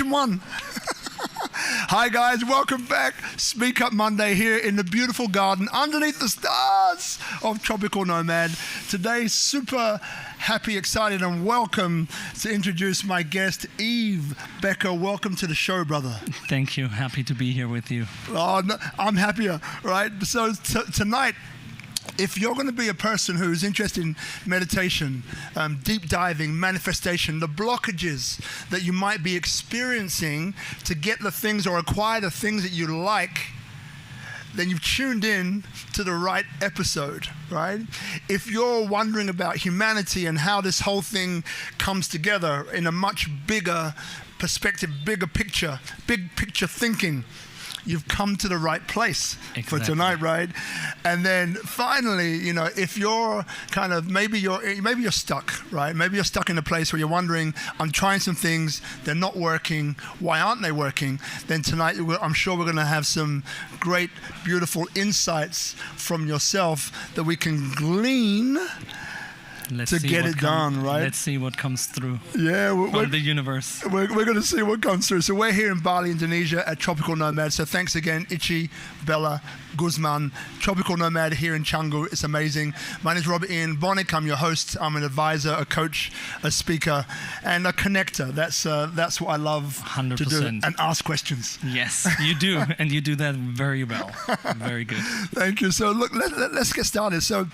One. Hi guys, welcome back. SpeakuP Monday here in the beautiful garden underneath the stars of Tropical Nomad. Today, super happy, excited, and welcome to introduce my guest, Yves Becker. Welcome to the show, brother. Thank you. Happy to be here with you. Oh, no, I'm happier, right? So tonight, if you're going to be a person who's interested in meditation, deep diving, manifestation, the blockages that you might be experiencing to get the things or acquire the things that you like, then you've tuned in to the right episode, right? If you're wondering about humanity and how this whole thing comes together in a much bigger perspective, big picture thinking, you've come to the right place for tonight, right? And then finally, you know, if you're kind of, maybe you're stuck, right? Maybe you're stuck in a place where you're wondering, I'm trying some things, they're not working, why aren't they working? Then tonight, I'm sure we're going to have some great, beautiful insights from yourself that we can glean to get it done, right? Let's see what comes through from the universe. We're going to see what comes through. So we're here in Bali, Indonesia at Tropical Nomad. So thanks again, Ichi, Bella, Guzman. Tropical Nomad here in Canggu. It's amazing. My name is Robert Ian Bonnick. I'm your host. I'm an advisor, a coach, a speaker, and a connector. That's what I love 100%. to do, and ask questions. Yes, you do. And you do that very well. Very good. Thank you. So look, let's get started. So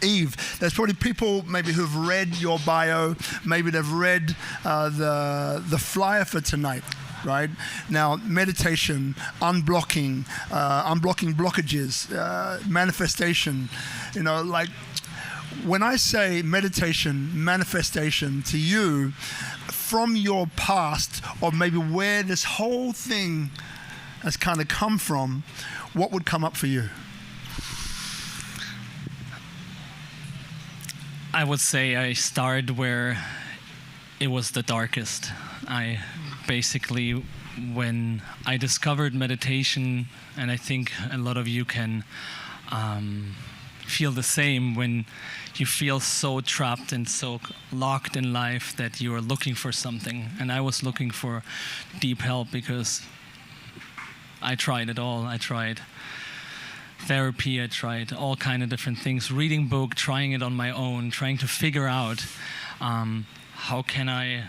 Yves, there's probably people maybe who've read your bio, maybe they've read the flyer for tonight, right? Now, meditation, unblocking blockages, manifestation, you know, like when I say meditation, manifestation to you, from your past or maybe where this whole thing has kind of come from, what would come up for you? I would say I started where it was the darkest. I basically, when I discovered meditation, and I think a lot of you can feel the same, when you feel so trapped and so locked in life that you are looking for something. And I was looking for deep help because I tried it all. I tried therapy, I tried all kind of different things, reading book, trying it on my own, trying to figure out how can I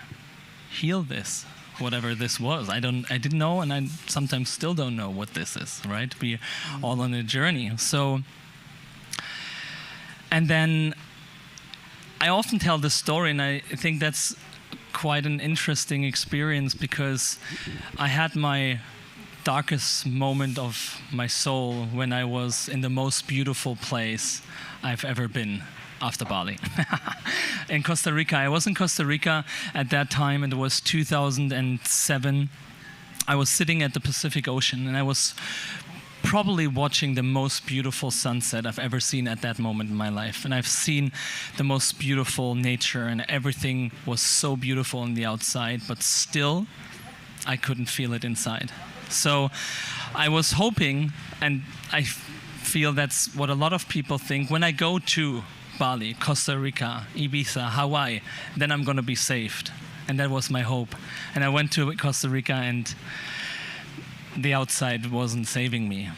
heal this, whatever this was. I didn't know, and I sometimes still don't know what this is, right? We're all on a journey. So, and then I often tell this story, and I think that's quite an interesting experience because I had my darkest moment of my soul when I was in the most beautiful place I've ever been after Bali. In Costa Rica. I was in Costa Rica at that time, and it was 2007. I was sitting at the Pacific Ocean, and I was probably watching the most beautiful sunset I've ever seen at that moment in my life. And I've seen the most beautiful nature, and everything was so beautiful on the outside, but still I couldn't feel it inside. So I was hoping, and I feel that's what a lot of people think, when I go to Bali, Costa Rica, Ibiza, Hawaii, then I'm going to be saved. And that was my hope. And I went to Costa Rica, and the outside wasn't saving me.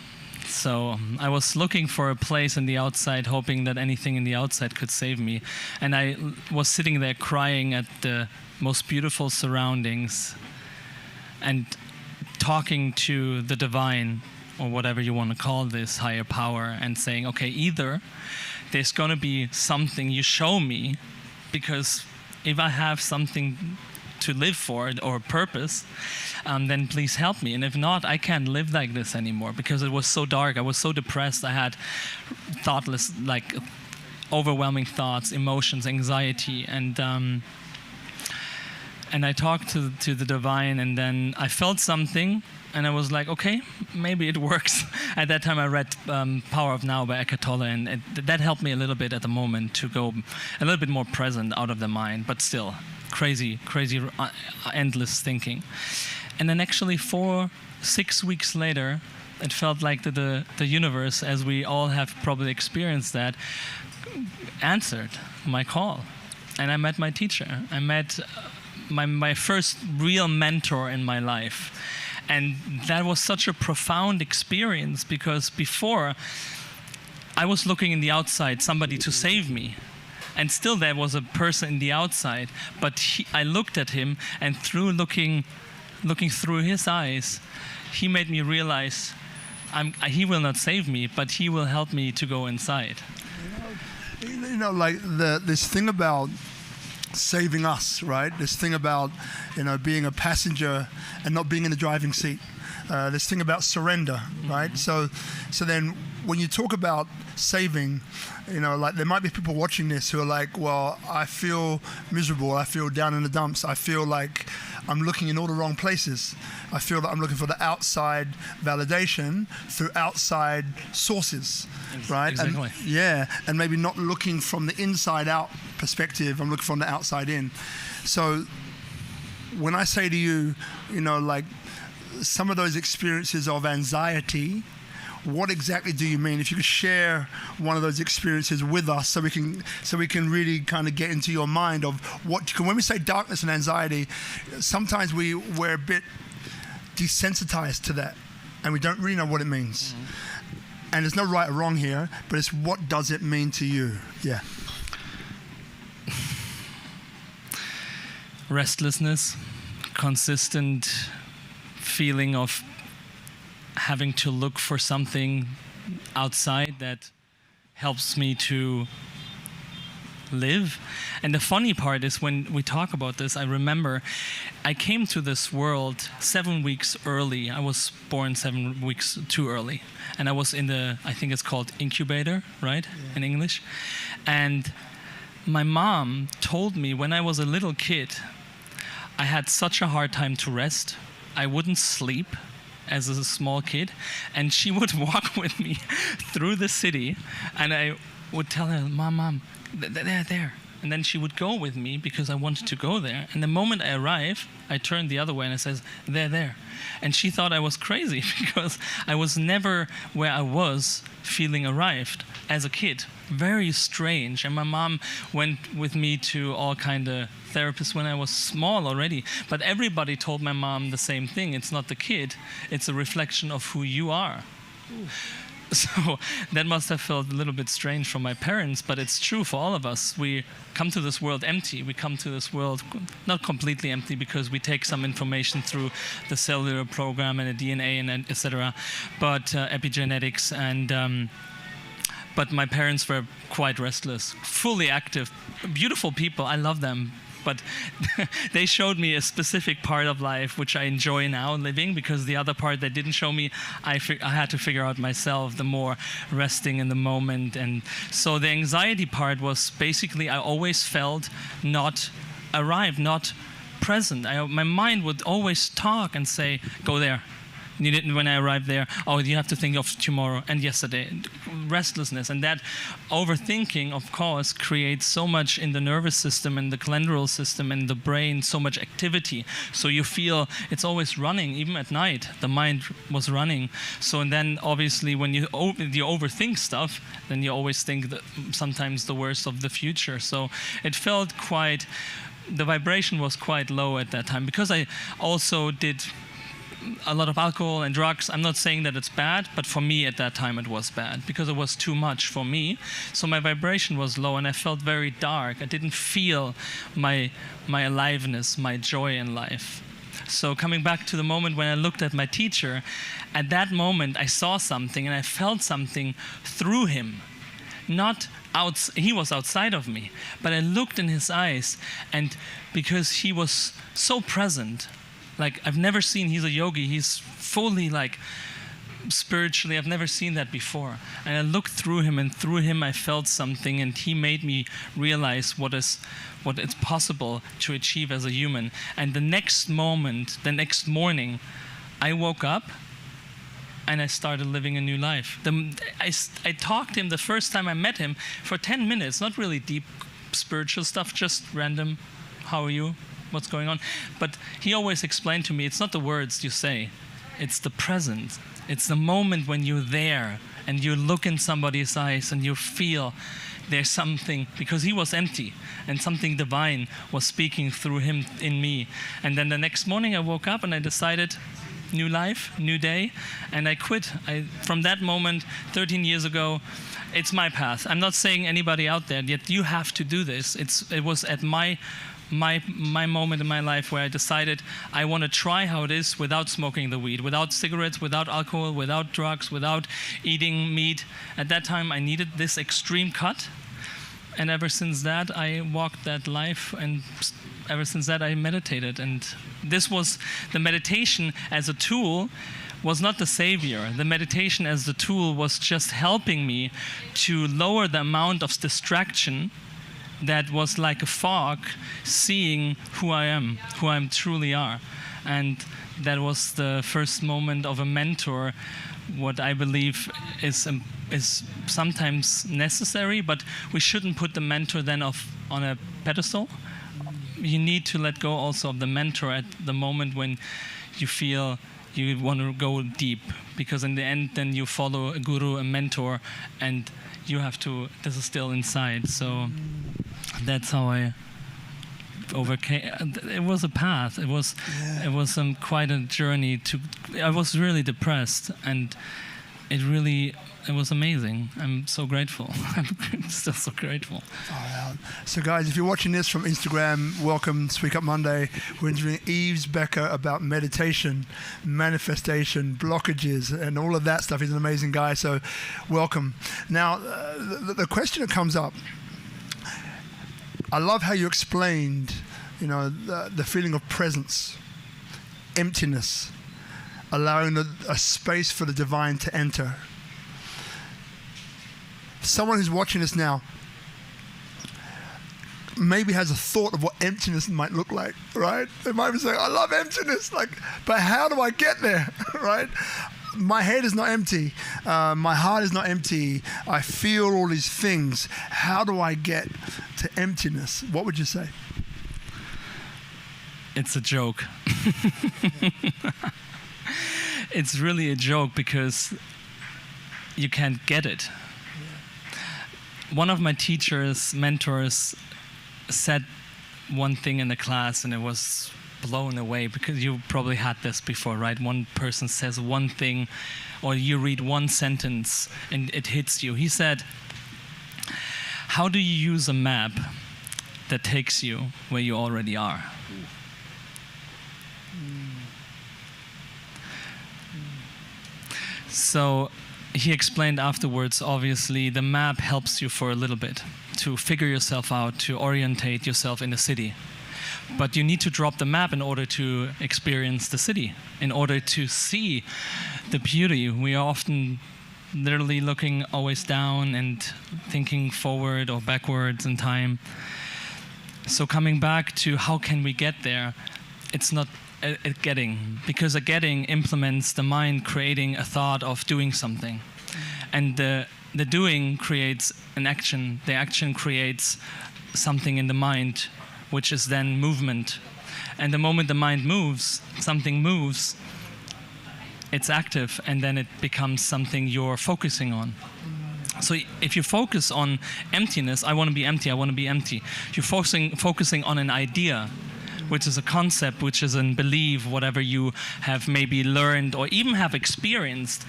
So I was looking for a place in the outside, hoping that anything in the outside could save me. And I was sitting there crying at the most beautiful surroundings and talking to the divine, or whatever you want to call this, higher power, and saying, okay, either there's going to be something you show me, because if I have something to live for or a purpose, then please help me. And if not, I can't live like this anymore, because it was so dark. I was so depressed. I had thoughtless, like overwhelming thoughts, emotions, anxiety, and I talked to the divine, and then I felt something, and I was like, okay, maybe it works. At that time, I read Power of Now by Eckhart Tolle, and that helped me a little bit at the moment to go a little bit more present, out of the mind, but still crazy, endless thinking. And then actually 6 weeks later, it felt like the universe, as we all have probably experienced that, answered my call. And I met my teacher. I met my first real mentor in my life. And that was such a profound experience, because before I was looking in the outside, somebody to save me. And still there was a person in the outside, but I looked at him, and through looking through his eyes, he made me realize he will not save me, but he will help me to go inside. Like this thing about saving us, right? This thing about, being a passenger and not being in the driving seat. This thing about surrender, right? So then when you talk about saving, like there might be people watching this who are like, well, I feel miserable. I feel down in the dumps. I feel like I'm looking in all the wrong places. I feel that I'm looking for the outside validation through outside sources, right? Exactly. And maybe not looking from the inside out perspective. I'm looking from the outside in. So when I say to you, like some of those experiences of anxiety, what exactly do you mean? If you could share one of those experiences with us, so we can really kind of get into your mind of what. When we say darkness and anxiety, sometimes we're a bit desensitized to that, and we don't really know what it means. And there's no right or wrong here, but it's what does it mean to you? Yeah. Restlessness, consistent feeling of having to look for something outside that helps me to live. And the funny part is, when we talk about this, I remember I came to this world 7 weeks early. I was born 7 weeks too early. And I was in I think it's called incubator, right? Yeah. In English. And my mom told me when I was a little kid, I had such a hard time to rest. I wouldn't sleep as a small kid, and she would walk with me through the city, and I would tell her, Mom, they're there. And then she would go with me because I wanted to go there. And the moment I arrive, I turned the other way and I says, they're there. And she thought I was crazy because I was never where I was feeling arrived as a kid. Very strange. And my mom went with me to all kind of therapists when I was small already. But everybody told my mom the same thing. It's not the kid. It's a reflection of who you are. Ooh. So that must have felt a little bit strange for my parents, but it's true for all of us. We come to this world empty. We come to this world not completely empty, because we take some information through the cellular program and the DNA and etc. But epigenetics and. But my parents were quite restless, fully active, beautiful people. I love them. But they showed me a specific part of life which I enjoy now living, because the other part they didn't show me, I had to figure out myself, the more resting in the moment. And so the anxiety part was basically I always felt not arrived, not present. My mind would always talk and say, go there. You didn't when I arrived there. Oh, you have to think of tomorrow and yesterday. Restlessness. And that overthinking, of course, creates so much in the nervous system and the glandular system and the brain, so much activity. So you feel it's always running, even at night. The mind was running. So and then obviously when you overthink stuff, then you always think that sometimes the worst of the future. So it felt the vibration was quite low at that time, because I also did a lot of alcohol and drugs. I'm not saying that it's bad, but for me at that time it was bad because it was too much for me. So my vibration was low and I felt very dark. I didn't feel my aliveness, my joy in life. So coming back to the moment when I looked at my teacher, at that moment I saw something and I felt something through him. He was outside of me, but I looked in his eyes, and because he was so present, like I've never seen, he's a yogi, he's fully like spiritually, I've never seen that before. And I looked through him, and through him I felt something, and he made me realize what it's possible to achieve as a human. And the next morning, I woke up and I started living a new life. I talked to him the first time I met him for 10 minutes, not really deep spiritual stuff, just random, how are you? What's going on? But he always explained to me, it's not the words you say, it's the present. It's the moment when you're there and you look in somebody's eyes and you feel there's something, because he was empty and something divine was speaking through him in me. And then the next morning I woke up and I decided, new life, new day, and I quit. From that moment, 13 years ago, it's my path. I'm not saying anybody out there, yet you have to do this. It was at my moment in my life where I decided I want to try how it is without smoking the weed, without cigarettes, without alcohol, without drugs, without eating meat. At that time, I needed this extreme cut. And ever since that, I walked that life, and ever since that, I meditated. And this was the meditation as a tool was not the savior. The meditation as the tool was just helping me to lower the amount of distraction that was like a fog, seeing who I am, who I truly are. And that was the first moment of a mentor, what I believe is sometimes necessary, but we shouldn't put the mentor then on a pedestal. You need to let go also of the mentor at the moment when you feel you want to go deep, because in the end then you follow a guru, a mentor, and you have to, this is still inside. So that's how I overcame. It was a path. It was quite a journey to. I was really depressed, and it was amazing. I'm so grateful. I'm still so grateful. So guys, if you're watching this from Instagram, welcome, SpeakuP Monday. We're interviewing Yves Becker about meditation, manifestation, blockages, and all of that stuff. He's an amazing guy, so welcome. Now, the question that comes up, I love how you explained, the feeling of presence, emptiness, allowing a space for the divine to enter. Someone who's watching this now maybe has a thought of what emptiness might look like, right? They might be saying, I love emptiness, but how do I get there, right? My head is not empty. My heart is not empty. I feel all these things. How do I get to emptiness? What would you say? It's a joke. It's really a joke because you can't get it. One of my teachers, mentors, said one thing in the class, and it was blown away, because you probably had this before, right? One person says one thing, or you read one sentence and it hits you. He said, how do you use a map that takes you where you already are? So he explained afterwards, obviously, the map helps you for a little bit to figure yourself out, to orientate yourself in the city. But you need to drop the map in order to experience the city, in order to see the beauty. We are often literally looking always down and thinking forward or backwards in time. So coming back to how can we get there, it's not a getting, because a getting implements the mind creating a thought of doing something. And the doing creates an action. The action creates something in the mind, which is then movement. And the moment the mind moves, something moves, it's active, and then it becomes something you're focusing on. So if you focus on emptiness, I want to be empty, I want to be empty. You're focusing on an idea, which is a concept, which is a belief, whatever you have maybe learned or even have experienced.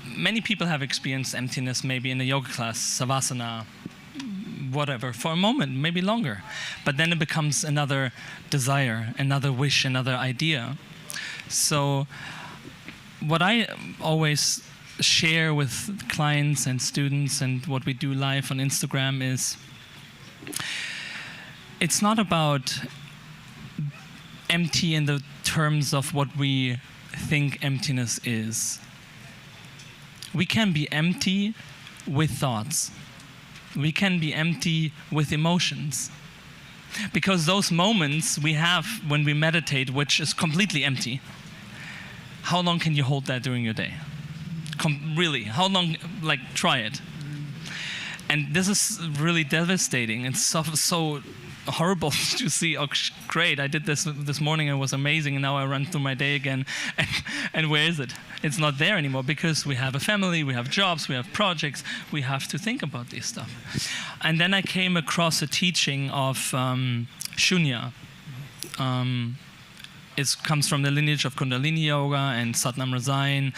Many people have experienced emptiness maybe in a yoga class, savasana, whatever, for a moment, maybe longer. But then it becomes another desire, another wish, another idea. So what I always share with clients and students, and what we do live on Instagram, is it's not about empty in the terms of what we think emptiness is. We can be empty with thoughts. We can be empty with emotions. Because those moments we have when we meditate, which is completely empty, how long can you hold that during your day? Really, how long? Try it. And this is really devastating. It's so horrible to see. Oh, great! I did this morning. It was amazing, and now I run through my day again. And where is it? It's not there anymore because we have a family, we have jobs, we have projects. We have to think about this stuff. And then I came across a teaching of Shunya. It comes from the lineage of Kundalini Yoga and Satnam Rasayan,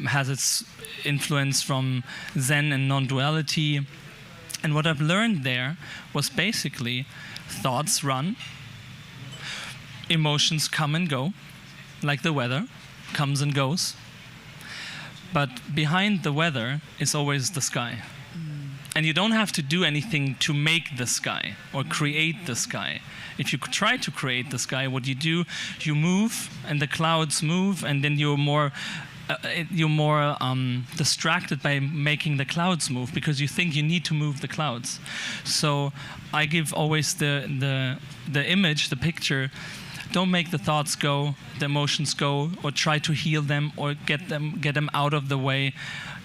has its influence from Zen and non-duality. And what I've learned there was basically thoughts run, emotions come and go, like the weather, comes and goes. But behind the weather is always the sky. And you don't have to do anything to make the sky or create the sky. If you try to create the sky, what you do, you move and the clouds move, and then you're more distracted by making the clouds move because you think you need to move the clouds. So I give always the image, the picture. Don't make the thoughts go, the emotions go, or try to heal them or get them out of the way.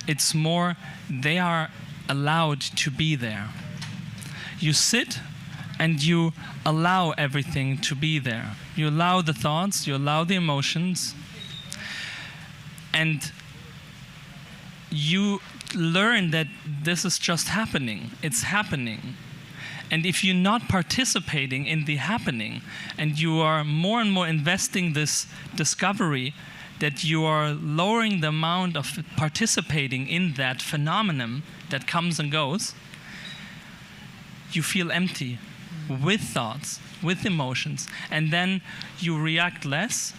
It's more they are allowed to be there. You sit and you allow everything to be there. You allow the thoughts, you allow the emotions, and you learn that this is just happening. It's happening. And if you're not participating in the happening, and you are more and more investing this discovery that you are lowering the amount of participating in that phenomenon that comes and goes, you feel empty with thoughts, with emotions, and then you react less.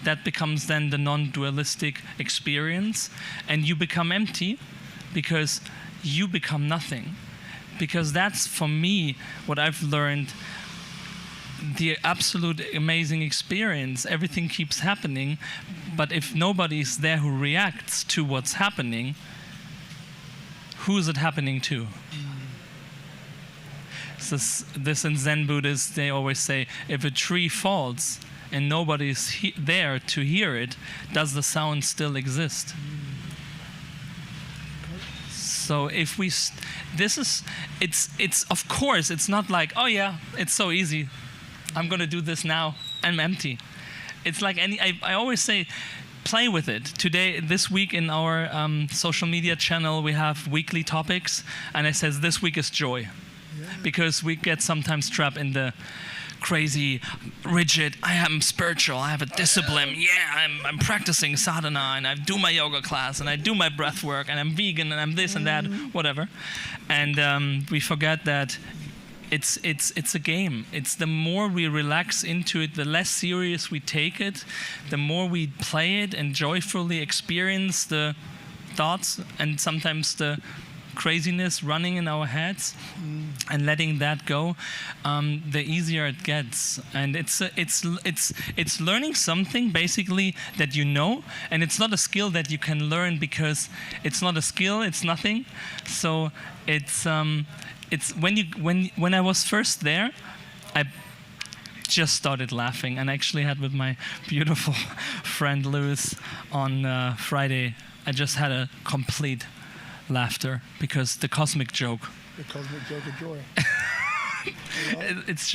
That becomes then the non-dualistic experience, and you become empty because you become nothing. Because that's, for me, what I've learned, the absolute amazing experience. Everything keeps happening, but if nobody is there who reacts to what's happening, who is it happening to? This in Zen Buddhists, they always say, if a tree falls and nobody is there to hear it, does the sound still exist? So if we, it's of course, it's not like, oh yeah, it's so easy. I'm going to do this now. I'm empty. It's like I always say, play with it. Today, this week in our social media channel, we have weekly topics, and it says this week is joy. Yeah. Because we get sometimes trapped in the crazy, rigid, I am spiritual, I have a discipline, yeah, I'm practicing sadhana, and I do my yoga class, and I do my breath work, and I'm vegan, and I'm this and that, whatever. And we forget that it's a game. It's the more we relax into it, the less serious we take it, the more we play it and joyfully experience the thoughts and sometimes the craziness running in our heads, and letting that go, the easier it gets. And it's learning something basically that you know, and it's not a skill that you can learn because it's not a skill, it's nothing. So it's when I was first there, I just started laughing, and actually had with my beautiful friend Louis on Friday. I just had a complete laughter because the cosmic joke. The cosmic joke of joy. It's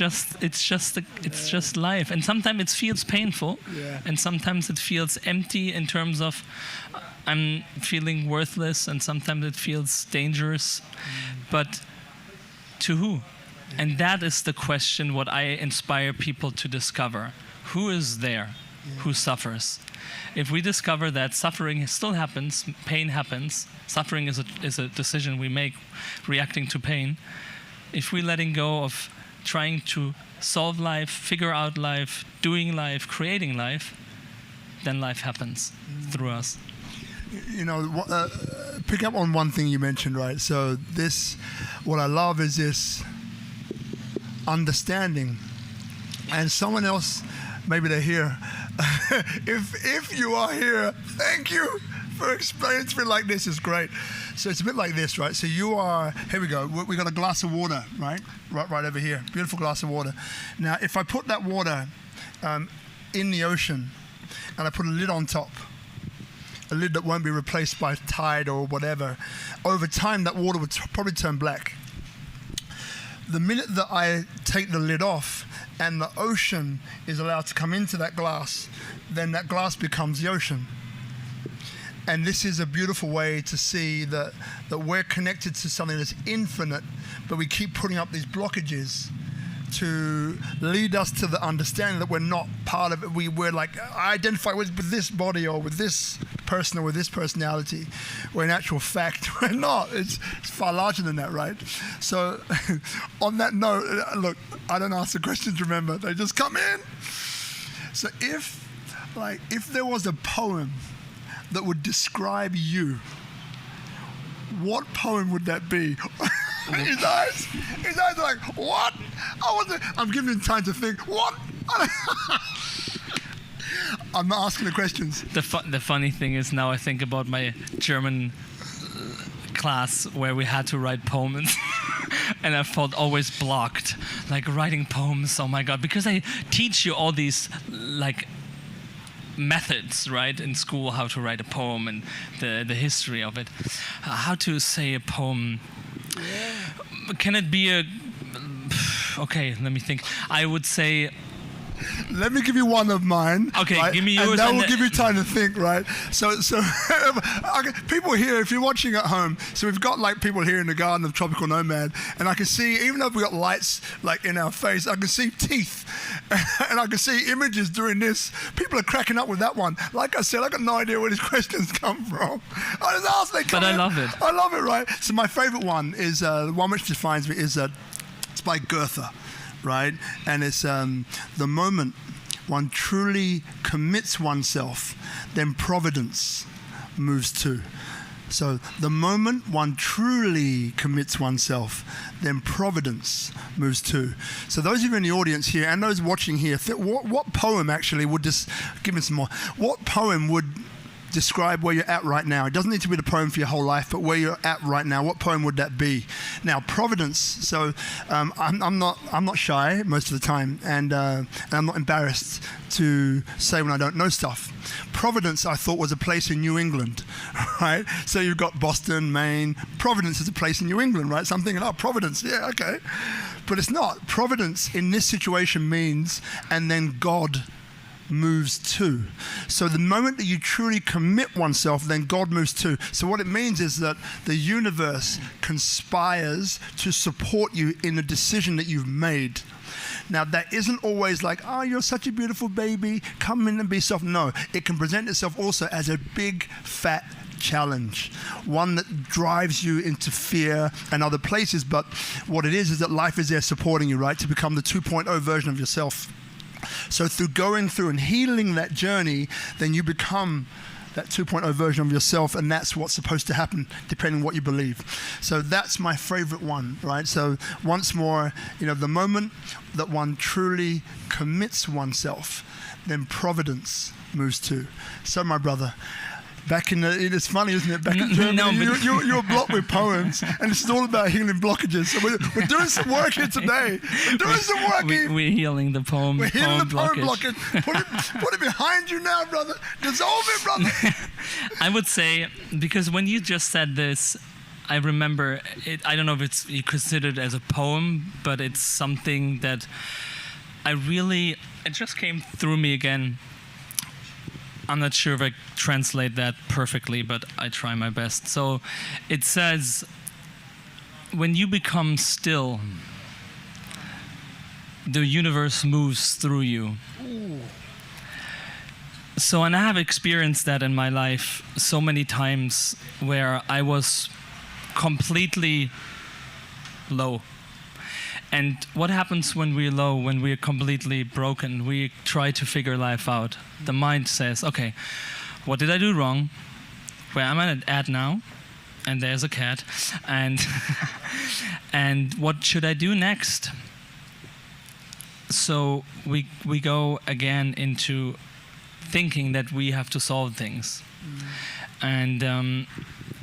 just life, and sometimes it feels painful, and sometimes it feels empty in terms of I'm feeling worthless, and sometimes it feels dangerous, but to who? And that is the question what I inspire people to discover. Who is there? Who suffers? If we discover that suffering still happens, pain happens, suffering is a decision we make reacting to pain. If we're letting go of trying to solve life, figure out life, doing life, creating life, then life happens through us. You know, pick up on one thing you mentioned, right? So what I love is this understanding. And someone else, maybe they're here. If you are here, thank you for explaining to me like this. Is great. So it's a bit like this, right? So you are, here we go. We got a glass of water, right? Right over here. Beautiful glass of water. Now, if I put that water in the ocean and I put a lid on top, a lid that won't be replaced by tide or whatever, over time that water would probably turn black. The minute that I take the lid off and the ocean is allowed to come into that glass, then that glass becomes the ocean. And this is a beautiful way to see that we're connected to something that's infinite, but we keep putting up these blockages to lead us to the understanding that we're not part of it. We're like, I identify with this body or with this person or with this personality, where in actual fact, we're not. It's far larger than that, right? So on that note, look, I don't ask the questions, remember, they just come in. So if there was a poem that would describe you, what poem would that be? His eyes are like, what? I'm giving him time to think. What? I'm not asking the questions. The funny thing is, now I think about my German class where we had to write poems. And I felt always blocked, like writing poems. Oh my God, because they teach you all these like methods, right, in school, how to write a poem and the history of it, how to say a poem. Yeah. Can it be a... Okay, let me think. I would say... Let me give you one of mine. Okay, right? give me yours. And that will give you time to think, right? So okay, people here, if you're watching at home, so we've got like people here in the garden of Tropical Nomad, and I can see, even though we've got lights like in our face, I can see teeth, and I can see images during this. People are cracking up with that one. Like I said, I got no idea where these questions come from. I just ask, they come in. I love it. I love it, right? So my favorite one is, the one which defines me is, it's by Goethe. Right? And it's the moment one truly commits oneself, then providence moves too. So the moment one truly commits oneself, then providence moves too. So those of you in the audience here and those watching here, what poem actually would just, give me some more, what poem would describe where you're at right now? It doesn't need to be the poem for your whole life, but where you're at right now, what poem would that be? Now, providence. So I'm not shy most of the time, and I'm not embarrassed to say when I don't know stuff. Providence, I thought, was a place in New England, right? So you've got Boston, Maine. Providence is a place in New England, right? So I'm thinking, oh, Providence, yeah, okay. But it's not. Providence in this situation means, and then God moves too. So the moment that you truly commit oneself, then God moves too. So what it means is that the universe conspires to support you in the decision that you've made. Now, that isn't always like, oh, you're such a beautiful baby, come in and be soft. No, it can present itself also as a big, fat challenge, one that drives you into fear and other places. But what it is that life is there supporting you, right, to become the 2.0 version of yourself. So through going through and healing that journey, then you become that 2.0 version of yourself, and that's what's supposed to happen depending on what you believe. So that's my favorite one, right? So once more, the moment that one truly commits oneself, then providence moves too. So my brother, back in it's funny, isn't it? Back in Germany, you were blocked with poems, and this is all about healing blockages. So we're doing some work here today. We're doing some work here. We're healing the poem. We're healing the poem blockage. Put it behind you now, brother. Dissolve it, brother. I would say, because when you just said this, I remember it. I don't know if you consider it as a poem, but it's something that it just came through me again. I'm not sure if I translate that perfectly, but I try my best. So it says, when you become still, the universe moves through you. Ooh. So, and I have experienced that in my life so many times where I was completely low. And what happens when we're low, when we're completely broken? We try to figure life out. The mind says, okay, what did I do wrong? Where am I at now? And there's a cat. And and what should I do next? So we go again into thinking that we have to solve things. And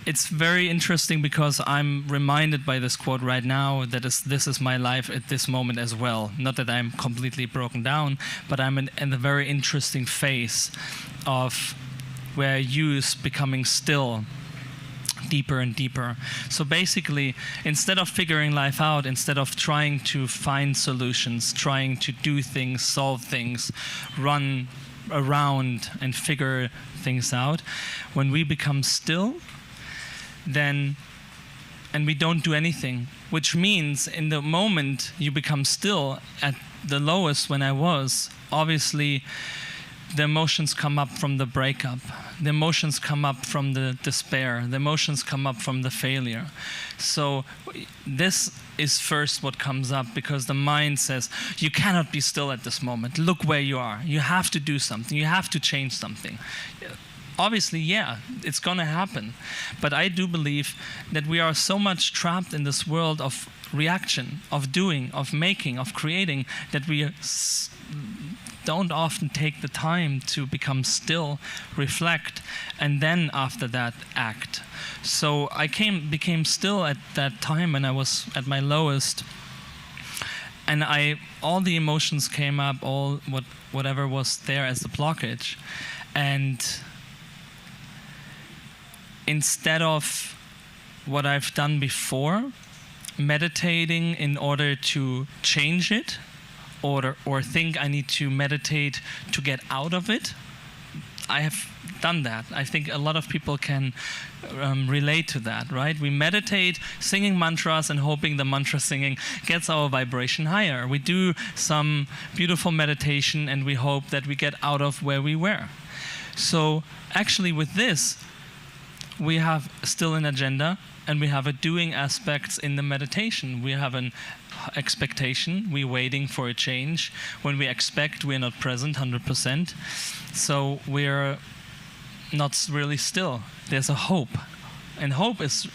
it's very interesting because I'm reminded by this quote right now that this is my life at this moment as well. Not that I'm completely broken down, but I'm in a very interesting phase of where you is becoming still deeper and deeper. So basically, instead of figuring life out, instead of trying to find solutions, trying to do things, solve things, run around and figure things out, when we become still, then, and we don't do anything, which means in the moment you become still, at the lowest when I was, obviously the emotions come up from the breakup. The emotions come up from the despair. The emotions come up from the failure. So this is first what comes up, because the mind says, you cannot be still at this moment. Look where you are. You have to do something. You have to change something. Obviously, yeah, it's going to happen. But I do believe that we are so much trapped in this world of reaction, of doing, of making, of creating, that we don't often take the time to become still, reflect, and then after that act. So I became still at that time when I was at my lowest, and all the emotions came up, whatever was there as the blockage, and instead of what I've done before, meditating in order to change it, or think I need to meditate to get out of it, I have done that. I think a lot of people can relate to that, right? We meditate singing mantras and hoping the mantra singing gets our vibration higher. We do some beautiful meditation and we hope that we get out of where we were. So actually with this, we have still an agenda, and we have a doing aspects in the meditation. We have an expectation. We're waiting for a change. When we expect, we're not present 100%. So we're not really still. There's a hope. And hope is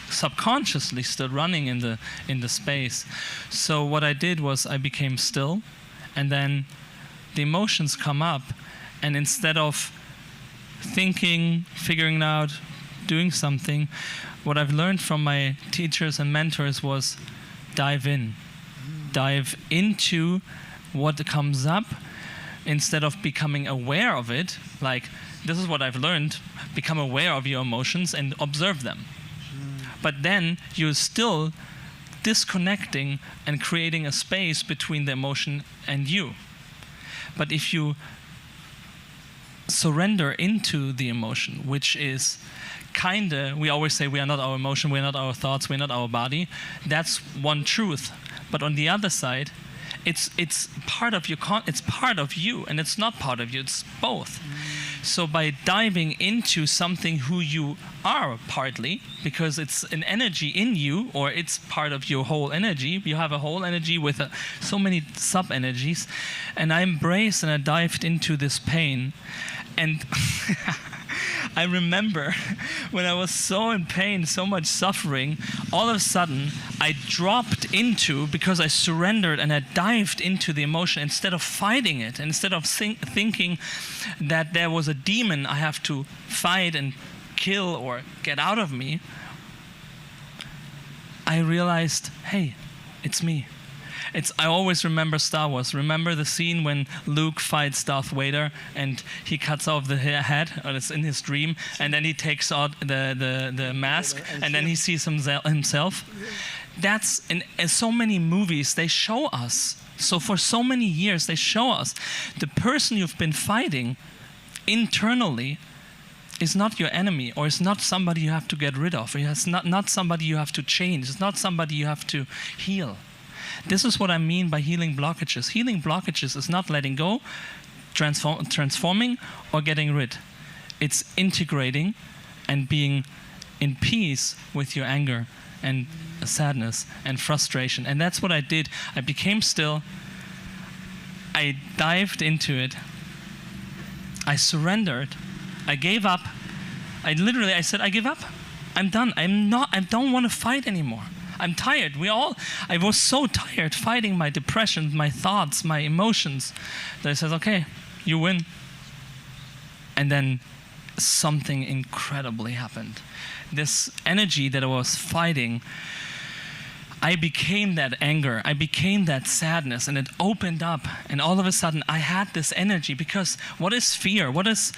subconsciously still running in the space. So what I did was I became still, and then the emotions come up, and instead of thinking, figuring out, doing something, what I've learned from my teachers and mentors was dive in. Dive into what comes up instead of becoming aware of it. Like, this is what I've learned. Become aware of your emotions and observe them. But then you're still disconnecting and creating a space between the emotion and you. But if you surrender into the emotion, which is we always say we are not our emotion, we're not our thoughts, we're not our body. That's one truth. But on the other side, it's part of it's part of you, and it's not part of you. It's both. So by diving into something who you are partly, because it's an energy in you, or it's part of your whole energy. You have a whole energy with so many sub-energies, and I embraced and I dived into this pain, and I remember when I was so in pain, so much suffering, all of a sudden I dropped into, because I surrendered and I dived into the emotion instead of fighting it, instead of thinking that there was a demon I have to fight and kill or get out of me. I realized, hey, it's me. I always remember Star Wars. Remember the scene when Luke fights Darth Vader and he cuts off the head, or it's in his dream, and then he takes out the mask, and then he sees himself. That's in so many movies they show us. So for so many years they show us the person you've been fighting internally is not your enemy, or is not somebody you have to get rid of, or it's not somebody you have to change, it's not somebody you have to heal. This is what I mean by healing blockages. Healing blockages is not letting go, transforming, or getting rid. It's integrating and being in peace with your anger and sadness and frustration. And that's what I did. I became still. I dived into it. I surrendered. I gave up. I said, I give up. I'm done. I don't want to fight anymore. I'm tired. I was so tired fighting my depression, my thoughts, my emotions, that I said, okay, you win. And then something incredibly happened. This energy that I was fighting, I became that anger, I became that sadness, and it opened up, and all of a sudden I had this energy, because what is fear? What is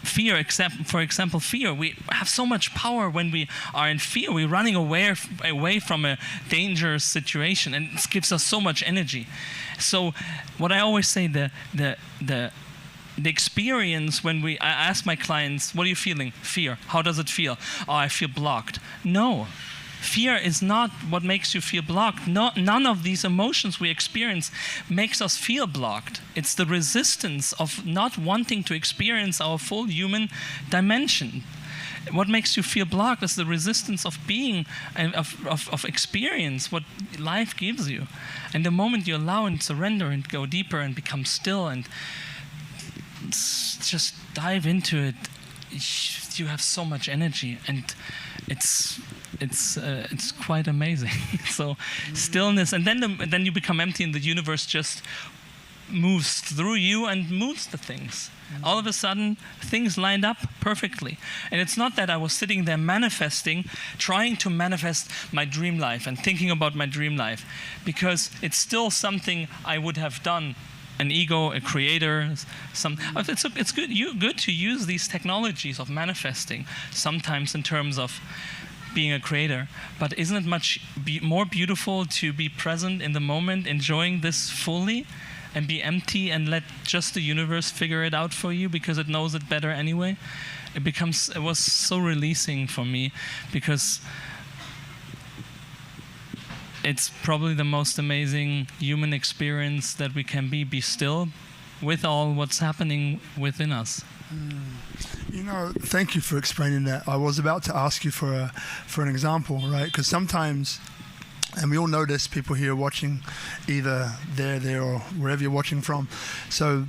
fear, for example, fear. We have so much power when we are in fear. We're running away from a dangerous situation, and it gives us so much energy. So what I always say, the experience when I ask my clients, what are you feeling? Fear. How does it feel? Oh, I feel blocked. No. Fear is not what makes you feel blocked. No, none of these emotions we experience makes us feel blocked. It's the resistance of not wanting to experience our full human dimension. What makes you feel blocked is the resistance of being and of experience, what life gives you. And the moment you allow and surrender and go deeper and become still and just dive into it, you have so much energy, and it's quite amazing. So stillness, and then you become empty, and the universe just moves through you and moves the things. All of a sudden, things lined up perfectly. And it's not that I was sitting there manifesting, trying to manifest my dream life and thinking about my dream life, because it's still something I would have done. An ego, a creator, it's good to use these technologies of manifesting, sometimes in terms of being a creator. But isn't it much more beautiful to be present in the moment, enjoying this fully, and be empty and let just the universe figure it out for you because it knows it better anyway? It was so releasing for me, because it's probably the most amazing human experience that we can be still with all what's happening within us. You know, thank you for explaining that. I was about to ask you for an example, right? Because sometimes, and we all know this, people here watching, either there or wherever you're watching from. So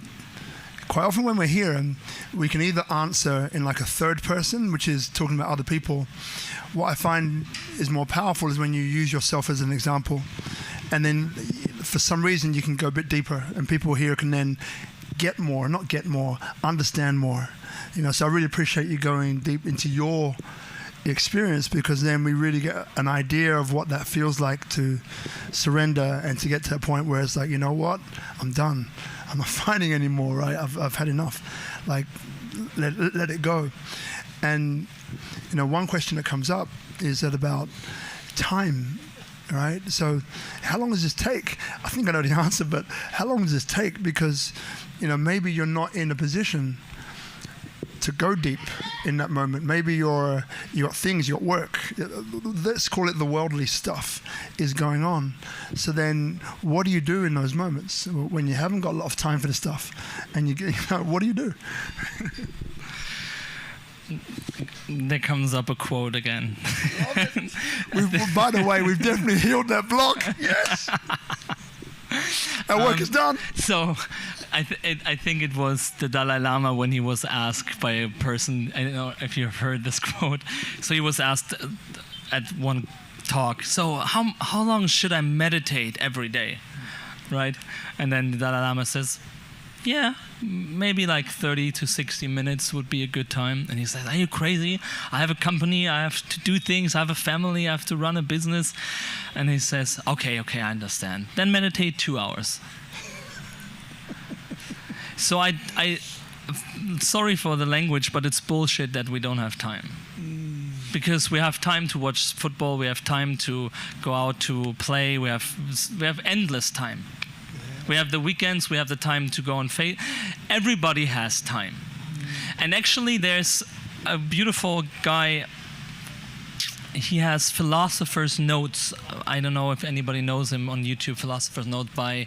quite often when we're here, and we can either answer in like a third person, which is talking about other people. What I find is more powerful is when you use yourself as an example, and then for some reason you can go a bit deeper, and people here can then understand more. You know, so I really appreciate you going deep into your experience, because then we really get an idea of what that feels like to surrender and to get to a point where it's like, you know what, I'm done. I'm not fighting anymore, right? I've had enough. Like, let it go. And, you know, one question that comes up is that about time, right? So how long does this take? I think I know the answer, but how long does this take? Because, you know, maybe you're not in a position to go deep in that moment. Maybe you got things, you got work. Let's call it the worldly stuff is going on. So then what do you do in those moments when you haven't got a lot of time for the stuff? And what do you do? There comes up a quote again. By the way, we've definitely healed that block. Yes. Our work is done. So I think it was the Dalai Lama when he was asked by a person, I don't know if you've heard this quote. So he was asked at one talk, so how long should I meditate every day, right? And then the Dalai Lama says, yeah, maybe like 30 to 60 minutes would be a good time. And he says, are you crazy? I have a company, I have to do things, I have a family, I have to run a business. And he says, okay, I understand. Then meditate 2 hours. So I sorry for the language, but it's bullshit that we don't have time. Because we have time to watch football, we have time to go out to play, we have endless time. We have the weekends, we have the time to go on faith. Everybody has time. And actually there's a beautiful guy, he has Philosopher's Notes. I don't know if anybody knows him on YouTube, Philosopher's Note by,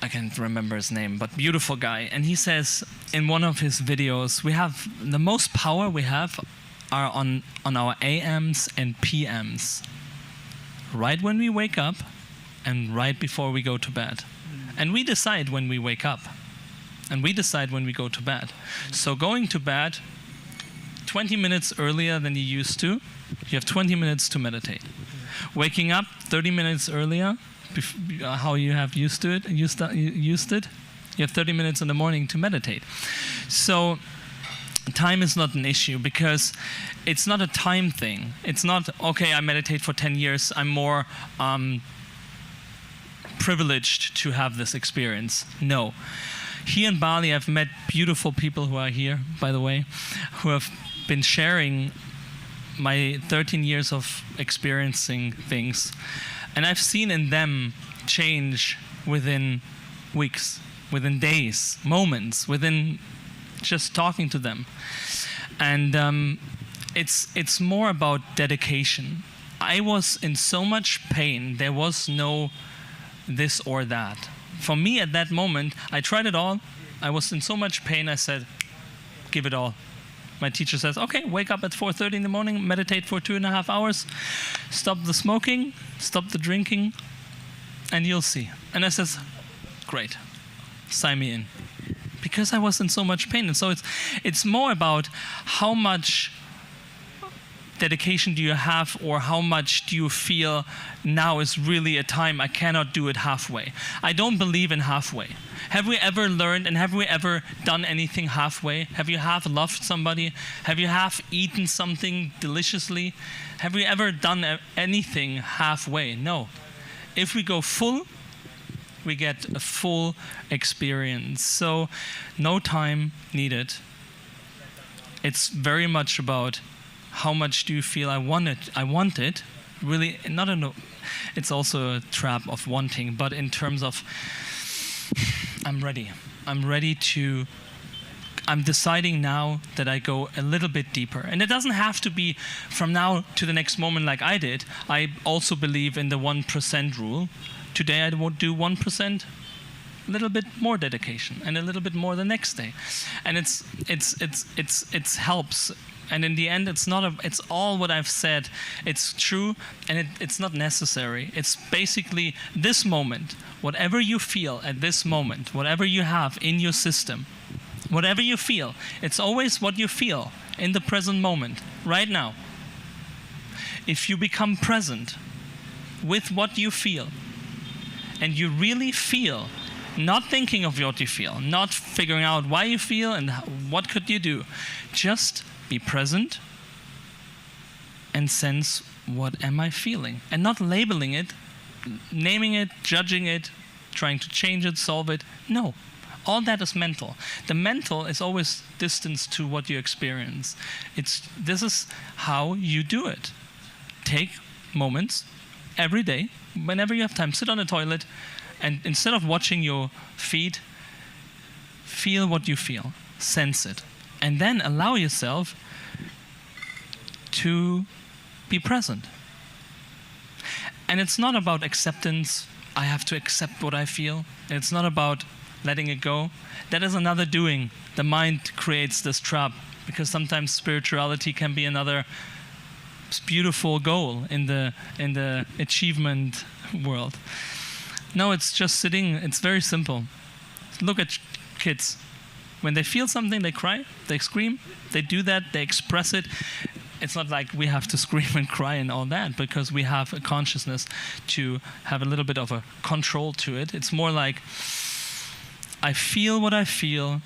I can't remember his name, but beautiful guy. And he says in one of his videos, we have, the most power we have are on our AMs and PMs. Right when we wake up, and right before we go to bed. And we decide when we wake up. And we decide when we go to bed. So going to bed 20 minutes earlier than you used to, you have 20 minutes to meditate. Waking up 30 minutes earlier, how you have used to it, you have 30 minutes in the morning to meditate. So time is not an issue, because it's not a time thing. It's not, okay, I meditate for 10 years, I'm more privileged to have this experience. No. Here in Bali, I've met beautiful people who are here, by the way, who have been sharing my 13 years of experiencing things. And I've seen in them change within weeks, within days, moments, within just talking to them. And it's more about dedication. I was in so much pain, there was no this or that. For me at that moment, I tried it all. I was in so much pain, I said, give it all. My teacher says, okay, wake up at 4:30 in the morning, meditate for 2.5 hours, stop the smoking, stop the drinking, and you'll see. And I says, great, sign me in. Because I was in so much pain. And so it's more about how much dedication do you have, or how much do you feel now is really a time I cannot do it halfway. I don't believe in halfway. Have we ever learned and have we ever done anything halfway? Have you half loved somebody? Have you half eaten something deliciously? Have we ever done anything halfway? No. If we go full, we get a full experience. So no time needed. It's very much about how much do you feel I want it. Really, it's also a trap of wanting, but in terms of I'm ready. I'm deciding now that I go a little bit deeper. And it doesn't have to be from now to the next moment like I did. I also believe in the 1% rule. Today I would do 1%, a little bit more dedication, and a little bit more the next day. And it helps. And in the end, it's all what I've said. It's true, and it's not necessary. It's basically this moment, whatever you feel at this moment, whatever you have in your system, whatever you feel, it's always what you feel in the present moment, right now. If you become present with what you feel, and you really feel, not thinking of what you feel, not figuring out why you feel and what could you do, just be present and sense, what am I feeling? And not labeling it, naming it, judging it, trying to change it, solve it. No, all that is mental. The mental is always distance to what you experience. This is how you do it. Take moments every day, whenever you have time, sit on the toilet, and instead of watching your feet, feel what you feel, sense it. And then allow yourself to be present. And it's not about acceptance. I have to accept what I feel. It's not about letting it go. That is another doing. The mind creates this trap, because sometimes spirituality can be another beautiful goal in the achievement world. No, it's just sitting. It's very simple. Look at kids. When they feel something, they cry, they scream, they do that, they express it. It's not like we have to scream and cry and all that, because we have a consciousness to have a little bit of a control to it. It's more like, I feel what I feel,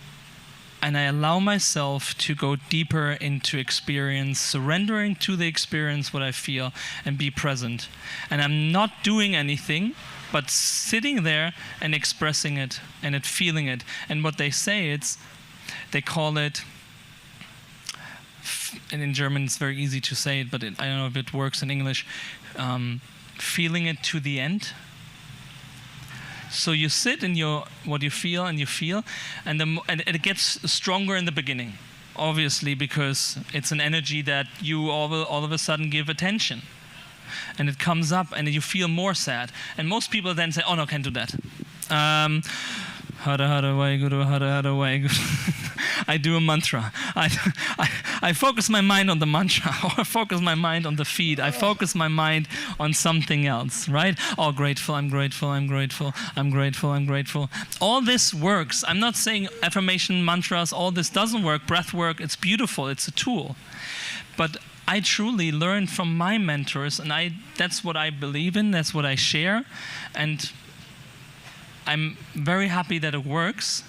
and I allow myself to go deeper into experience, surrendering to the experience what I feel, and be present. And I'm not doing anything, but sitting there and expressing it and feeling it. And what they say, they call it, and in German it's very easy to say it, but I don't know if it works in English, feeling it to the end. So you sit in what you feel, and it gets stronger in the beginning, obviously, because it's an energy that you all of a sudden give attention. And it comes up, and you feel more sad. And most people then say, oh no, can't do that. Hara hara Vaheguru, hara hara Vaheguru. I do a mantra. I focus my mind on the mantra, or I focus my mind on the feed. I focus my mind on something else, right? Oh, grateful, I'm grateful, I'm grateful, I'm grateful, I'm grateful. All this works. I'm not saying affirmation, mantras, all this doesn't work. Breath work, it's beautiful, it's a tool. But I truly learned from my mentors, and that's what I believe in, that's what I share, and I'm very happy that it works,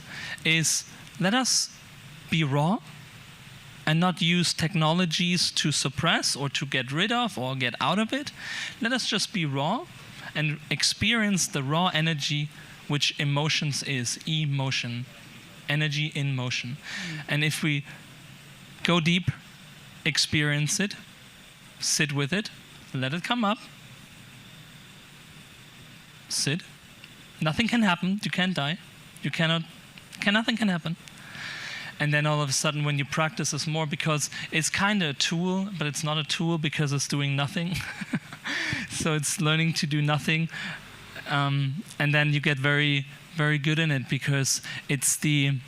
is let us be raw and not use technologies to suppress or to get rid of or get out of it. Let us just be raw and experience the raw energy which emotions is, emotion. energy in motion. And if we go deep, experience it, sit with it, let it come up, sit. Nothing can happen. You can't die. Nothing can happen. And then all of a sudden, when you practice this more, because it's kind of a tool, but it's not a tool because it's doing nothing. So it's learning to do nothing. And then you get very, very good in it, because it's the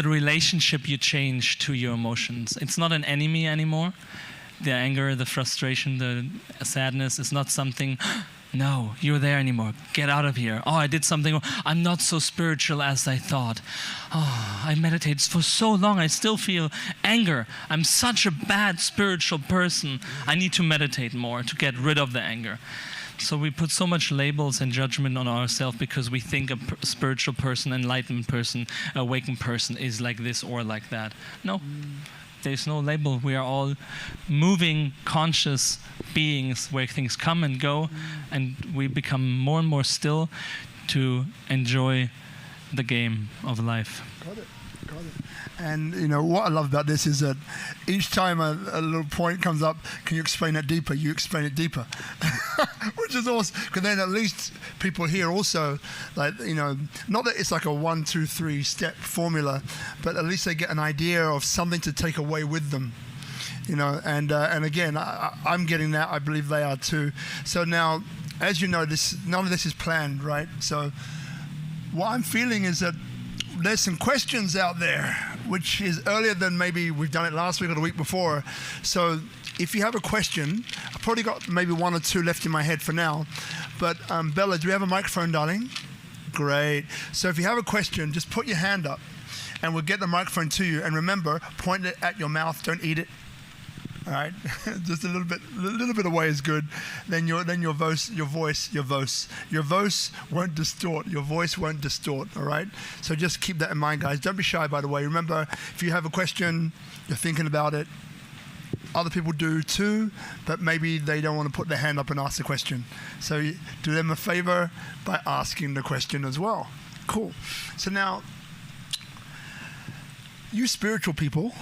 relationship you change to your emotions. It's not an enemy anymore. The anger, the frustration, the sadness is not something, no, you're there anymore. Get out of here. Oh, I did something wrong. I'm not so spiritual as I thought. Oh, I meditated for so long. I still feel anger. I'm such a bad spiritual person. I need to meditate more to get rid of the anger. So we put so much labels and judgment on ourselves because we think a spiritual person, enlightened person, awakened person is like this or like that. No. There's no label. We are all moving, conscious beings where things come and go, and we become more and more still to enjoy the game of life. Got it. And you know what I love about this is that each time a little point comes up, can you explain it deeper? You explain it deeper, which is awesome. Because then at least people here also, like, you know, not that it's like a 1, 2, 3 step formula, but at least they get an idea of something to take away with them. You know, and again, I'm getting that. I believe they are too. So now, as you know, none of this is planned, right? So what I'm feeling is that there's some questions out there, which is earlier than maybe we've done it last week or the week before. So if you have a question, I've probably got maybe 1 or 2 left in my head for now. But Bella, do we have a microphone, darling? Great. So if you have a question, just put your hand up and we'll get the microphone to you. And remember, point it at your mouth, don't eat it. All right, just a little bit away is good. Then your voice won't distort. Your voice won't distort. All right. So just keep that in mind, guys. Don't be shy. By the way, remember, if you have a question, you're thinking about it. Other people do too, but maybe they don't want to put their hand up and ask the question. So do them a favor by asking the question as well. Cool. So now, you spiritual people.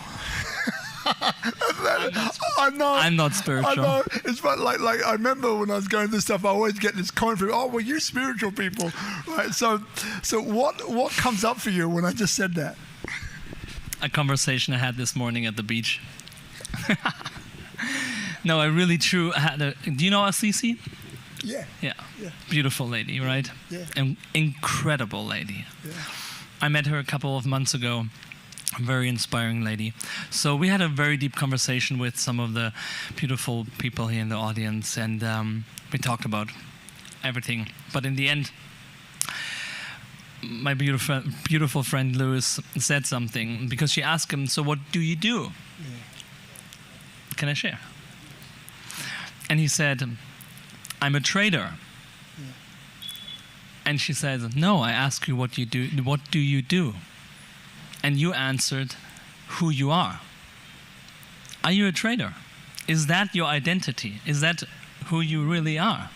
I'm not spiritual. I know. It's like I remember when I was going through stuff, I always get this comment from, oh, well, you spiritual people, right? So what comes up for you when I just said that? A conversation I had this morning at the beach. No, I really had do you know Assisi? Yeah. Beautiful lady, right? Yeah. An incredible lady. Yeah. I met her a couple of months ago. Very inspiring lady. So we had a very deep conversation with some of the beautiful people here in the audience, and we talked about everything. But in the end, my beautiful friend Louis said something, because she asked him, so what do you do? Yeah. Can I share? And he said, I'm a trader. Yeah. And she said, no, I ask you what you do. What do you do? And you answered, who you are. Are you a trader? Is that your identity? Is that who you really are?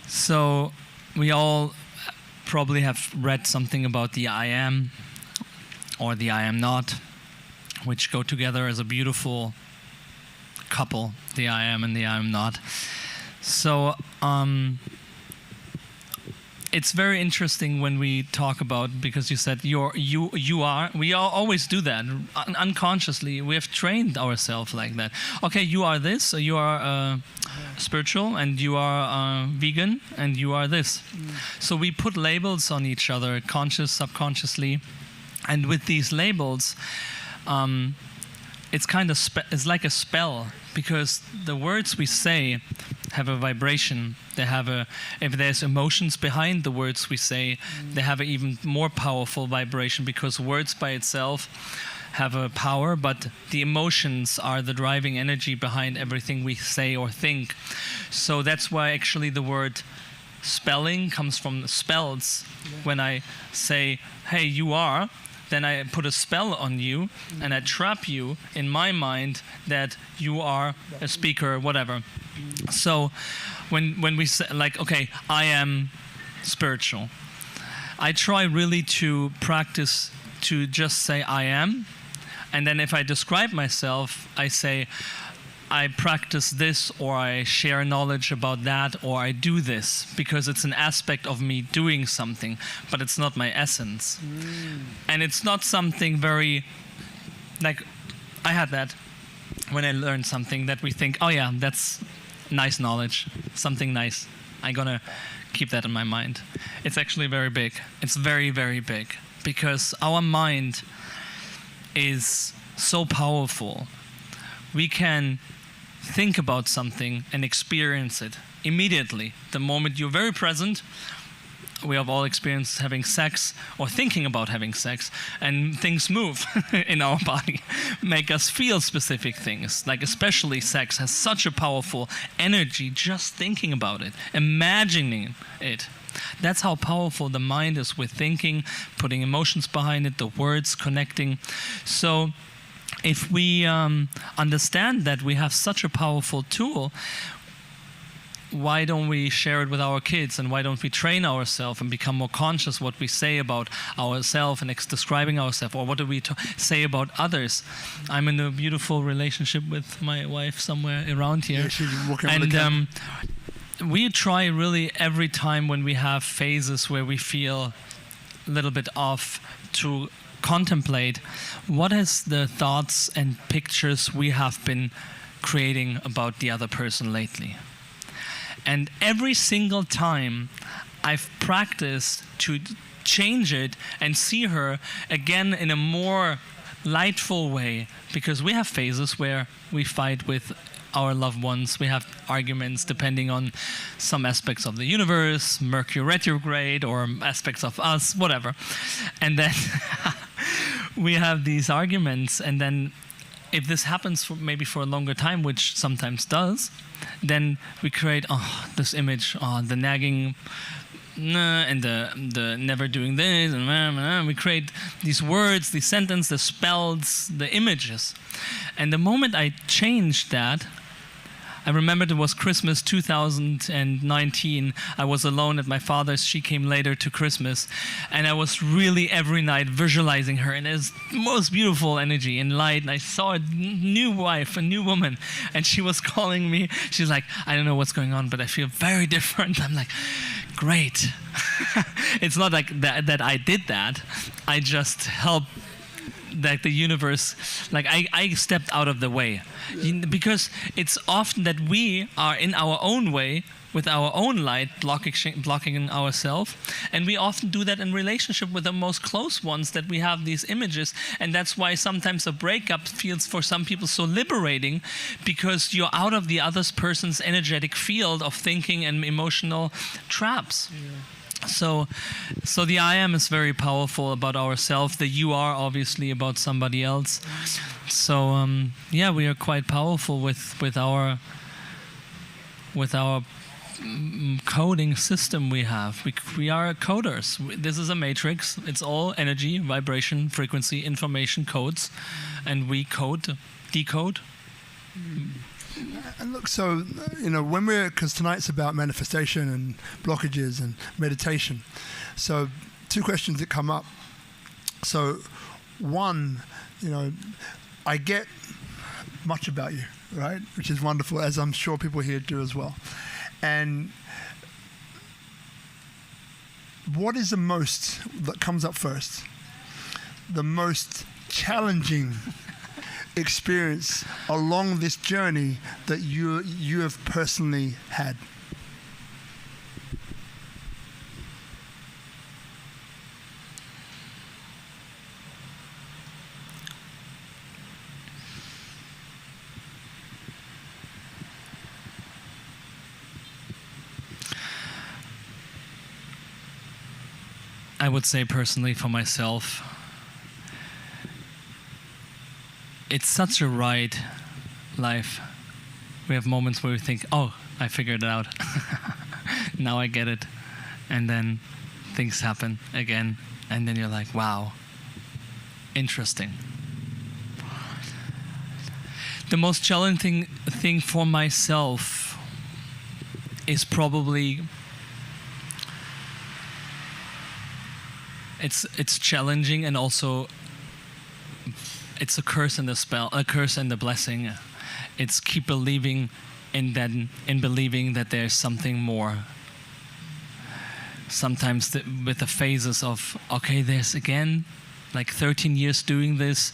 So we all probably have read something about the I am or the I am not, which go together as a beautiful couple, the I am and the I am not. So it's very interesting when we talk about, because you said you are. We all always do that unconsciously. We have trained ourselves like that. Okay, you are this. So you are spiritual, and you are vegan, and you are this. So we put labels on each other, conscious, subconsciously, and with these labels, it's kind of it's like a spell, because the words we say have a vibration. They have if there's emotions behind the words we say, they have an even more powerful vibration, because words by itself have a power, but the emotions are the driving energy behind everything we say or think. So that's why actually the word spelling comes from spells. Yeah. When I say, hey, you are, then I put a spell on you, and I trap you in my mind that you are a speaker, whatever. So when we say, like, okay, I am spiritual, I try really to practice to just say I am. And then if I describe myself, I say, I practice this, or I share knowledge about that, or I do this, because it's an aspect of me doing something, but it's not my essence. And it's not something very, like, I had that when I learned something that we think, oh yeah, that's nice knowledge, something nice. I'm gonna keep that in my mind. It's actually very big. It's very, very big, because our mind is so powerful. We can think about something and experience it immediately. The moment you're very present, we have all experienced having sex or thinking about having sex, and things move in our body, make us feel specific things. Like especially sex has such a powerful energy just thinking about it, imagining it. That's how powerful the mind is with thinking, putting emotions behind it, the words connecting. So if we understand that we have such a powerful tool, why don't we share it with our kids, and why don't we train ourselves and become more conscious what we say about ourselves and describing ourselves, or what do we say about others? I'm in a beautiful relationship with my wife somewhere around here. Yeah, she's walking and we try really every time when we have phases where we feel a little bit off to contemplate what is the thoughts and pictures we have been creating about the other person lately. And every single time I've practiced to change it and see her again in a more lightful way, because we have phases where we fight with our loved ones, we have arguments depending on some aspects of the universe, Mercury retrograde, or aspects of us, whatever. And then we have these arguments, and then if this happens maybe for a longer time, which sometimes does, then we create this image, the nagging, and the never doing this, and we create these words, these sentences, the spells, the images. And the moment I changed that, I remembered it was Christmas 2019. I was alone at my father's. She came later to Christmas. And I was really every night visualizing her. And it was the most beautiful energy and light. And I saw a new wife, a new woman. And she was calling me. She's like, I don't know what's going on, but I feel very different. I'm like, great. It's not like that I did that. I just helped that the universe, like I stepped out of the way. Because it's often that we are in our own way with our own light blocking ourselves, and we often do that in relationship with the most close ones, that we have these images. And that's why sometimes a breakup feels for some people so liberating, because you're out of the other person's energetic field of thinking and emotional traps. So the I am is very powerful about ourselves. The you are obviously about somebody else. So we are quite powerful with our coding system we have. We are coders. This is a matrix. It's all energy, vibration, frequency, information, codes, and we decode. And look, so, when because tonight's about manifestation and blockages and meditation. So 2 questions that come up. So one, I get much about you, right? Which is wonderful, as I'm sure people here do as well. And what is the most that comes up first? The most challenging experience along this journey that you have personally had? I would say personally for myself, it's such a ride, life. We have moments where we think, oh, I figured it out. Now I get it. And then things happen again. And then you're like, wow, interesting. The most challenging thing for myself is probably it's challenging, and also it's a curse and a spell, a curse and a blessing. It's keep believing in believing that there's something more. Sometimes with the phases of, okay, there's again, like 13 years doing this.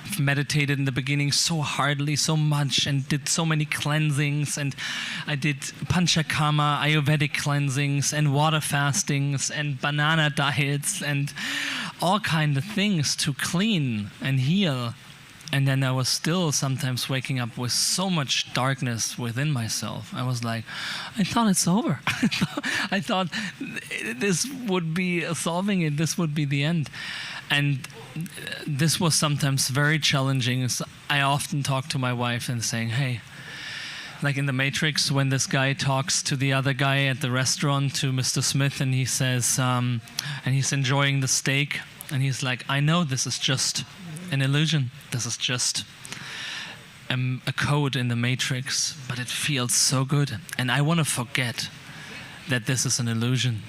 I've meditated in the beginning so hardly, so much, and did so many cleansings, and I did panchakarma, Ayurvedic cleansings, and water fastings, and banana diets, and all kind of things to clean and heal. And then I was still sometimes waking up with so much darkness within myself. I was like, I thought it's over. I thought this would be solving it. This would be the end. And this was sometimes very challenging. I often talk to my wife and saying, hey, like in The Matrix, when this guy talks to the other guy at the restaurant, to Mr. Smith, and he says, and he's enjoying the steak, and he's like, I know this is just an illusion. This is just a code in the Matrix, but it feels so good. And I want to forget that this is an illusion.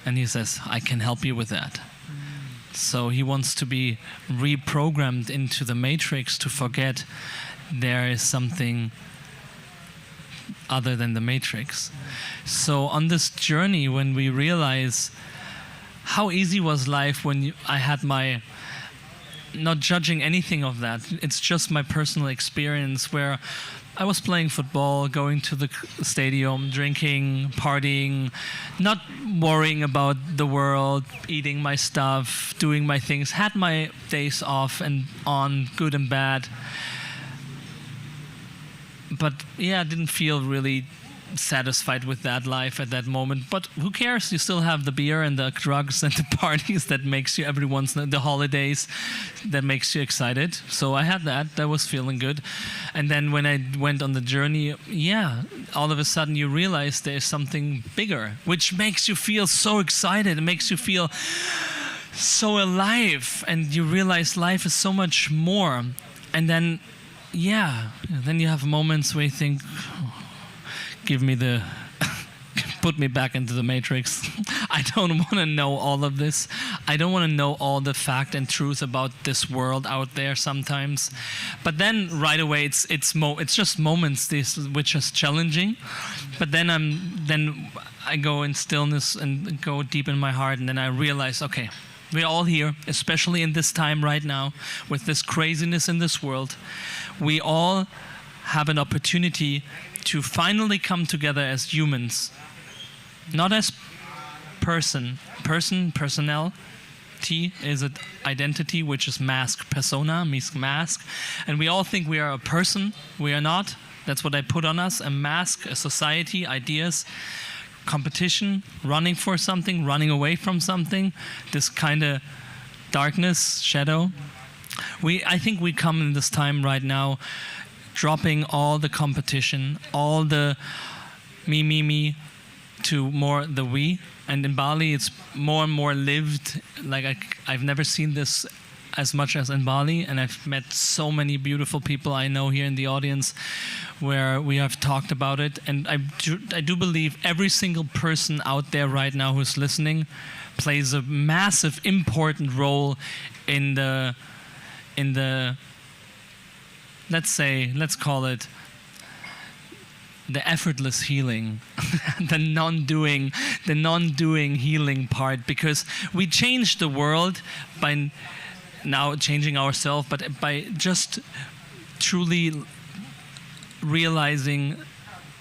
And he says, I can help you with that. So he wants to be reprogrammed into the Matrix to forget there is something other than the Matrix. So on this journey, when we realize how easy was life when I had my, not judging anything of that, it's just my personal experience where I was playing football, going to the stadium, drinking, partying, not worrying about the world, eating my stuff, doing my things, had my days off and on, good and bad. But yeah, I didn't feel really satisfied with that life at that moment. But who cares? You still have the beer and the drugs and the parties that makes you every once in the holidays that makes you excited. So I had that was feeling good. And then when I went on the journey, yeah, all of a sudden you realize there's something bigger, which makes you feel so excited. It makes you feel so alive, and you realize life is so much more. And then yeah, then you have moments where you think, give me the, put me back into the Matrix. I don't want to know all of this. I don't want to know all the fact and truth about this world out there sometimes. But then right away, it's just moments which is challenging. But then I go in stillness and go deep in my heart, and then I realize, okay, we're all here, especially in this time right now, with this craziness in this world. We all have an opportunity to finally come together as humans, not as personnel. T is an identity, which is mask. Persona means mask. And we all think we are a person. We are not. That's what I put on us, a mask, a society, ideas, competition, running for something, running away from something, this kind of darkness, shadow. I think we come in this time right now dropping all the competition, all the me, to more the we. And in Bali, it's more and more lived. Like I've never seen this as much as in Bali, and I've met so many beautiful people I know here in the audience where we have talked about it. And I do believe every single person out there right now who's listening plays a massive, important role in the let's call it the effortless healing, the non-doing healing part, because we change the world by now changing ourselves, but by just truly realizing,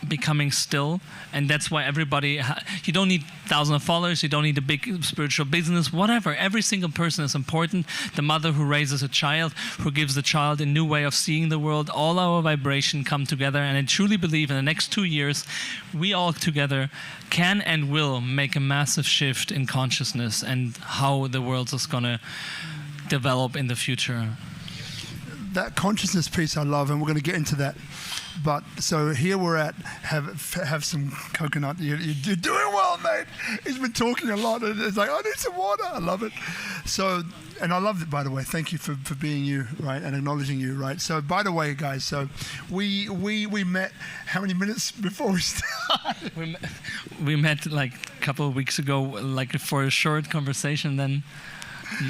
becoming still. And that's why everybody, you don't need thousands of followers, you don't need a big spiritual business, whatever. Every single person is important. The mother who raises a child, who gives the child a new way of seeing the world, all our vibration come together. And I truly believe in the next 2 years, we all together can and will make a massive shift in consciousness and how the world is going to develop in the future. That consciousness piece I love, and we're going to get into that. But so here we're at, have some coconut. You're doing well, mate. He's been talking a lot, and it's like, I need some water. I love it. So, and I love it, by the way. Thank you for being you, right, and acknowledging you, right. So, by the way, guys, so we met how many minutes before we started? We met like a couple of weeks ago, like for a short conversation. Then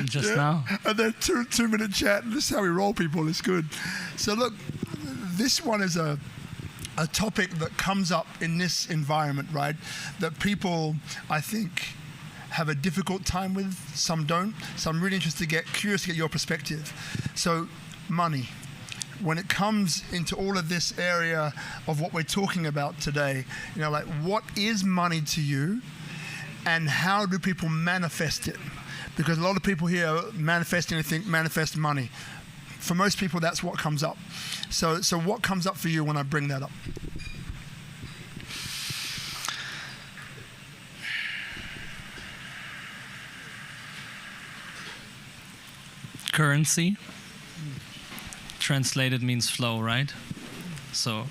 just now, and then 2-minute chat. This is how we roll, people. It's good. So, look, this one is a topic that comes up in this environment, right? That people, I think, have a difficult time with. Some don't. So I'm really curious to get your perspective. So, money. When it comes into all of this area of what we're talking about today, you know, like, what is money to you, and how do people manifest it? Because a lot of people here manifesting, think manifest money. For most people, that's what comes up. So what comes up for you when I bring that up? Currency. Translated means flow, right? So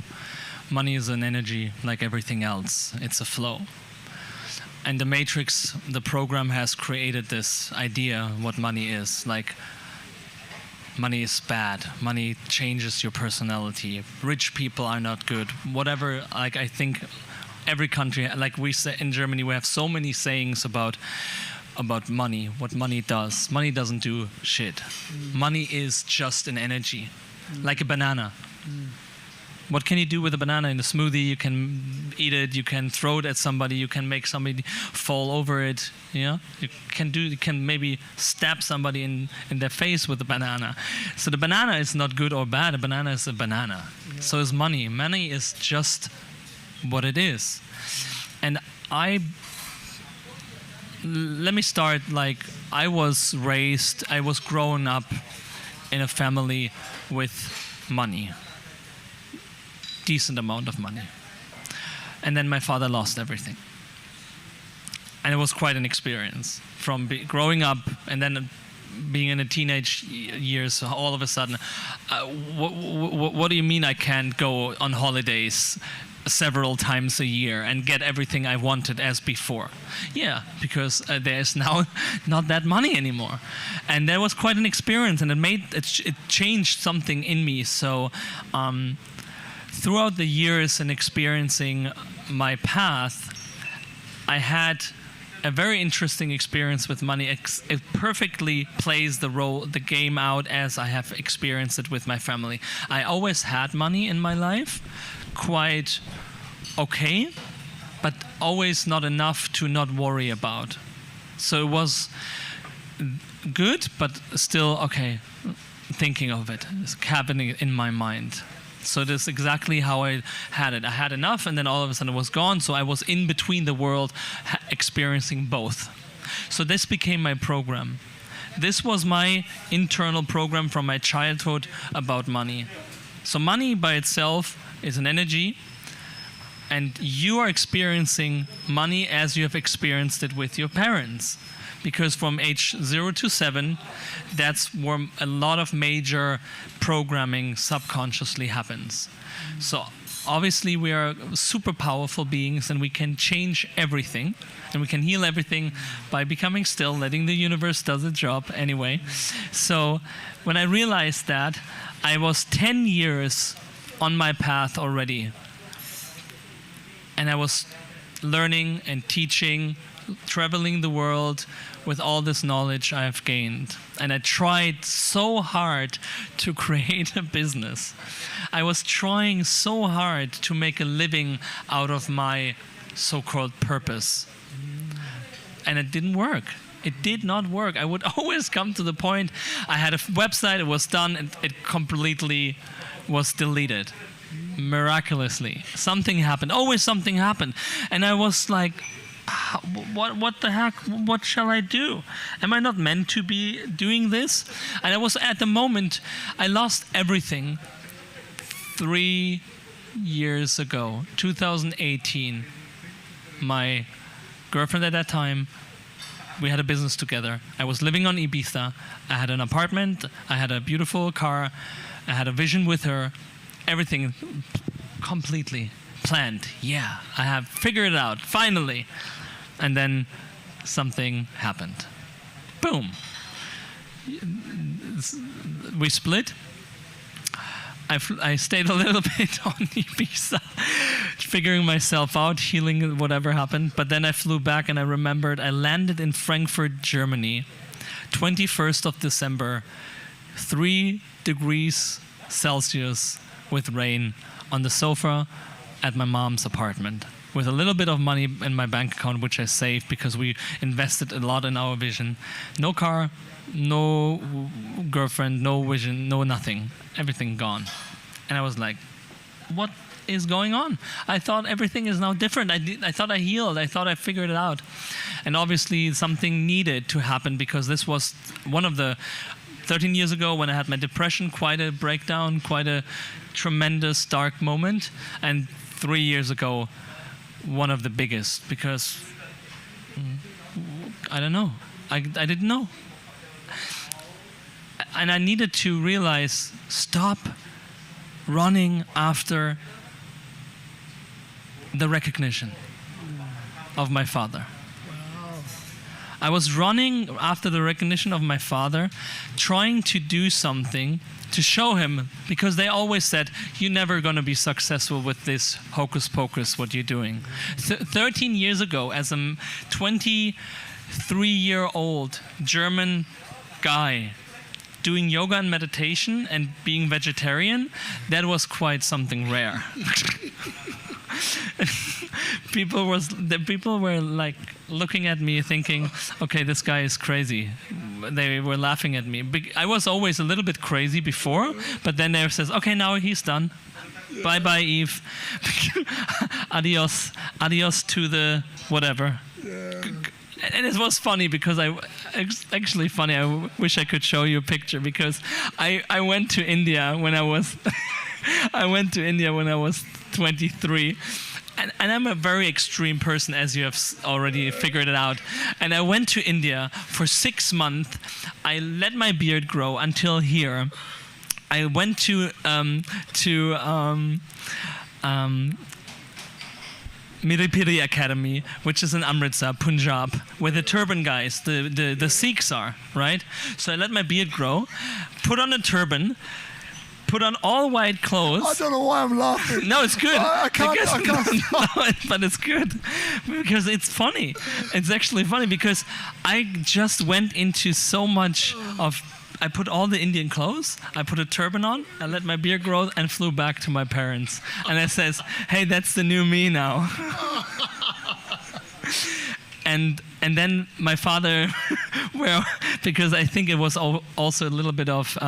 money is an energy like everything else. It's a flow. And the Matrix, the program, has created this idea what money is. Like, money is bad. Money changes your personality. Rich people are not good. Whatever, like, I think every country, like we say in Germany, we have so many sayings about money, what money does. Money doesn't do shit. Money is just an energy, like a banana. What can you do with a banana in a smoothie? You can eat it, you can throw it at somebody, you can make somebody fall over it, you can maybe stab somebody in their face with a banana. So the banana is not good or bad, a banana is a banana. Yeah. So is money. Money is just what it is. And let me start, like, I was grown up in a family with money. Decent amount of money. And then my father lost everything. And it was quite an experience from growing up and then being in the teenage years. All of a sudden, what do you mean I can't go on holidays several times a year and get everything I wanted as before? Yeah, because there's now not that money anymore. And that was quite an experience, and it changed something in me. So throughout the years and experiencing my path, I had a very interesting experience with money. It perfectly plays the game out as I have experienced it with my family. I always had money in my life, quite okay, but always not enough to not worry about. So it was good, but still okay, thinking of it, it's happening in my mind. So that's exactly how I had it. I had enough, and then all of a sudden it was gone. So I was in between the world, experiencing both. So this became my program. This was my internal program from my childhood about money. So money by itself is an energy, and you are experiencing money as you have experienced it with your parents. Because from age 0 to 7, that's where a lot of major programming subconsciously happens. So obviously we are super powerful beings, and we can change everything, and we can heal everything by becoming still, letting the universe do the job anyway. So when I realized that, I was 10 years on my path already. And I was learning and teaching, traveling the world with all this knowledge I have gained. And I tried so hard to create a business. I was trying so hard to make a living out of my so-called purpose. And it didn't work. It did not work. I would always come to the point, I had a website, it was done, and it completely was deleted. Miraculously. Something happened. Always something happened. And I was like, what the heck? What shall I do? Am I not meant to be doing this? And I was at the moment, I lost everything 3 years ago, 2018. My girlfriend at that time, we had a business together. I was living on Ibiza. I had an apartment. I had a beautiful car. I had a vision with her. Everything completely planned. Yeah, I have figured it out, finally. And then something happened. Boom. We split. I stayed a little bit on Ibiza, figuring myself out, healing whatever happened. But then I flew back and I remembered I landed in Frankfurt, Germany, 21st of December, 3 degrees Celsius with rain on the sofa at my mom's apartment, with a little bit of money in my bank account, which I saved because we invested a lot in our vision. No car, no girlfriend, no vision, no nothing. Everything gone. And I was like, what is going on? I thought everything is now different. I thought I healed. I thought I figured it out. And obviously something needed to happen, because this was one of the 13 years ago when I had my depression, quite a breakdown, quite a tremendous dark moment. And 3 years ago, one of the biggest, because I don't know. I didn't know. And I needed to realize, stop running after the recognition of my father. I was running after the recognition of my father, trying to do something to show him, because they always said, you're never going to be successful with this hocus pocus, what you're doing. 13 years ago, as a 23-year-old German guy, doing yoga and meditation and being vegetarian, that was quite something rare. People were like looking at me thinking, okay, this guy is crazy. They were laughing at me. I was always a little bit crazy before, but then they says, okay, now he's done. Bye bye, Yves. Adios to the whatever. Yeah. And it was funny because I wish I could show you a picture, because I went to India when I was 23, and I'm a very extreme person, as you have already figured it out. And I went to India for 6 months. I let my beard grow until here. I went to Miripiri Academy, which is in Amritsar, Punjab, where the turban guys, the Sikhs are, right? So I let my beard grow, put on a turban, put on all white clothes. I don't know why I'm laughing. No, it's good. I can't no, but it's good because it's funny. It's actually funny because I just went into so much of. I put all the Indian clothes, I put a turban on, I let my beard grow, and flew back to my parents. And I says, hey, that's the new me now. And then my father, well, because I think it was also a little bit of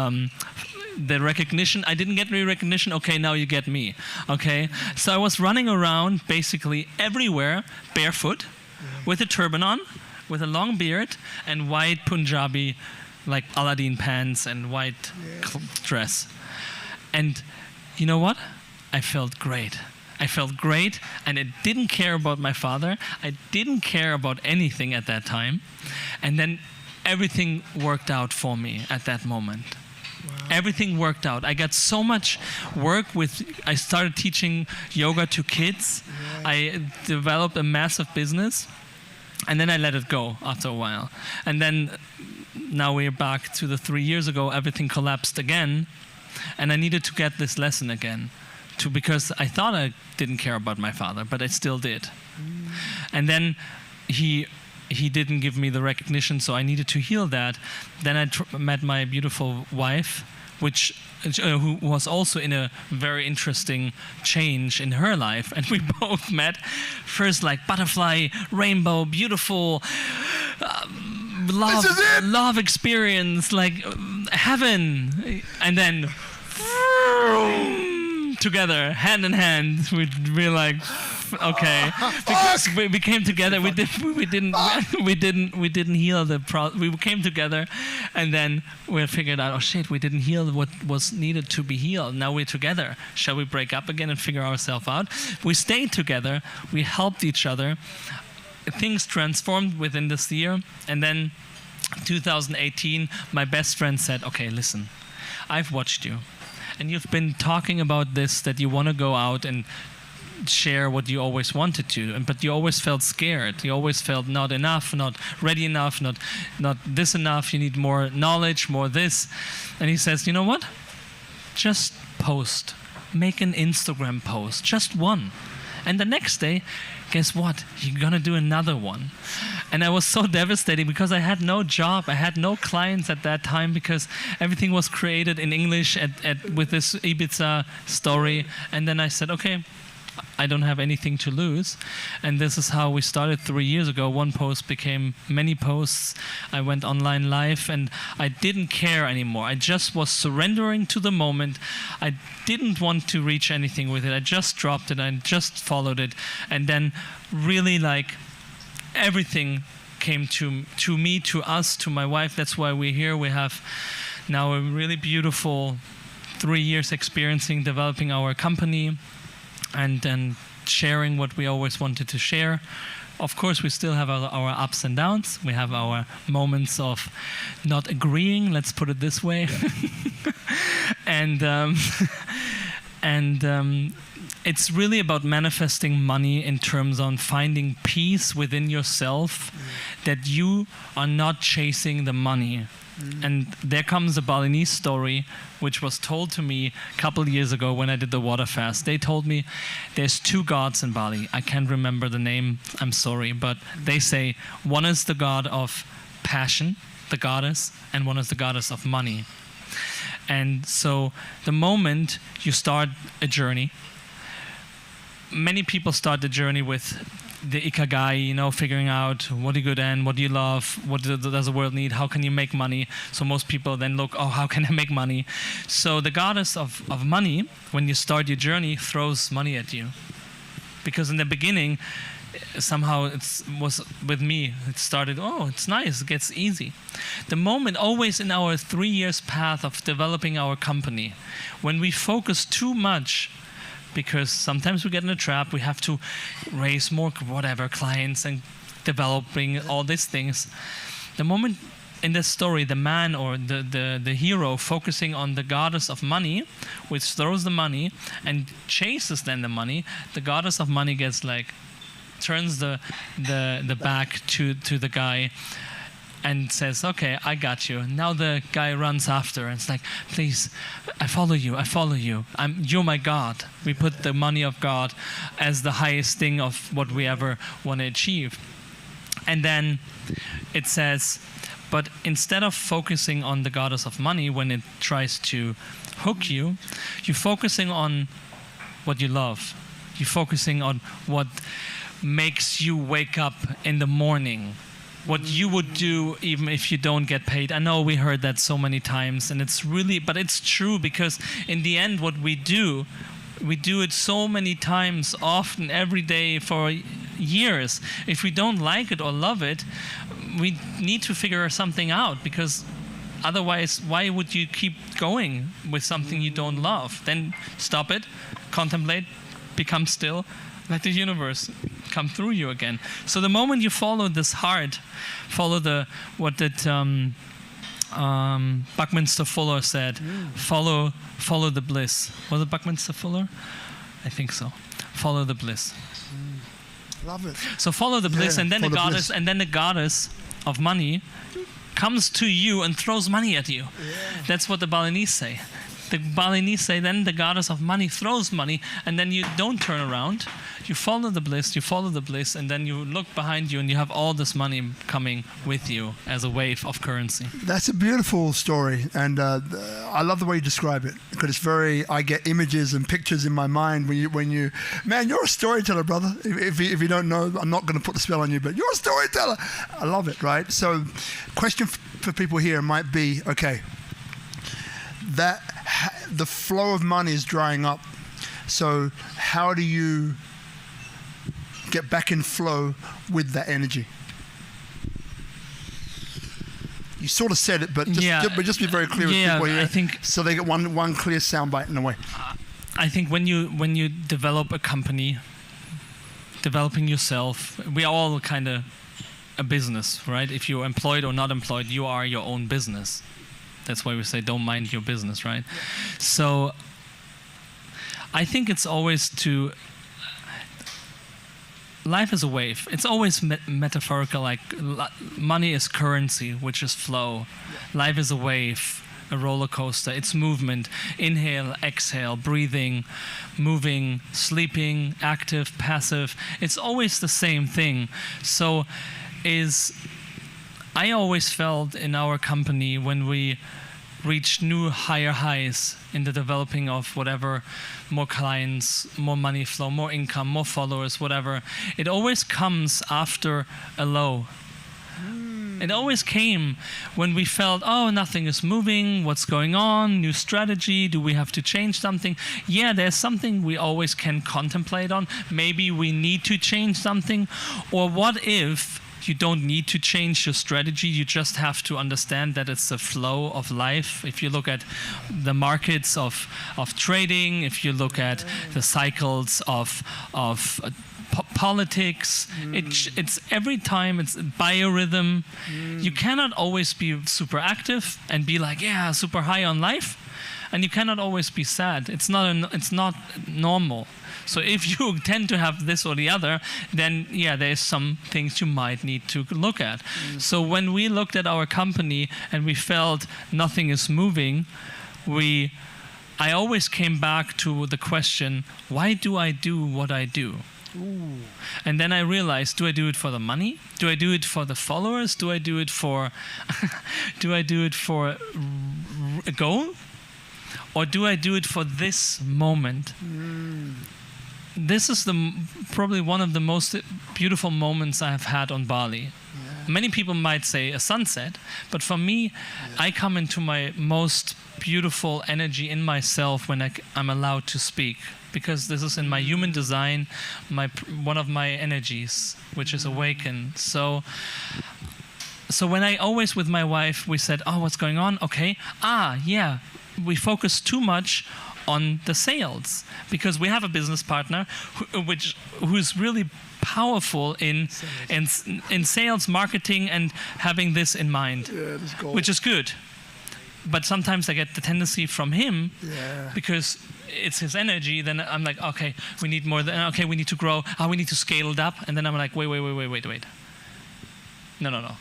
the recognition. I didn't get any recognition. Okay, now you get me. Okay, so I was running around basically everywhere barefoot, with a turban on, with a long beard, and white Punjabi, like Aladdin pants and white dress. And you know what? I felt great. I felt great, and I didn't care about my father. I didn't care about anything at that time. And then everything worked out for me at that moment. Wow. Everything worked out. I got so much work with, I started teaching yoga to kids. Yeah. I developed a massive business, and then I let it go after a while. And then now we're back to the 3 years ago, everything collapsed again, and I needed to get this lesson again, because I thought I didn't care about my father, but I still did. And then he didn't give me the recognition, so I needed to heal that. Then I met my beautiful wife, who was also in a very interesting change in her life, and we both met first like butterfly, rainbow, beautiful, love experience, like heaven, and then together, hand in hand, we're like, okay, because we came together. We didn't heal we came together, and then we figured out, oh shit, we didn't heal what was needed to be healed. Now we're together. Shall we break up again and figure ourselves out? We stayed together. We helped each other. Things transformed within this year, and then 2018, my best friend said, okay, listen, I've watched you, and you've been talking about this, that you want to go out and share what you always wanted to, but you always felt scared. You always felt not enough, not ready enough, not this enough. You need more knowledge, more this. And he says, you know what? Just post. Make an Instagram post, just one. And the next day, guess what? You're gonna do another one. And I was so devastated because I had no job. I had no clients at that time because everything was created in English with this Ibiza story. And then I said, okay, I don't have anything to lose. And this is how we started 3 years ago. One post became many posts. I went online live and I didn't care anymore. I just was surrendering to the moment. I didn't want to reach anything with it. I just dropped it. I just followed it. And then really like everything came to me, to us, to my wife. That's why we're here. We have now a really beautiful 3 years experiencing developing our company. And then sharing what we always wanted to share. Of course, we still have our ups and downs. We have our moments of not agreeing, let's put it this way. and it's really about manifesting money in terms of finding peace within yourself, that you are not chasing the money. And there comes a Balinese story which was told to me a couple of years ago when I did the water fast. They told me there's 2 gods in Bali. I can't remember the name, I'm sorry, but they say one is the god of passion, the goddess, and one is the goddess of money. And so the moment you start a journey, many people start the journey with the ikigai, you know, figuring out what are you good at, what do you love, what does the world need, how can you make money? So most people then look, oh, how can I make money? So the goddess of money, when you start your journey, throws money at you. Because in the beginning, somehow it was with me, it started, oh, it's nice, it gets easy. The moment, always in our 3 years path of developing our company, when we focus too much, because sometimes we get in a trap, we have to raise more clients and developing all these things. The moment in this story, the man or the hero focusing on the goddess of money, which throws the money and chases then the money, the goddess of money gets like, turns the back to the guy and says, okay, I got you. Now the guy runs after and it's like, please, I follow you. You're my God. We put the money of God as the highest thing of what we ever want to achieve. And then it says, but instead of focusing on the goddess of money when it tries to hook you, you're focusing on what you love. You're focusing on what makes you wake up in the morning. What you would do even if you don't get paid. I know we heard that so many times, and it's really, but it's true, because in the end what we do it so many times, often, every day, for years. If we don't like it or love it, we need to figure something out, because otherwise, why would you keep going with something you don't love? Then stop it, contemplate, become still, let the universe come through you again. So the moment you follow this heart, follow what did Buckminster Fuller said, follow the bliss. Was it Buckminster Fuller? I think so. Follow the bliss. Love it. So follow the bliss, and then the goddess of money comes to you and throws money at you. Yeah. That's what the Balinese say. The Balinese say then the goddess of money throws money, and then you don't turn around. You follow the bliss, and then you look behind you and you have all this money coming with you as a wave of currency. That's a beautiful story, and I love the way you describe it, because it's I get images and pictures in my mind when you man, you're a storyteller, brother. If you don't know, I'm not going to put the spell on you, but you're a storyteller. I love it, right? So question for people here might be, okay, that the flow of money is drying up. So how do you get back in flow with that energy? You sort of said it, but just be very clear with people here, I think, so they get one clear soundbite in a way. I think when you develop a company, developing yourself, we are all kind of a business, right? If you're employed or not employed, you are your own business. That's why we say don't mind your business, right? Yeah. So I think it's always life is a wave. It's always metaphorical, like money is currency, which is flow. Life is a wave, a roller coaster. It's movement. Inhale, exhale, breathing, moving, sleeping, active, passive. It's always the same thing. So I always felt in our company when we reach new higher highs in the developing of whatever, more clients, more money flow, more income, more followers, whatever, it always comes after a low. It always came when we felt, oh, nothing is moving, what's going on, new strategy, do we have to change something? Yeah, there's something we always can contemplate on. Maybe we need to change something. Or what if you don't need to change your strategy, you just have to understand that it's the flow of life. If you look at the markets of trading, if you look at the cycles of politics, it's every time it's biorhythm. You cannot always be super active and be like, yeah, super high on life, and you cannot always be sad. It's not normal. So if you tend to have this or the other, then yeah, there's some things you might need to look at. So when we looked at our company and we felt nothing is moving, I always came back to the question, why do I do what I do? Ooh. And then I realized, do I do it for the money? Do I do it for the followers? Do I do it for a goal? Or do I do it for this moment? This is probably one of the most beautiful moments I have had on Bali. Yeah. Many people might say a sunset, but for me, I come into my most beautiful energy in myself when I'm allowed to speak, because this is in my human design, one of my energies, which is awakened. So when I always with my wife, we said, oh, what's going on? Okay. Yeah, we focus too much on the sales, because we have a business partner who's really powerful in sales, marketing, and having this in mind, which is good. But sometimes I get the tendency from him, because it's his energy. Then I'm like, okay, we need more. Okay, we need to grow. We need to scale it up. And then I'm like, wait. No.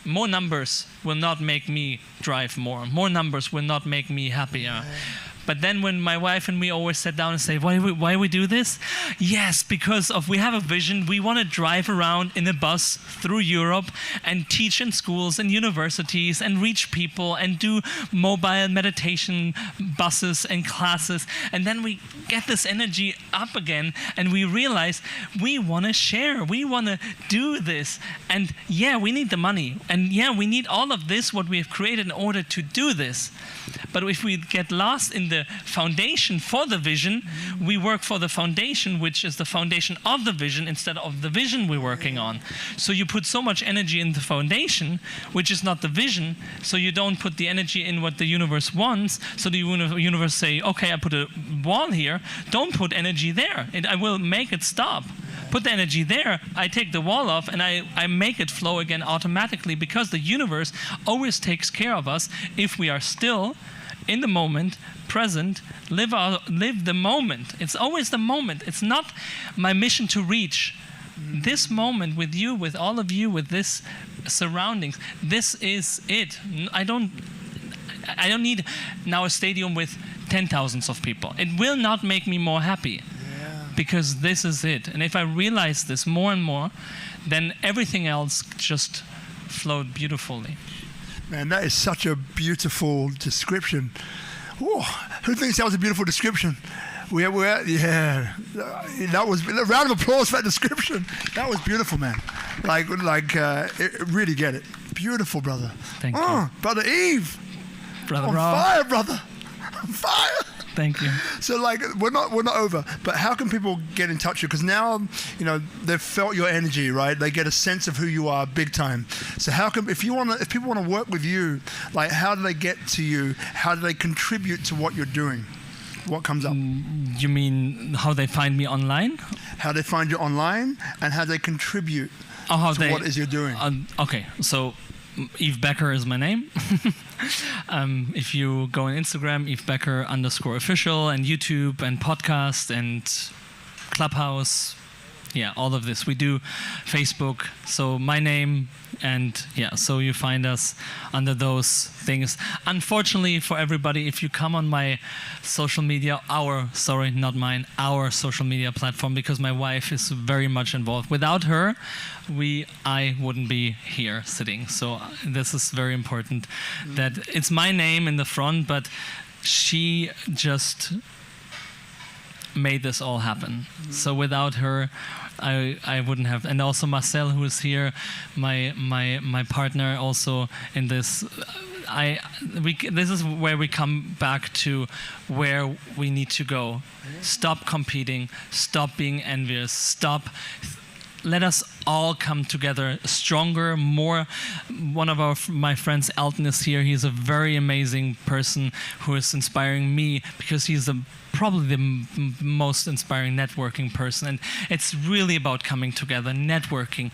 More numbers will not make me drive more. More numbers will not make me happier. But then when my wife and me always sat down and say, why we do this? Yes, because we have a vision. We want to drive around in a bus through Europe and teach in schools and universities and reach people and do mobile meditation buses and classes. And then we get this energy up again and we realize we want to share. We want to do this. And yeah, we need the money. And yeah, we need all of this, what we have created in order to do this. But if we get lost in the foundation for the vision, we work for the foundation, which is the foundation of the vision, instead of the vision we're working on. So you put so much energy in the foundation, which is not the vision, so you don't put the energy in what the universe wants. So the universe say, okay, I put a wall here, don't put energy there. I will make it stop. Put the energy there, I take the wall off, and I make it flow again automatically, because the universe always takes care of us if we are still, in the moment, present, live the moment. It's always the moment. It's not my mission to reach this moment with you, with all of you, with this surroundings. This is it. I don't need now a stadium with 10,000s of people. It will not make me more happy. Because this is it. And if I realize this more and more, then everything else just flowed beautifully. Man, that is such a beautiful description. Whoa, who thinks that was a beautiful description? That was a round of applause for that description. That was beautiful, man. Really get it. Beautiful, brother. Thank you. Brother Yves. Brother on Rob. fire, brother. On fire. Thank you. So we're not over, but how can people get in touch with you? Because now, they've felt your energy, right? They get a sense of who you are big time. So how can, if people want to work with you, how do they get to you? How do they contribute to what you're doing? What comes up? You mean how they find me online? How they find you online and how they contribute to what it is you're doing. Okay, so Yves Becker is my name. If you go on Instagram, Yves Becker _official, and YouTube and podcast and Clubhouse, yeah, all of this. We do Facebook, so my name, and yeah, so you find us under those things. Unfortunately for everybody, if you come on my social media, our social media platform, because my wife is very much involved. Without her, I wouldn't be here sitting. So this is very important, that it's my name in the front, but she just made this all happen. So without her, I wouldn't have. And also Marcel, who is here, my partner, also in this. This is where we come back to where we need to go. Stop competing. Stop being envious. Let us all come together stronger, more. One of my friends, Alton, is here. He's a very amazing person who is inspiring me, because he's probably the most inspiring networking person. And it's really about coming together, networking,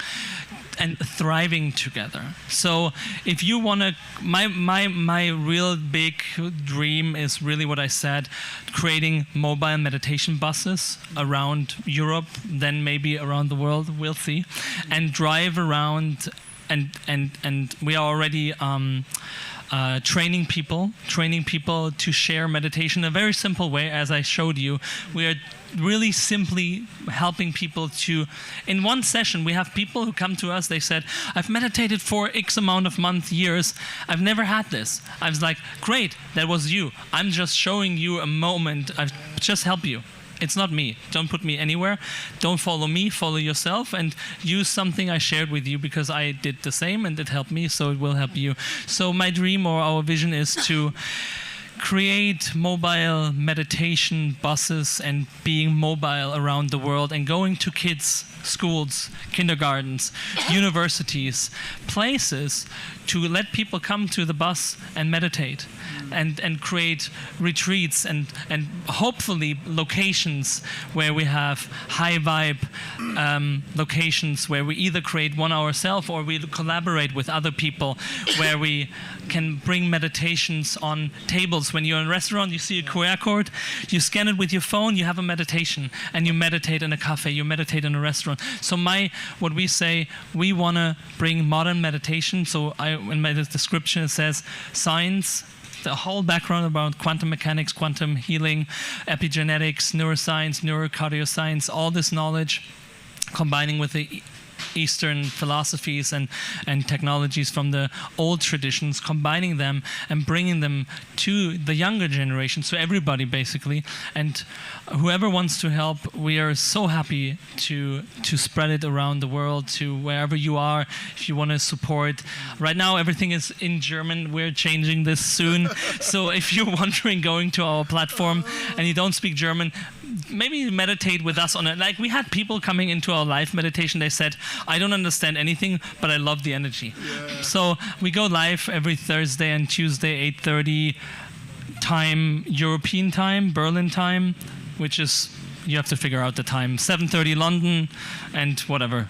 and thriving together. So if you want to, my real big dream is really what I said, creating mobile meditation buses around Europe, then maybe around the world, we'll see, and drive around, and we are already training people to share meditation in a very simple way. As I showed you, we are really simply helping people to, in one session, we have people who come to us, they said, I've meditated for X amount of years, I've never had this. I was like, great, that was you. I'm just showing you a moment, I've just helped you. It's not me. Don't put me anywhere. Don't follow me. Follow yourself and use something I shared with you, because I did the same and it helped me, so it will help you. So my dream or our vision is to create mobile meditation buses and being mobile around the world and going to kids, schools, kindergartens, universities, places to let people come to the bus and meditate and create retreats and hopefully locations where we have high vibe locations where we either create one ourselves or we collaborate with other people, where we can bring meditations on tables. When you're in a restaurant, you see a QR code, you scan it with your phone, you have a meditation, and you meditate in a cafe, you meditate in a restaurant. So what we say, we want to bring modern meditation. So in my description it says science, the whole background about quantum mechanics, quantum healing, epigenetics, neuroscience, neurocardioscience, all this knowledge, combining with the Eastern philosophies and technologies from the old traditions, combining them and bringing them to the younger generation, so everybody basically. And whoever wants to help, we are so happy to spread it around the world, to wherever you are, if you want to support. Right now everything is in German. We're changing this soon. So if you're wondering, going to our platform and you don't speak German, maybe meditate with us on it. Like, we had people coming into our live meditation, they said, I don't understand anything, but I love the energy. Yeah. So we go live every Thursday and Tuesday, 8:30 time, European time, Berlin time, which is, you have to figure out the time, 7:30 London and whatever.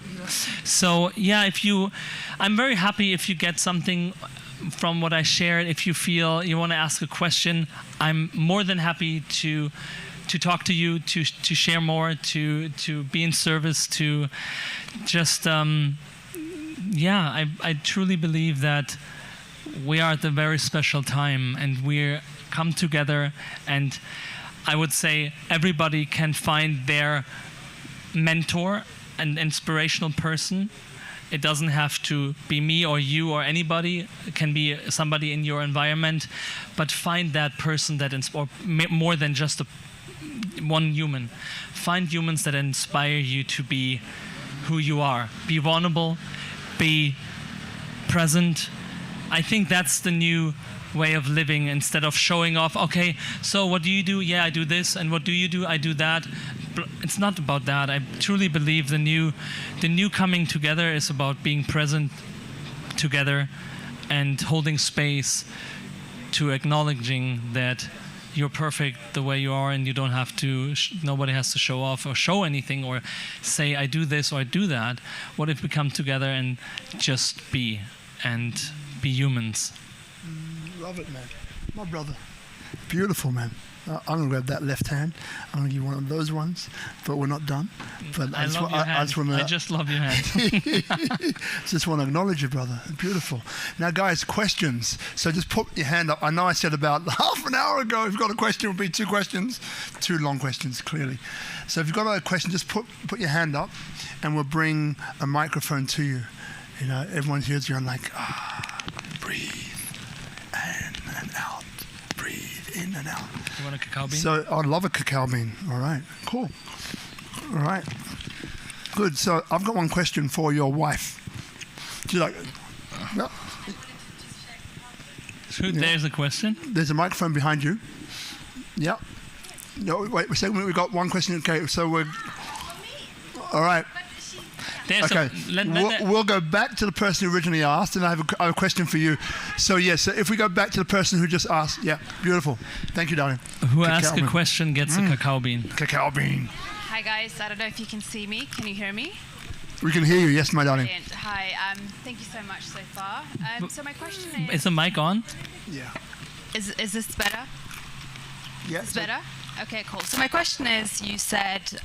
So yeah, I'm very happy if you get something from what I shared. If you feel you want to ask a question, I'm more than happy to talk to you, to share more, to be in service, to just, I truly believe that we are at a very special time, and we're come together, and I would say everybody can find their mentor, an inspirational person. It doesn't have to be me or you or anybody. It can be somebody in your environment, but find that person that or more than just one human. Find humans that inspire you to be who you are. Be vulnerable, be present. I think that's the new way of living, instead of showing off, okay, so what do you do? Yeah, I do this. And what do you do? I do that. It's not about that. I truly believe the new coming together is about being present together and holding space, to acknowledging that you're perfect the way you are, and you don't have to, nobody has to show off or show anything or say, I do this or I do that. What if we come together and just be, and be humans? Love it, man. My brother. Beautiful, man. I'm going to grab that left hand. I'm going to give you one of those ones, but we're not done. But I love your hand. I just love your hand. Just want to acknowledge you, brother. Beautiful. Now, guys, questions. So just put your hand up. I know I said about half an hour ago, if you've got a question, it will be 2 questions. 2 long questions, clearly. So if you've got a question, just put your hand up, and we'll bring a microphone to you. You know, everyone hears you and like, breathe in and out. Breathe in and out. You want a cacao bean? So I'd love a cacao bean. All right, cool. All right, good. So I've got one question for your wife. Do you like? No. There's a question. There's a microphone behind you. Yeah. No, wait a second. We've got one question. Okay, so we're. All right. Okay, we'll go back to the person who originally asked, and I have a question for you. So yes, so if we go back to the person who just asked, yeah, beautiful. Thank you, darling. Who asks a question gets a cacao bean. Cacao bean. Hi guys, I don't know if you can see me. Can you hear me? We can hear you, yes, my darling. Brilliant. Hi, thank you so much so far. So my question is... Is the mic on? Yeah. Is this better? Yeah. Is this better? Okay, cool. So my question is, you said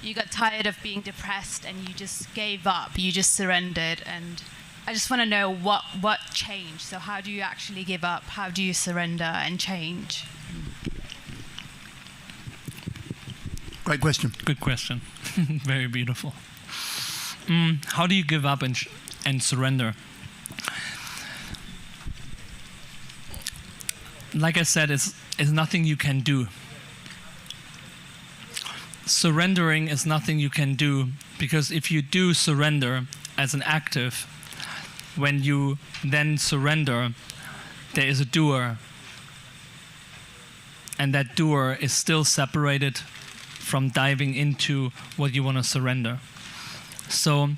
you got tired of being depressed and you just gave up, you just surrendered, and I just want to know what changed. So how do you actually give up? How do you surrender and change? Great question. Good question. Very beautiful. How do you give up and surrender? Like I said, it's nothing you can do. Surrendering is nothing you can do, because if you do surrender as an active, when you then surrender, there is a doer. And that doer is still separated from diving into what you want to surrender. So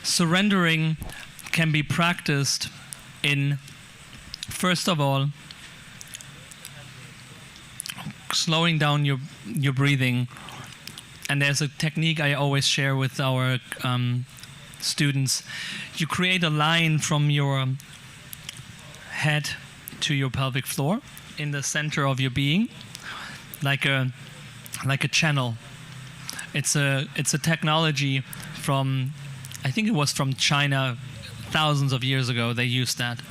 surrendering can be practiced in, first of all, slowing down your breathing. And there's a technique I always share with our students. You create a line from your head to your pelvic floor in the center of your being, like a channel. It's a technology from, I think it was from China, thousands of years ago. They used that.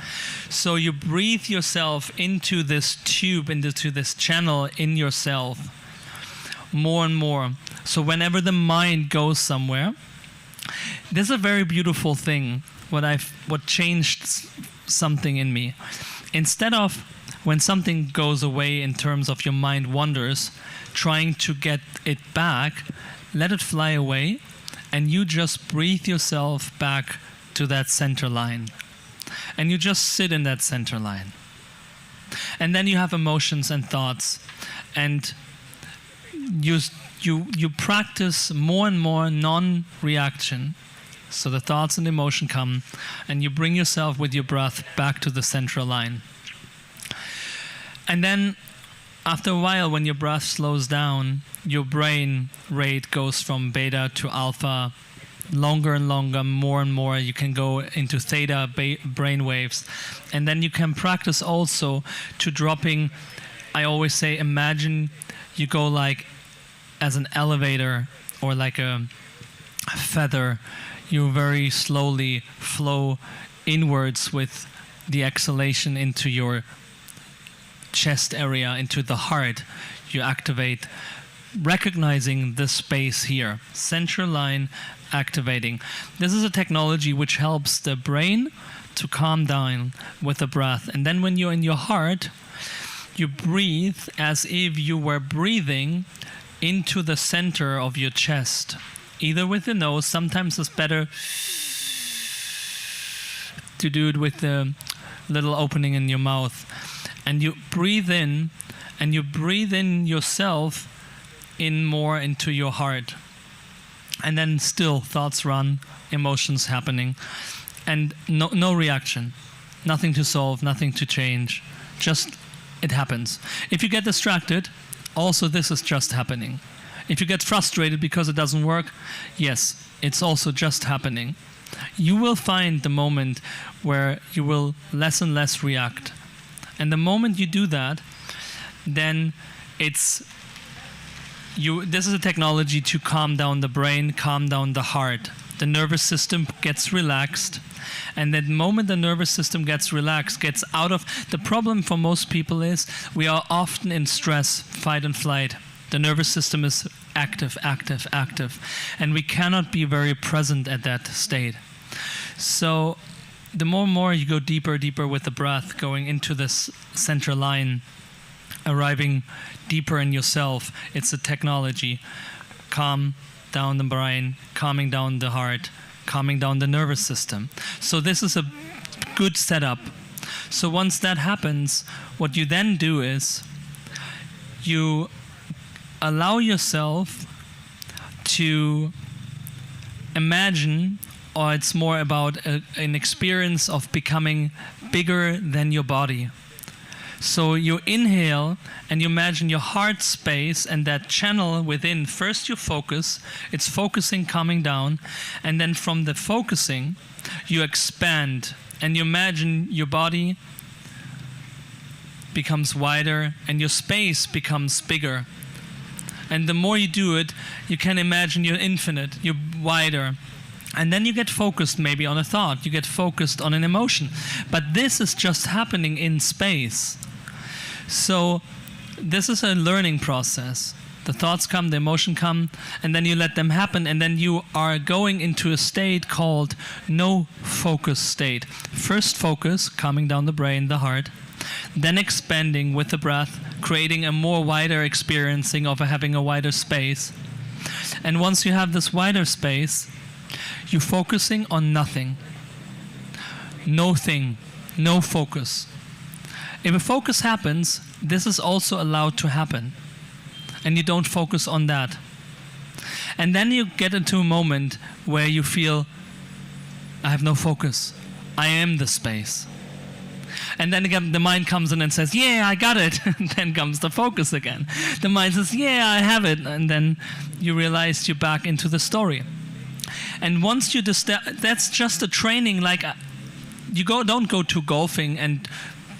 So you breathe yourself into this tube, into this channel in yourself, more and more. So whenever the mind goes somewhere, this is a very beautiful thing. What changed something in me. Instead of when something goes away in terms of your mind wanders, trying to get it back, let it fly away, and you just breathe yourself back to that center line. And you just sit in that center line. And then you have emotions and thoughts. And you practice more and more non-reaction. So the thoughts and emotion come, and you bring yourself with your breath back to the central line. And then after a while, when your breath slows down, your brain rate goes from beta to alpha, longer and longer, more and more. You can go into theta brain waves. And then you can practice also to dropping, I always say, imagine you go like as an elevator or like a feather. You very slowly flow inwards with the exhalation into your chest area, into the heart. You activate, recognizing this space here, central line, activating. This is a technology which helps the brain to calm down with the breath. And then when you're in your heart, you breathe as if you were breathing into the center of your chest, either with the nose. Sometimes it's better to do it with the little opening in your mouth. And you breathe in, and you breathe in yourself in more into your heart. And then still thoughts run, emotions happening, and no reaction, nothing to solve, nothing to change, just it happens. If you get distracted, also this is just happening. If you get frustrated because it doesn't work, yes, it's also just happening. You will find the moment where you will less and less react, And the moment you do that, then this is a technology to calm down the brain, calm down the heart. The nervous system gets relaxed. And the moment the nervous system gets relaxed, gets out of... The problem for most people is we are often in stress, fight and flight. The nervous system is active, active, active. And we cannot be very present at that state. So the more and more you go deeper, deeper with the breath, going into this central line, arriving deeper in yourself, it's a technology. Calm down the brain, calming down the heart, calming down the nervous system. So this is a good setup. So once that happens, what you then do is you allow yourself to imagine, or it's more about an experience of becoming bigger than your body. So you inhale and you imagine your heart space and that channel within. First you focus, it's focusing, calming down, and then from the focusing you expand and you imagine your body becomes wider and your space becomes bigger. And the more you do it, you can imagine you're infinite, you're wider. And then you get focused maybe on a thought, you get focused on an emotion. But this is just happening in space. So this is a learning process. The thoughts come, the emotion come, and then you let them happen, and then you are going into a state called no focus state. First focus, calming down the brain, the heart, then expanding with the breath, creating a more wider experiencing of having a wider space. And once you have this wider space, you're focusing on nothing. No thing, no focus. If a focus happens, this is also allowed to happen. And you don't focus on that. And then you get into a moment where you feel, I have no focus. I am the space. And then again, the mind comes in and says, yeah, I got it. And then comes the focus again. The mind says, yeah, I have it. And then you realize you're back into the story. And once you that's just a training, like don't go to golfing and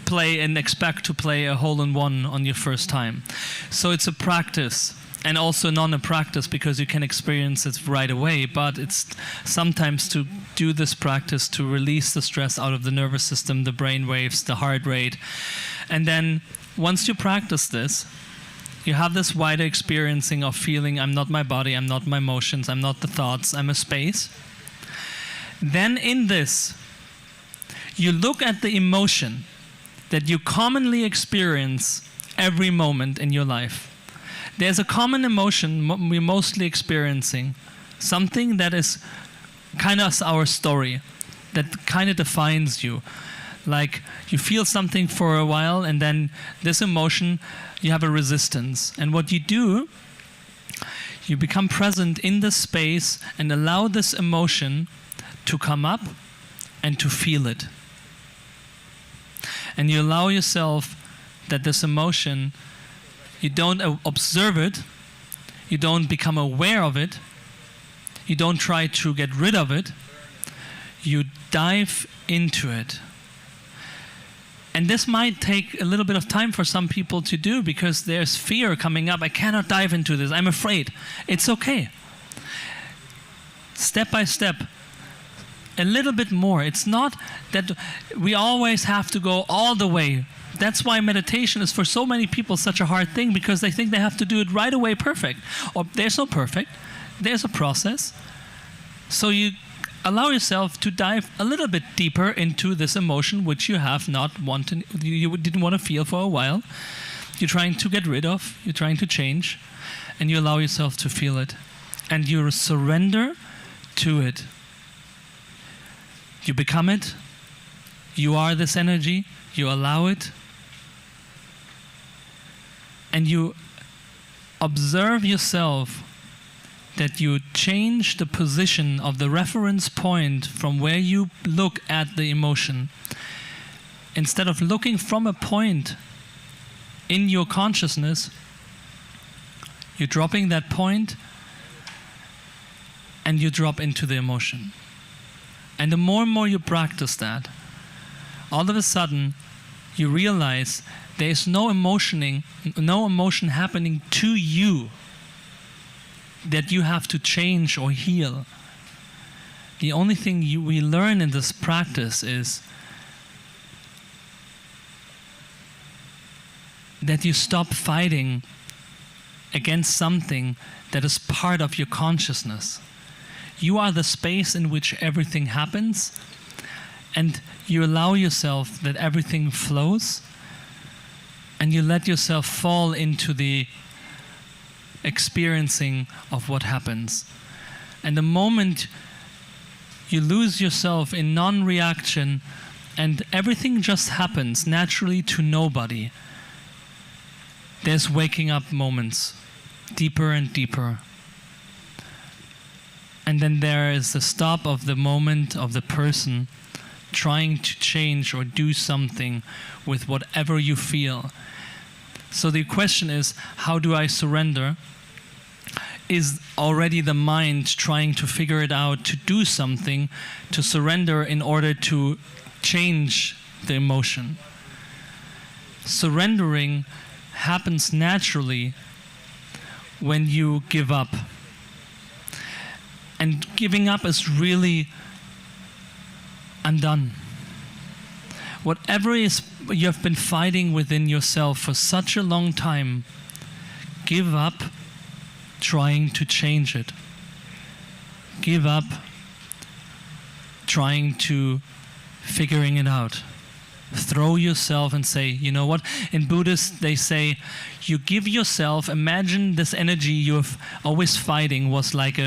play and expect to play a hole-in-one on your first time. So it's a practice, and also not a practice because you can experience it right away, but it's sometimes to do this practice to release the stress out of the nervous system, the brain waves, the heart rate. And then once you practice this, you have this wider experiencing of feeling I'm not my body, I'm not my emotions, I'm not the thoughts, I'm a space. Then in this, you look at the emotion that you commonly experience every moment in your life. There's a common emotion we're mostly experiencing, something that is kind of our story, that kind of defines you. Like you feel something for a while and then this emotion, you have a resistance. And what you do, you become present in the space and allow this emotion to come up and to feel it. And you allow yourself that this emotion, you don't observe it, you don't become aware of it, you don't try to get rid of it, you dive into it. And this might take a little bit of time for some people to do because there's fear coming up. I cannot dive into this, I'm afraid. It's okay. Step by step. A little bit more. It's not that we always have to go all the way. That's why meditation is for so many people such a hard thing, because they think they have to do it right away perfect. Or there's no perfect. There's a process. So you allow yourself to dive a little bit deeper into this emotion which you have not wanted, you didn't want to feel for a while. You're trying to get rid of, you're trying to change, and you allow yourself to feel it. And you surrender to it. You become it. You are this energy. You allow it. And you observe yourself that you change the position of the reference point from where you look at the emotion. Instead of looking from a point in your consciousness, you're dropping that point and you drop into the emotion. And the more and more you practice that, all of a sudden, you realize there's no emotion happening to you that you have to change or heal. The only thing we learn in this practice is that you stop fighting against something that is part of your consciousness. You are the space in which everything happens, and you allow yourself that everything flows, and you let yourself fall into the experiencing of what happens. And the moment you lose yourself in non-reaction and everything just happens naturally to nobody, there's waking up moments, deeper and deeper. And then there is the stop of the moment of the person trying to change or do something with whatever you feel. So the question is, how do I surrender? Is already the mind trying to figure it out, to do something, to surrender in order to change the emotion. Surrendering happens naturally when you give up. And giving up is really, I'm done. Whatever is you have been fighting within yourself for such a long time, give up trying to change it. Give up trying to figuring it out. Throw yourself and say, you know what? In Buddhist, they say, you give yourself, imagine this energy you're always fighting was like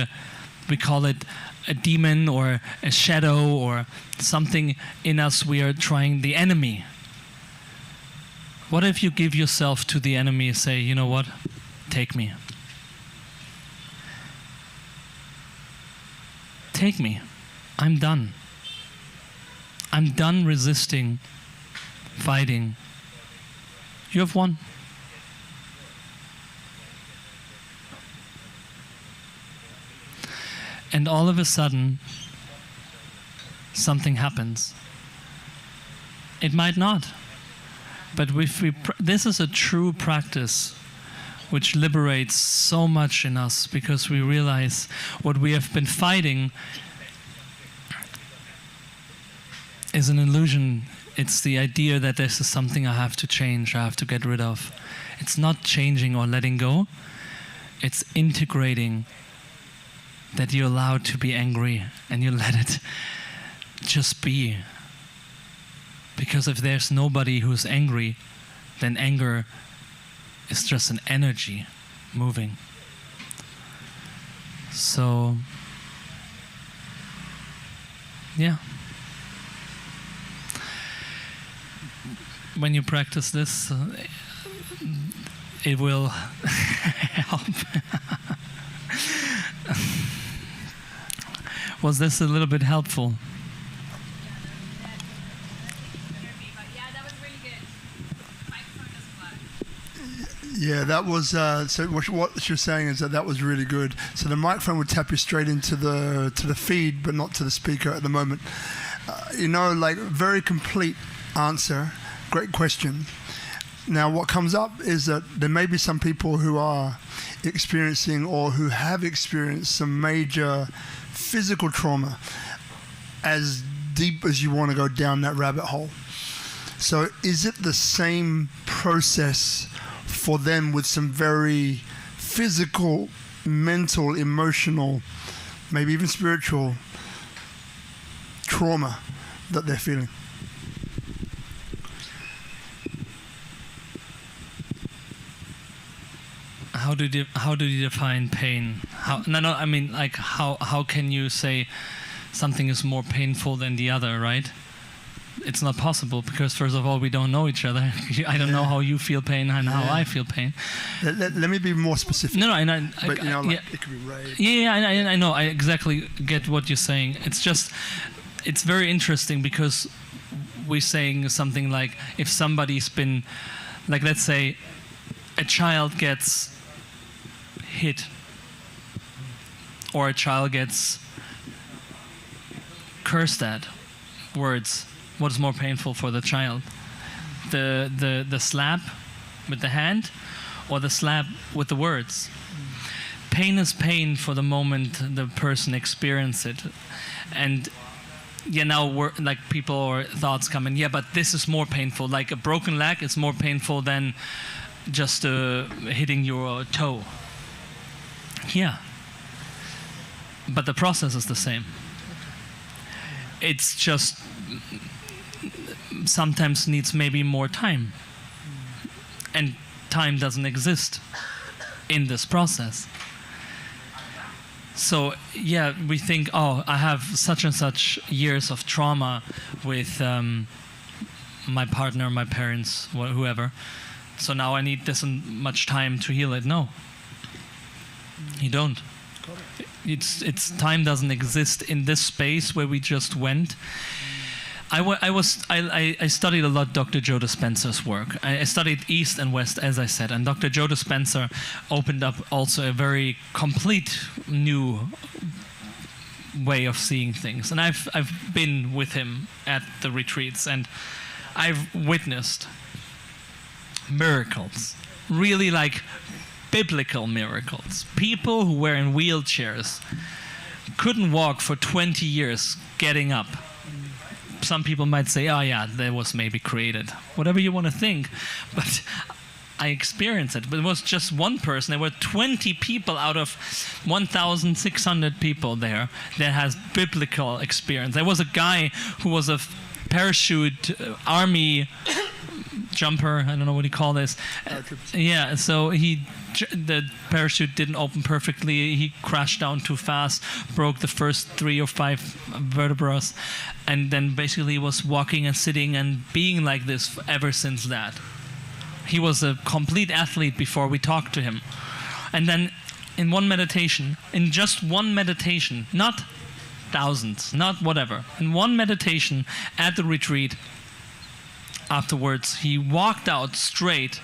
we call it a demon or a shadow or something in us we are trying, the enemy. What if you give yourself to the enemy and say, you know what? Take me. Take me. I'm done. I'm done resisting, fighting. You have won. And all of a sudden, something happens. It might not. But if this is a true practice which liberates so much in us, because we realize what we have been fighting is an illusion. It's the idea that this is something I have to change, I have to get rid of. It's not changing or letting go. It's integrating that you're allowed to be angry and you let it just be. Because if there's nobody who's angry, then anger is just an energy moving. So, yeah. When you practice this, it will help. Was this a little bit helpful? Yeah, that was, so what you're saying is that was really good. So the microphone would tap you straight into the feed, but not to the speaker at the moment. Very complete answer, great question. Now what comes up is that there may be some people who are experiencing or who have experienced some major physical trauma, as deep as you want to go down that rabbit hole. So is it the same process for them with some very physical, mental, emotional, maybe even spiritual trauma that they're feeling? How do you define pain? How can you say something is more painful than the other, right? It's not possible because, first of all, we don't know each other. I don't know how you feel pain and how I feel pain. Let me be more specific. No, it could be rage. Yeah, I know. I exactly get what you're saying. It's just, it's very interesting because we're saying something like, if somebody's been, like, let's say, a child gets hit, or a child gets cursed at, words. What is more painful for the child? the slap with the hand or the slap with the words. Pain is pain for the moment the person experiences it. And now we're like people or thoughts come in, but this is more painful. Like a broken leg is more painful than just hitting your toe. Yeah. But the process is the same. It's just sometimes needs maybe more time. And time doesn't exist in this process. So we think, I have such and such years of trauma with my partner, my parents, whoever. So now I need this much time to heal it. No, you don't. It's time doesn't exist in this space where we just went. I studied a lot Dr. Joe Dispenza's work. I studied East and West, as I said, and Dr. Joe Dispenza opened up also a very complete new way of seeing things. And I've been with him at the retreats, and I've witnessed miracles, really like biblical miracles. People who were in wheelchairs couldn't walk for 20 years getting up. Some people might say, that was maybe created. Whatever you want to think. But I experienced it. But it was just one person. There were 20 people out of 1,600 people there that has biblical experience. There was a guy who was a parachute army jumper. I don't know what you call this. So the parachute didn't open perfectly. He crashed down too fast, broke the first 3 or 5 vertebrae, and then basically was walking and sitting and being like this ever since that. He was a complete athlete before we talked to him. And then in just one meditation, not thousands, not whatever, in one meditation at the retreat, afterwards, he walked out straight.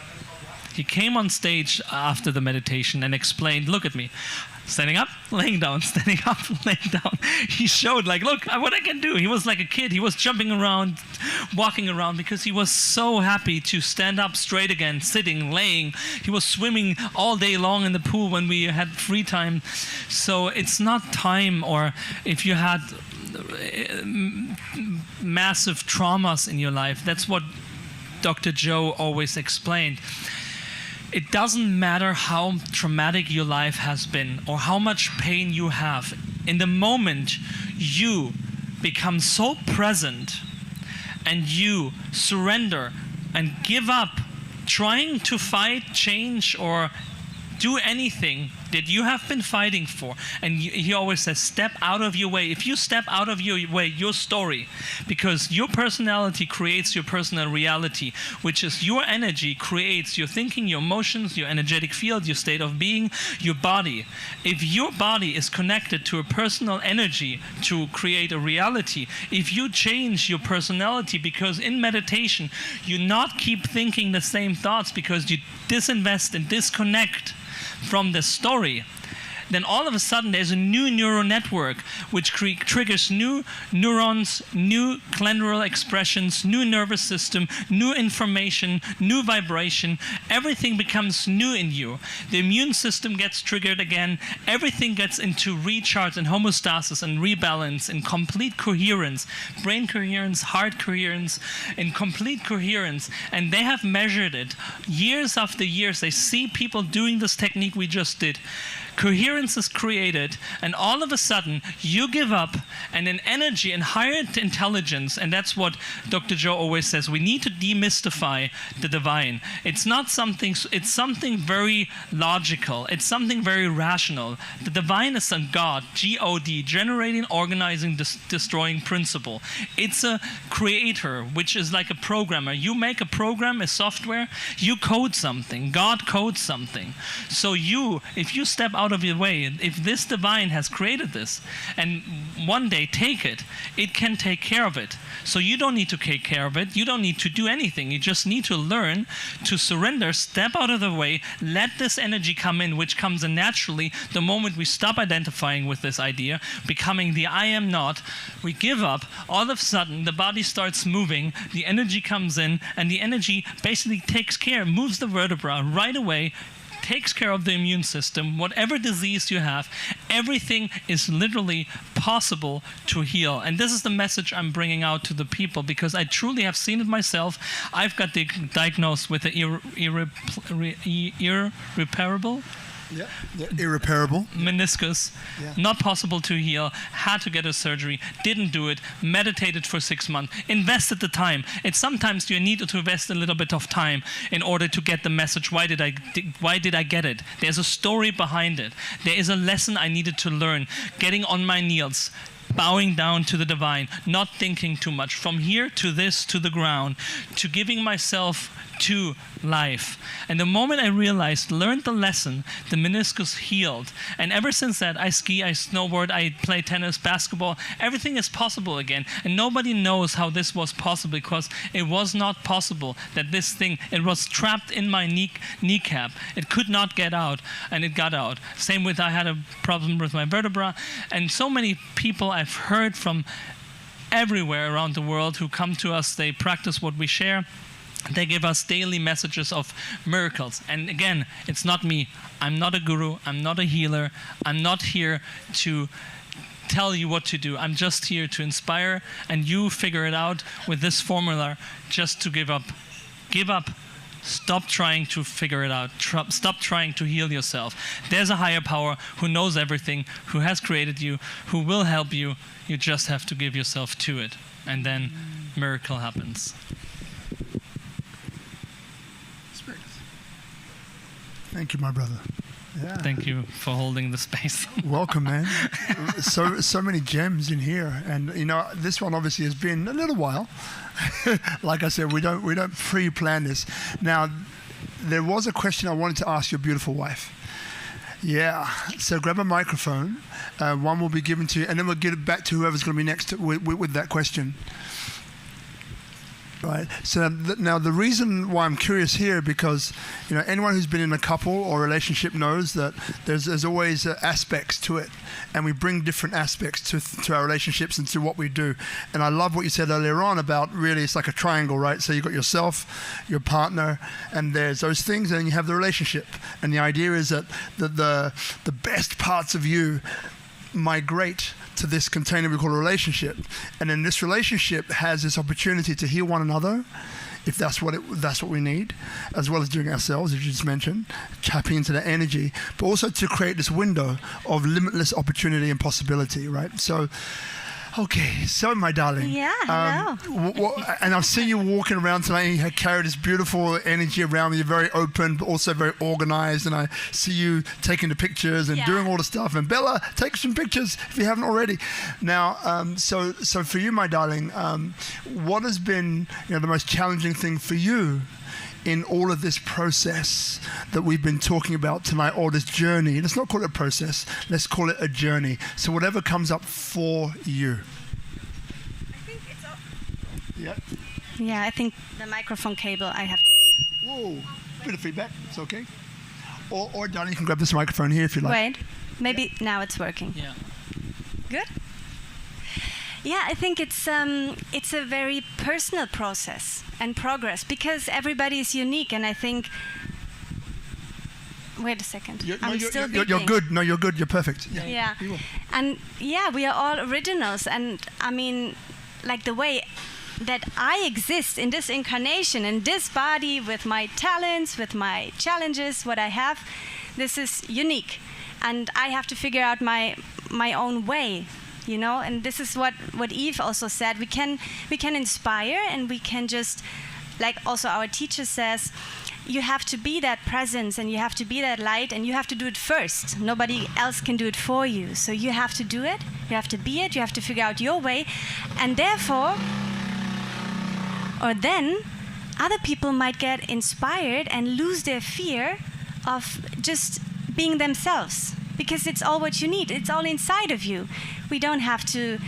He came on stage after the meditation and explained, look at me. Standing up, laying down, standing up, laying down. He showed, look what I can do. He was like a kid. He was jumping around, walking around because he was so happy to stand up straight again, sitting, laying. He was swimming all day long in the pool when we had free time. So it's not time, or if you had massive traumas in your life. That's what Dr. Joe always explained. It doesn't matter how traumatic your life has been or how much pain you have. In the moment you become so present and you surrender and give up trying to fight, change, or do anything that you have been fighting for. And he always says, step out of your way. If you step out of your way, your story, because your personality creates your personal reality, which is your energy creates your thinking, your emotions, your energetic field, your state of being, your body. If your body is connected to a personal energy to create a reality, if you change your personality, because in meditation, you not keep thinking the same thoughts because you disinvest and disconnect from the story, then all of a sudden there's a new neural network which triggers new neurons, new glandular expressions, new nervous system, new information, new vibration. Everything becomes new in you. The immune system gets triggered again. Everything gets into recharge and homeostasis and rebalance and complete coherence, brain coherence, heart coherence, and complete coherence. And they have measured it years after years. They see people doing this technique we just did. Coherence is created, and all of a sudden you give up, and an energy and higher intelligence, and that's what Dr. Joe always says, we need to demystify the divine. It's not something, it's something very logical, it's something very rational. The divine is a God, G-O-D, generating, organizing, destroying principle. It's a creator, which is like a programmer. You make a program, a software, you code something, God codes something. So if you step out of your way. If this divine has created this, and one day take it, it can take care of it. So you don't need to take care of it. You don't need to do anything. You just need to learn to surrender, step out of the way, let this energy come in, which comes in naturally the moment we stop identifying with this idea, becoming the I am not. We give up. All of a sudden, the body starts moving, the energy comes in, and the energy basically takes care, moves the vertebra right away, takes care of the immune system, whatever disease you have, everything is literally possible to heal. And this is the message I'm bringing out to the people, because I truly have seen it myself. I've got diagnosed with the irreparable irreparable meniscus, not possible to heal, had to get a surgery, didn't do it, meditated for 6 months, invested the time. It's sometimes you need to invest a little bit of time in order to get the message. Why did I get it? There's a story behind it. There is a lesson I needed to learn. Getting on my knees, bowing down to the divine, not thinking too much, from here to this, to the ground, to giving myself to life. And the moment I realized, learned the lesson, the meniscus healed. And ever since that, I ski, I snowboard, I play tennis, basketball. Everything is possible again. And nobody knows how this was possible, because it was not possible that this thing, it was trapped in my kneecap. It could not get out, and it got out. Same with, I had a problem with my vertebra. And so many people I've heard from everywhere around the world who come to us, they practice what we share. They give us daily messages of miracles. And again, it's not me. I'm not a guru. I'm not a healer. I'm not here to tell you what to do. I'm just here to inspire, and you figure it out with this formula. Just to give up. Give up. Stop trying to figure it out. Stop trying to heal yourself. There's a higher power who knows everything, who has created you, who will help you. You just have to give yourself to it. And then miracle happens. Thank you, my brother. Yeah. Thank you for holding the space. Welcome, man. So many gems in here, and this one obviously has been a little while. Like I said, we don't pre-plan this. Now, there was a question I wanted to ask your beautiful wife. Yeah. So grab a microphone. One will be given to you, and then we'll give it back to whoever's going to be next with that question. Right. So now the reason why I'm curious here, because anyone who's been in a couple or relationship knows that there's always aspects to it, and we bring different aspects to our relationships and to what we do. And I love what you said earlier on about, really it's like a triangle, right? So you've got yourself, your partner, and there's those things, and then you have the relationship. And the idea is that the best parts of you migrate to this container we call a relationship, and then this relationship has this opportunity to heal one another, if that's what we need, as well as doing ourselves, as you just mentioned, tapping into the energy, but also to create this window of limitless opportunity and possibility, right? So, okay, so my darling. Yeah, hello. And I've seen you walking around tonight, and you carry this beautiful energy around you. You're very open, but also very organized. And I see you taking the pictures and doing all the stuff. And Bella, take some pictures if you haven't already. Now, so for you, my darling, what has been the most challenging thing for you in all of this process that we've been talking about tonight, or this journey? Let's not call it a process, let's call it a journey. So whatever comes up for you. I think it's up. Yeah. Yeah, I think the microphone cable I have to... Whoa, bit of feedback, it's okay. Or Danny, you can grab this microphone here if you like. Wait, maybe now it's working. Yeah. Good? Yeah, I think it's a very personal process and progress, because everybody is unique, and I think... Wait a second. You're beeping. good. No, you're good. You're perfect. Yeah. And we are all originals, and I mean, like the way that I exist in this incarnation, in this body, with my talents, with my challenges, what I have, this is unique, and I have to figure out my own way. And this is what Yves also said. We can inspire, and we can just, like also our teacher says, you have to be that presence, and you have to be that light, and you have to do it first. Nobody else can do it for you. So you have to do it, you have to be it, you have to figure out your way, and therefore, or then, other people might get inspired and lose their fear of just being themselves. because it's all what you need. It's all inside of you. We don't have to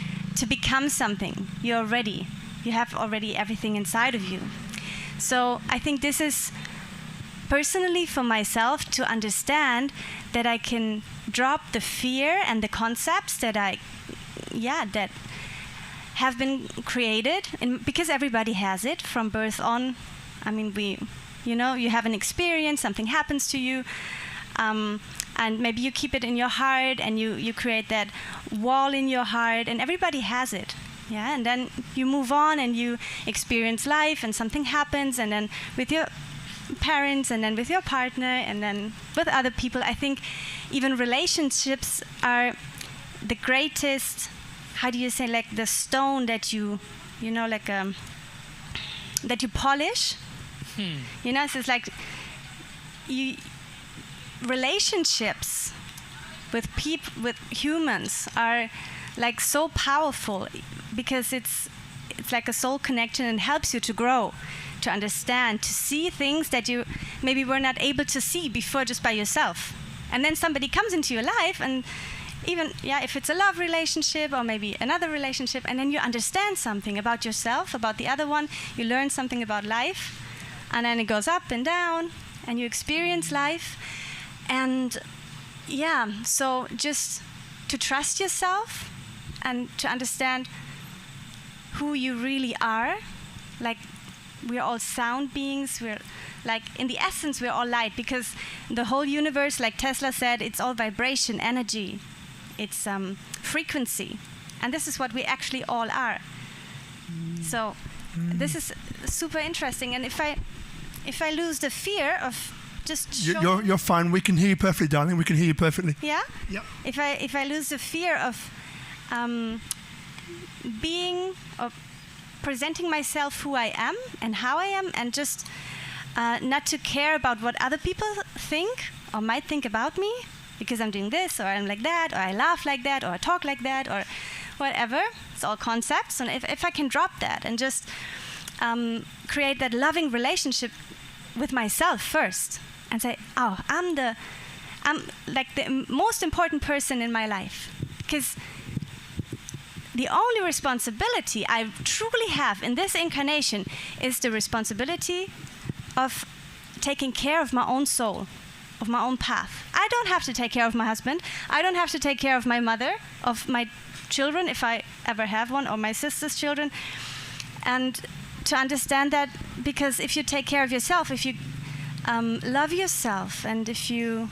become something. You're ready. You have already everything inside of you. So I think this is personally for myself to understand that I can drop the fear and the concepts that that have been created, because everybody has it from birth on. I mean, you have an experience, something happens to you, and maybe you keep it in your heart, and you create that wall in your heart, and everybody has it. Yeah, and then you move on and you experience life, and something happens, and then with your parents, and then with your partner, and then with other people. I think even relationships are the greatest, how do you say, like the stone that that you polish. You know, so it's like relationships with humans are like so powerful, because it's like a soul connection, and helps you to grow, to understand, to see things that you maybe were not able to see before just by yourself. And then somebody comes into your life, and even if it's a love relationship or maybe another relationship, and then you understand something about yourself, about the other one, you learn something about life, and then it goes up and down, and you experience life. And so just to trust yourself and to understand who you really are. Like, we're all sound beings. We're like, in the essence, we're all light, because the whole universe, like Tesla said, it's all vibration, energy. It's frequency. And this is what we actually all are. So this is super interesting. And if I lose the fear of just you're fine. We can hear you perfectly, darling. We can hear you perfectly. Yeah? Yep. If I lose the fear of being, or presenting myself who I am and how I am, and just not to care about what other people think or might think about me, because I'm doing this, or I'm like that, or I laugh like that, or I talk like that, or whatever. It's all concepts. And if I can drop that and just create that loving relationship with myself first, and say, oh, I'm like the most important person in my life, because the only responsibility I truly have in this incarnation is the responsibility of taking care of my own soul, of my own path. I don't have to take care of my husband. I don't have to take care of my mother, of my children, if I ever have one, or my sister's children. And to understand that, because if you take care of yourself, if you love yourself, and if you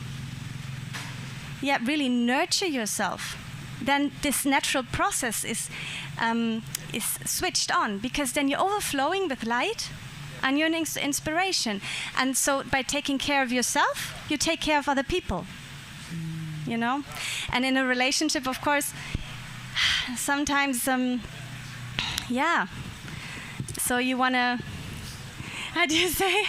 really nurture yourself, then this natural process is switched on, because then you're overflowing with light and you're an inspiration. And so by taking care of yourself, you take care of other people, you know? And in a relationship, of course, sometimes, so you want to, how do you say?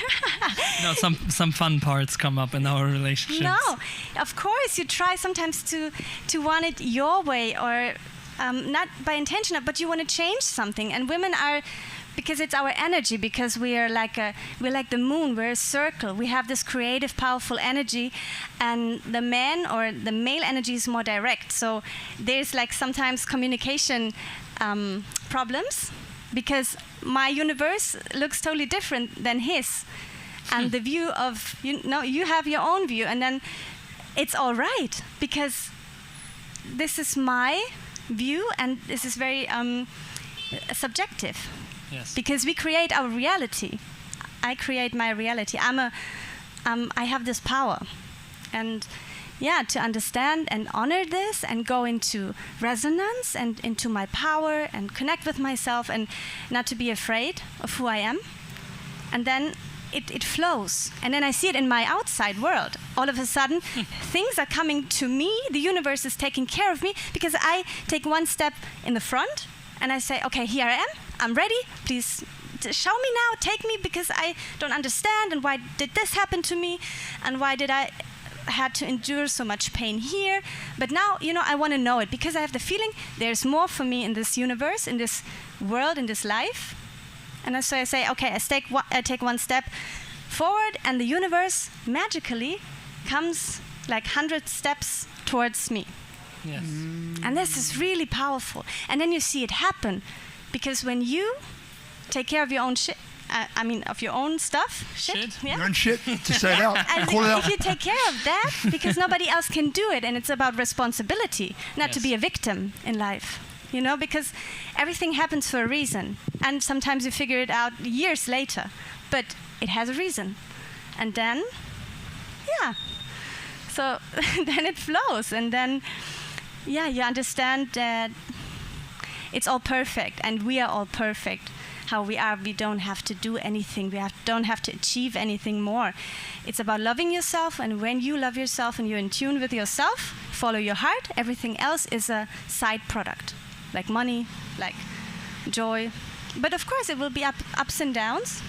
No, some fun parts come up in our relationships. No, of course, you try sometimes to want it your way, or not by intention, but you want to change something. And women are, because it's our energy, because we're like the moon, we're a circle. We have this creative, powerful energy, and the man or the male energy is more direct. So there's like sometimes communication problems, because my universe looks totally different than his. And the view of, you have your own view, and then it's all right, because this is my view, and this is very subjective. Yes. Because we create our reality. I create my reality. I have this power. And to understand and honor this, and go into resonance and into my power, and connect with myself, and not to be afraid of who I am. And then it flows. And then I see it in my outside world. All of a sudden, things are coming to me. The universe is taking care of me, because I take one step in the front, and I say, okay, here I am. I'm ready. Please show me now. Take me, because I don't understand. And why did this happen to me? And why did I had to endure so much pain here? But now, I want to know it, because I have the feeling there's more for me in this universe, in this world, in this life. And so I say, okay, I take one step forward, and the universe magically comes like 100 steps towards me. Yes. And this is really powerful. And then you see it happen, because when you take care of your own shit, of your own stuff, Shit? yeah. Your own shit, to say it out. And Call it out. if you take care of that, because nobody else can do it, and it's about responsibility, not to Yes. be a victim in life, because everything happens for a reason, and sometimes you figure it out years later, but it has a reason, and then, so then it flows, and then, you understand that it's all perfect, and we are all perfect. How we are, we don't have to do anything. Don't have to achieve anything more. It's about loving yourself, and when you love yourself and you're in tune with yourself, follow your heart. Everything else is a side product, like money, like joy. But of course, it will be ups and downs.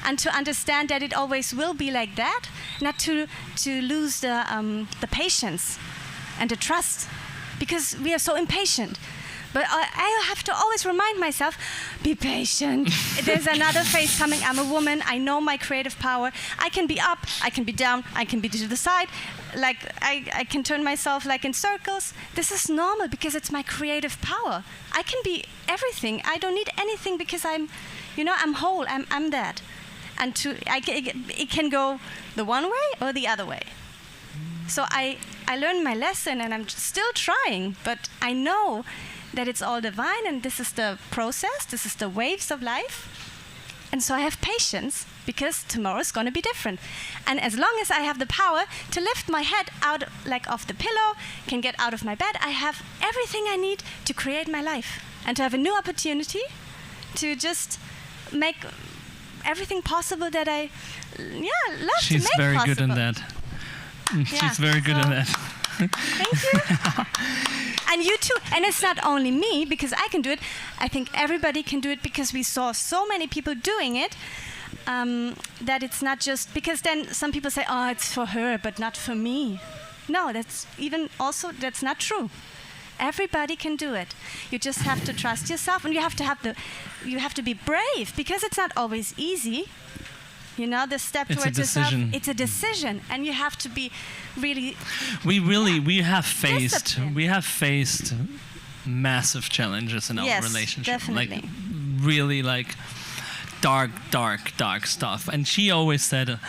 And to understand that it always will be like that, not to lose the patience and the trust, because we are so impatient. But I have to always remind myself, be patient. There's another phase coming. I'm a woman. I know my creative power. I can be up. I can be down. I can be to the side. Like, I can turn myself like in circles. This is normal because it's my creative power. I can be everything. I don't need anything because I'm whole. I'm that. And it can go the one way or the other way. So I learned my lesson, and I'm still trying. But I know that it's all divine, and this is the process, this is the waves of life. And so I have patience, because tomorrow is going to be different. And as long as I have the power to lift my head out off the pillow, can get out of my bed, I have everything I need to create my life and to have a new opportunity to just make everything possible that I love She's to make very possible. good in that. She's very good in that. Thank you. And you too. And it's not only me, because I can do it. I think everybody can do it, because we saw so many people doing it, that it's not just... Because then some people say, oh, it's for her, but not for me. No, that's not true. Everybody can do it. You just have to trust yourself, and you have to be brave, because it's not always easy. The step towards yourself. It's a decision, and you have to be really. We have faced massive challenges in our relationship. Definitely. Like really dark stuff. And she always said,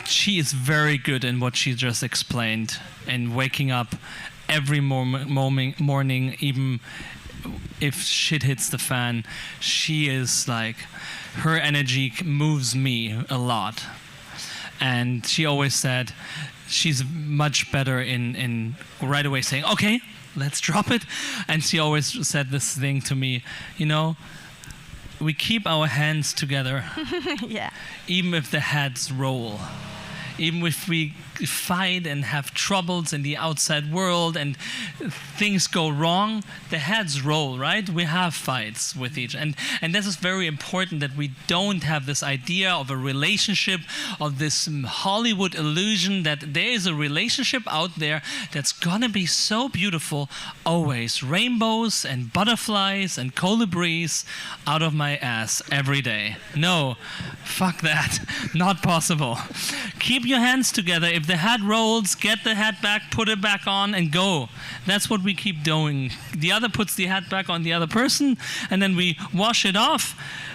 she is very good in what she just explained, in waking up every morning, even if shit hits the fan. She is her energy moves me a lot. And she always said she's much better in right away saying, okay, let's drop it. And she always said this thing to me, we keep our hands together, even if the heads roll. Even if we fight and have troubles in the outside world and things go wrong, the heads roll, right? We have fights with each. And this is very important, that we don't have this idea of a relationship, of this Hollywood illusion that there is a relationship out there that's gonna be so beautiful always. Rainbows and butterflies and colibris out of my ass every day. No, fuck that. Not possible. Keep your hands together. If the head rolls, get the head back, put it back on, and go. That's what we keep doing. The other puts the head back on the other person, and then we wash it off.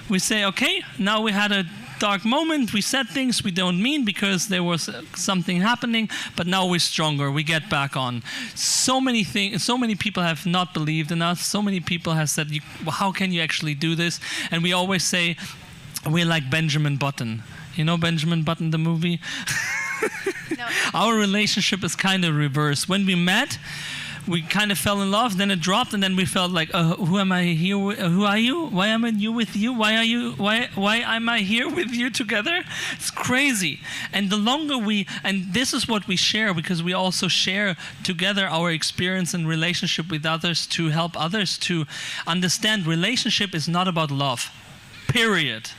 We say, okay, now we had a dark moment. We said things we don't mean because there was something happening, but now we're stronger. We get back on. So many people have not believed in us. So many people have said, how can you actually do this? And we always say, we're like Benjamin Button. You know Benjamin Button, the movie? No. Our relationship is kind of reversed. When we met, we kind of fell in love, then it dropped, and then we felt like, who am I here with? Who are you? Why am I with you? Why am I here with you together? It's crazy. And the longer and this is what we share, because we also share together our experience and relationship with others to help others to understand relationship is not about love, period.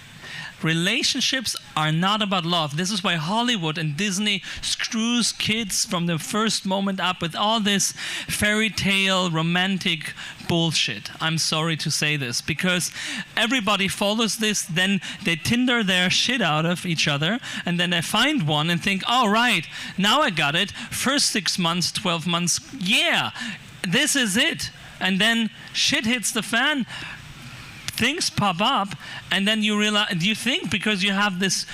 relationships are not about love. This is why Hollywood and Disney screws kids from the first moment up with all this fairy tale romantic bullshit. I'm sorry to say this, because everybody follows this, then they Tinder their shit out of each other, and then they find one and think, oh right, now I got it. First 6 months, 12 months, yeah, this is it. And then shit hits the fan, things pop up, and then you realize, you think, because you have this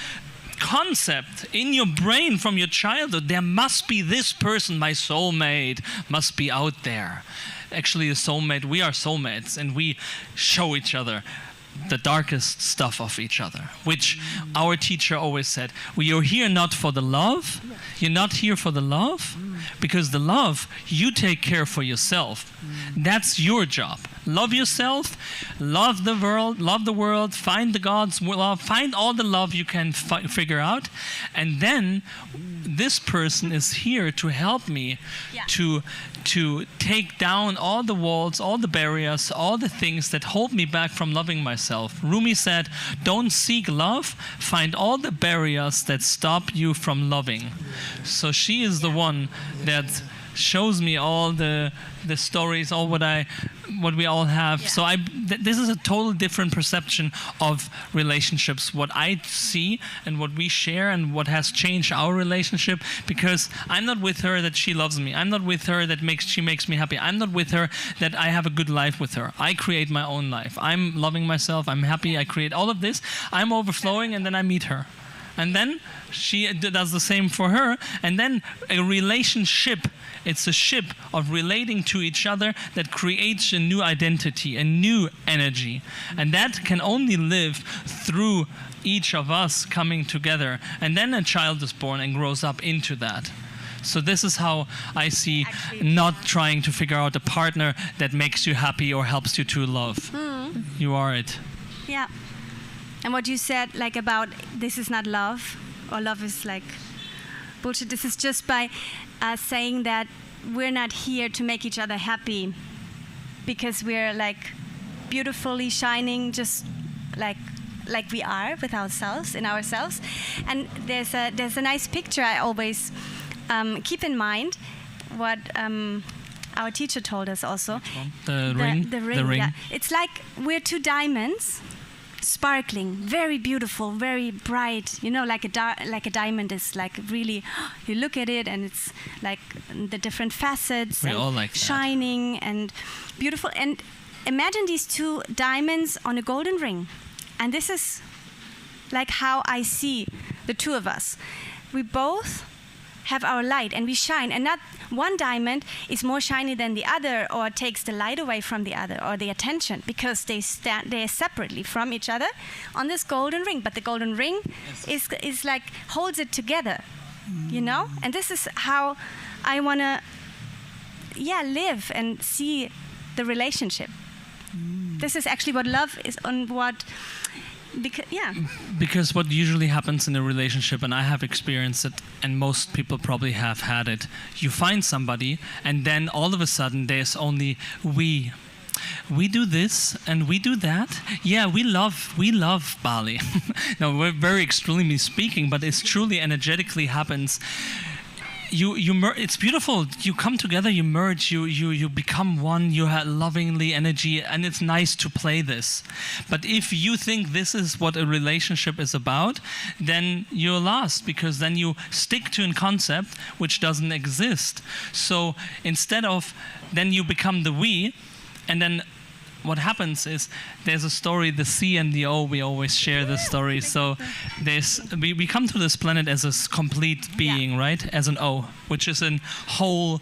concept in your brain from your childhood, there must be this person, my soulmate must be out there. Actually, a soulmate, we are soulmates, and we show each other the darkest stuff of each other, which our teacher always said, well, you're here not for the love, you're not here for the love, because the love, you take care for yourself. That's your job. Love yourself, love the world, find the God's love, find all the love you can figure out, and then this person is here to help me to take down all the walls, all the barriers, all the things that hold me back from loving myself. Rumi said, don't seek love, find all the barriers that stop you from loving. So she is the one that shows me all the stories, all what we all have. Yeah. So this is a total different perception of relationships, what I see and what we share and what has changed our relationship, because I'm not with her that she loves me. I'm not with her that she makes me happy. I'm not with her that I have a good life with her. I create my own life. I'm loving myself. I'm happy. I create all of this. I'm overflowing, and then I meet her. And then she does the same for her. And then a relationship, it's a ship of relating to each other that creates a new identity, a new energy. And that can only live through each of us coming together. And then a child is born and grows up into that. So this is how I see not trying to figure out a partner that makes you happy or helps you to love. You are it. Yeah. And what you said, like about this is not love, or love is like bullshit. This is just by saying that we're not here to make each other happy, because we're like beautifully shining, just like we are with ourselves, in ourselves. And there's a nice picture I always keep in mind. What our teacher told us also. The ring. The ring. Yeah. It's like we're two diamonds. Sparkling, very beautiful, very bright. You know, like a diamond is like really. You look at it, and it's like the different facets. We all like that. Shining and beautiful. And imagine these two diamonds on a golden ring, and this is like how I see the two of us. We both have our light, and we shine, and not one diamond is more shiny than the other, or takes the light away from the other, or the attention, because they are separately from each other on this golden ring. But the golden ring is like holds it together, you know. And this is how I wanna, live and see the relationship. This is actually what love is, on what. Because what usually happens in a relationship, and I have experienced it, and most people probably have had it, you find somebody, and then all of a sudden there's only we do this and we do that. Yeah, we love Bali. No, we're very extremely speaking, but it's truly energetically happens. It's beautiful. You come together, you merge, you become one, you have lovingly energy, and it's nice to play this. But if you think this is what a relationship is about, then you're lost, because then you stick to a concept which doesn't exist. So instead of, then you become the we, and then what happens is there's a story, the C and the O, we always share this story. So we come to this planet as a complete being, right? As an O, which is a whole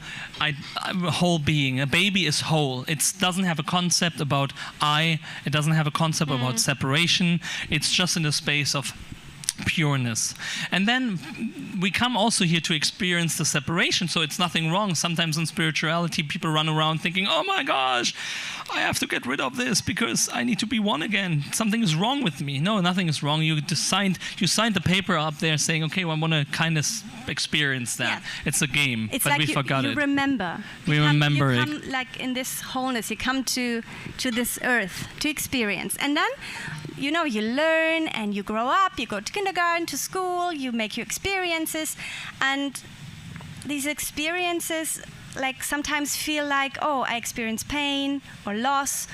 being. A baby is whole. It doesn't have a concept about I. It doesn't have a concept about separation. It's just in the space of pureness. And then we come also here to experience the separation, so it's nothing wrong. Sometimes in spirituality people run around thinking, oh my gosh, I have to get rid of this because I need to be one again. Something is wrong with me. No, nothing is wrong. You signed the paper up there saying, okay, well, I want to kind of experience that. Yeah. It's a game, it's but like we forgot it. You remember. We remember it. You come like in this wholeness, you come to this earth to experience. And then you learn and you grow up, you go to kindergarten, to school, you make your experiences, and these experiences like sometimes feel like, oh, I experience pain or loss,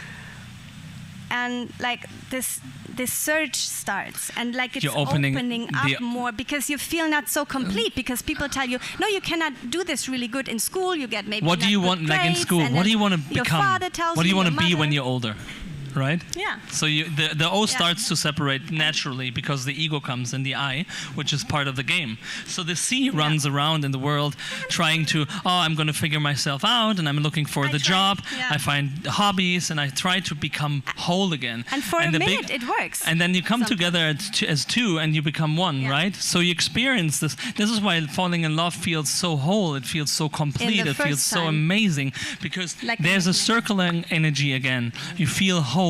and like this surge starts, and like it's opening up more because you feel not so complete, because people tell you, no, you cannot do this really good in school, you get maybe what do you want, like in school, what do you want to become, what do you want to be when you're older? Right? Yeah. So the O starts to separate naturally because the ego comes in the I, which is part of the game. So the C runs around in the world trying to, I'm going to figure myself out, and I'm looking for the job. I find hobbies, and I try to become whole again. And for a minute, it works. And then you come together as two, and you become one, right? So you experience this. This is why falling in love feels so whole. It feels so complete. It feels so amazing because there's a circling energy again. You feel whole.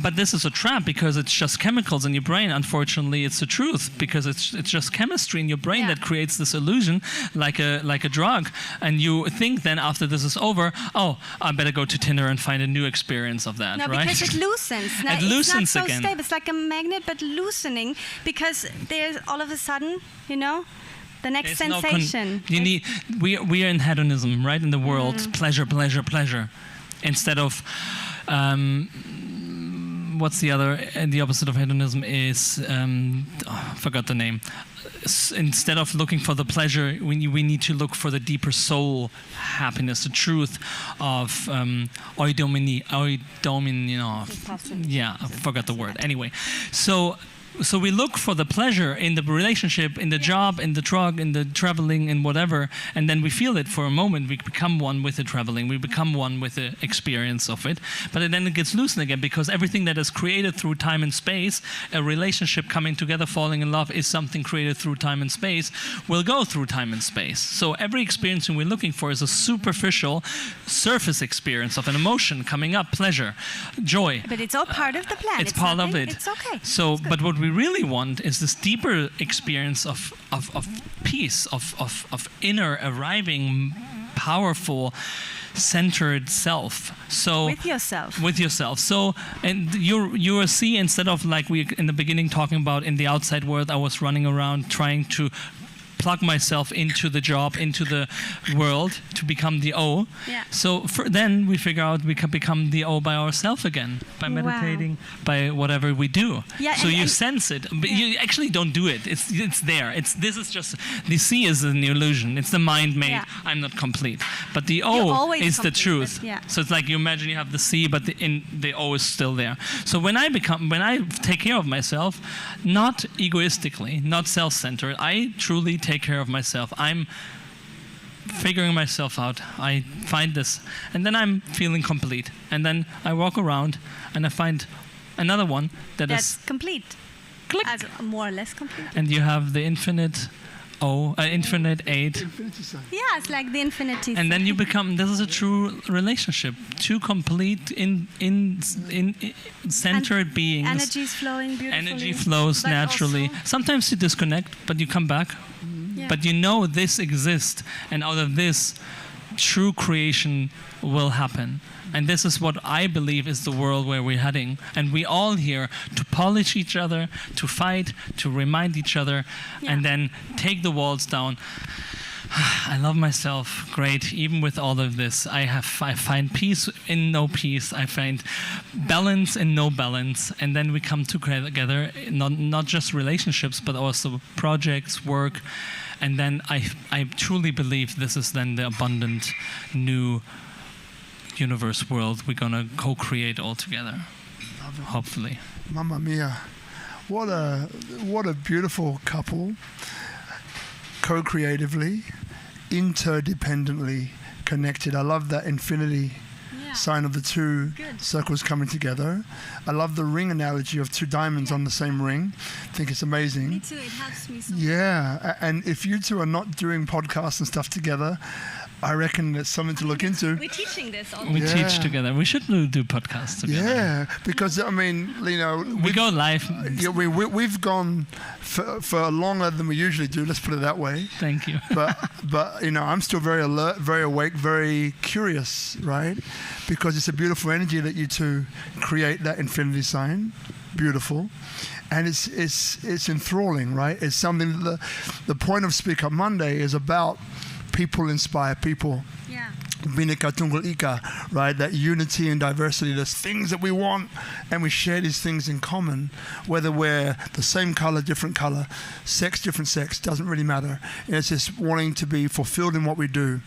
But this is a trap because it's just chemicals in your brain. Unfortunately, it's the truth because it's just chemistry in your brain that creates this illusion, like a drug. And you think then after this is over, I better go to Tinder and find a new experience of that, right? No, because it loosens. It loosens not so again. Stable. It's like a magnet, but loosening because there's all of a sudden, the next sensation. We are in hedonism, right? In the world, pleasure, pleasure, pleasure, instead of. What's the opposite of hedonism is, forgot the name. Instead of looking for the pleasure, we need to look for the deeper soul happiness, the truth of eudaimonia. Yeah, I forgot the word. Anyway, so we look for the pleasure in the relationship, in the job, in the drug, in the traveling, in whatever, and then we feel it for a moment. We become one with the traveling. We become one with the experience of it. But then it gets loosened again because everything that is created through time and space, a relationship coming together, falling in love, is something created through time and space, will go through time and space. So every experience we're looking for is a superficial surface experience of an emotion coming up, pleasure, joy. But it's all part of the plan. It's part of it. It's okay. So, but what we really want is this deeper experience of peace, of inner arriving, powerful, centered self. So with yourself. So, and you will see, instead of like we in the beginning talking about in the outside world, I was running around trying to plug myself into the job, into the world to become the O. Yeah. So then we figure out we can become the O by ourselves again, by meditating, by whatever we do. Yeah, so you sense it, but you actually don't do it. It's there. This is just, the C is an illusion. It's the mind made. I'm not complete. But the O is the truth. So it's like you imagine you have the C, but the O is still there. So when I take care of myself, not egoistically, not self-centered, I truly take care of myself. I'm figuring myself out. I find this, and then I'm feeling complete. And then I walk around, and I find another one that's complete. Click. As more or less complete. And you have the infinite infinite 8. Yeah, it's like the infinity. And then you become. This is a true relationship. Two complete in centered beings. Energy is flowing beautifully. Energy flows naturally. Sometimes you disconnect, but you come back. But you know this exists, and out of this, true creation will happen. And this is what I believe is the world where we're heading. And we all here to polish each other, to fight, to remind each other, and then take the walls down. I love myself, great. Even with all of this, I find peace in no peace. I find balance in no balance, and then we come together. Not just relationships, but also projects, work, and then I truly believe this is then the abundant new universe world we're gonna co-create all together. Hopefully. Mamma mia! What a beautiful couple. Co-creatively, interdependently connected. I love that infinity sign of the two circles coming together. I love the ring analogy of two diamonds on the same ring. I think it's amazing. Me too, it helps me so much. Yeah, and if you two are not doing podcasts and stuff together, I reckon it's something to look into. We're teaching this all We teach together. We should do podcasts together. Yeah, because I mean, we go live. Yeah, we've gone for longer than we usually do. Let's put it that way. Thank you. but I'm still very alert, very awake, very curious, right? Because it's a beautiful energy that you two create that infinity sign. beautiful, and it's enthralling, right? It's something that the point of SpeakuP Monday is about people inspire people. Yeah. Bineka Tunggal Ika, right? That unity and diversity. There's things that we want, and we share these things in common. Whether we're the same color, different color, sex, different sex, doesn't really matter. It's just wanting to be fulfilled in what we do,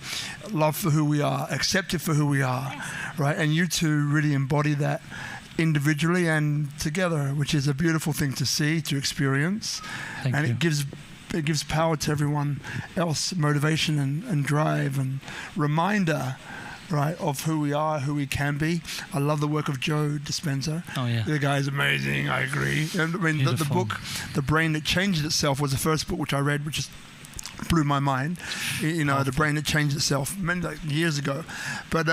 love for who we are, accepted for who we are, right? And you two really embody that individually and together, which is a beautiful thing to see, to experience. Thank and you. It gives power to everyone else, motivation and drive and reminder, right, of who we are, who we can be. I love the work of Joe Dispenza. Oh, yeah. The guy is amazing, I agree. And I mean, the book, The Brain That Changed Itself, was the first book which I read, which just blew my mind. You know, The Brain That Changed Itself, like years ago. But,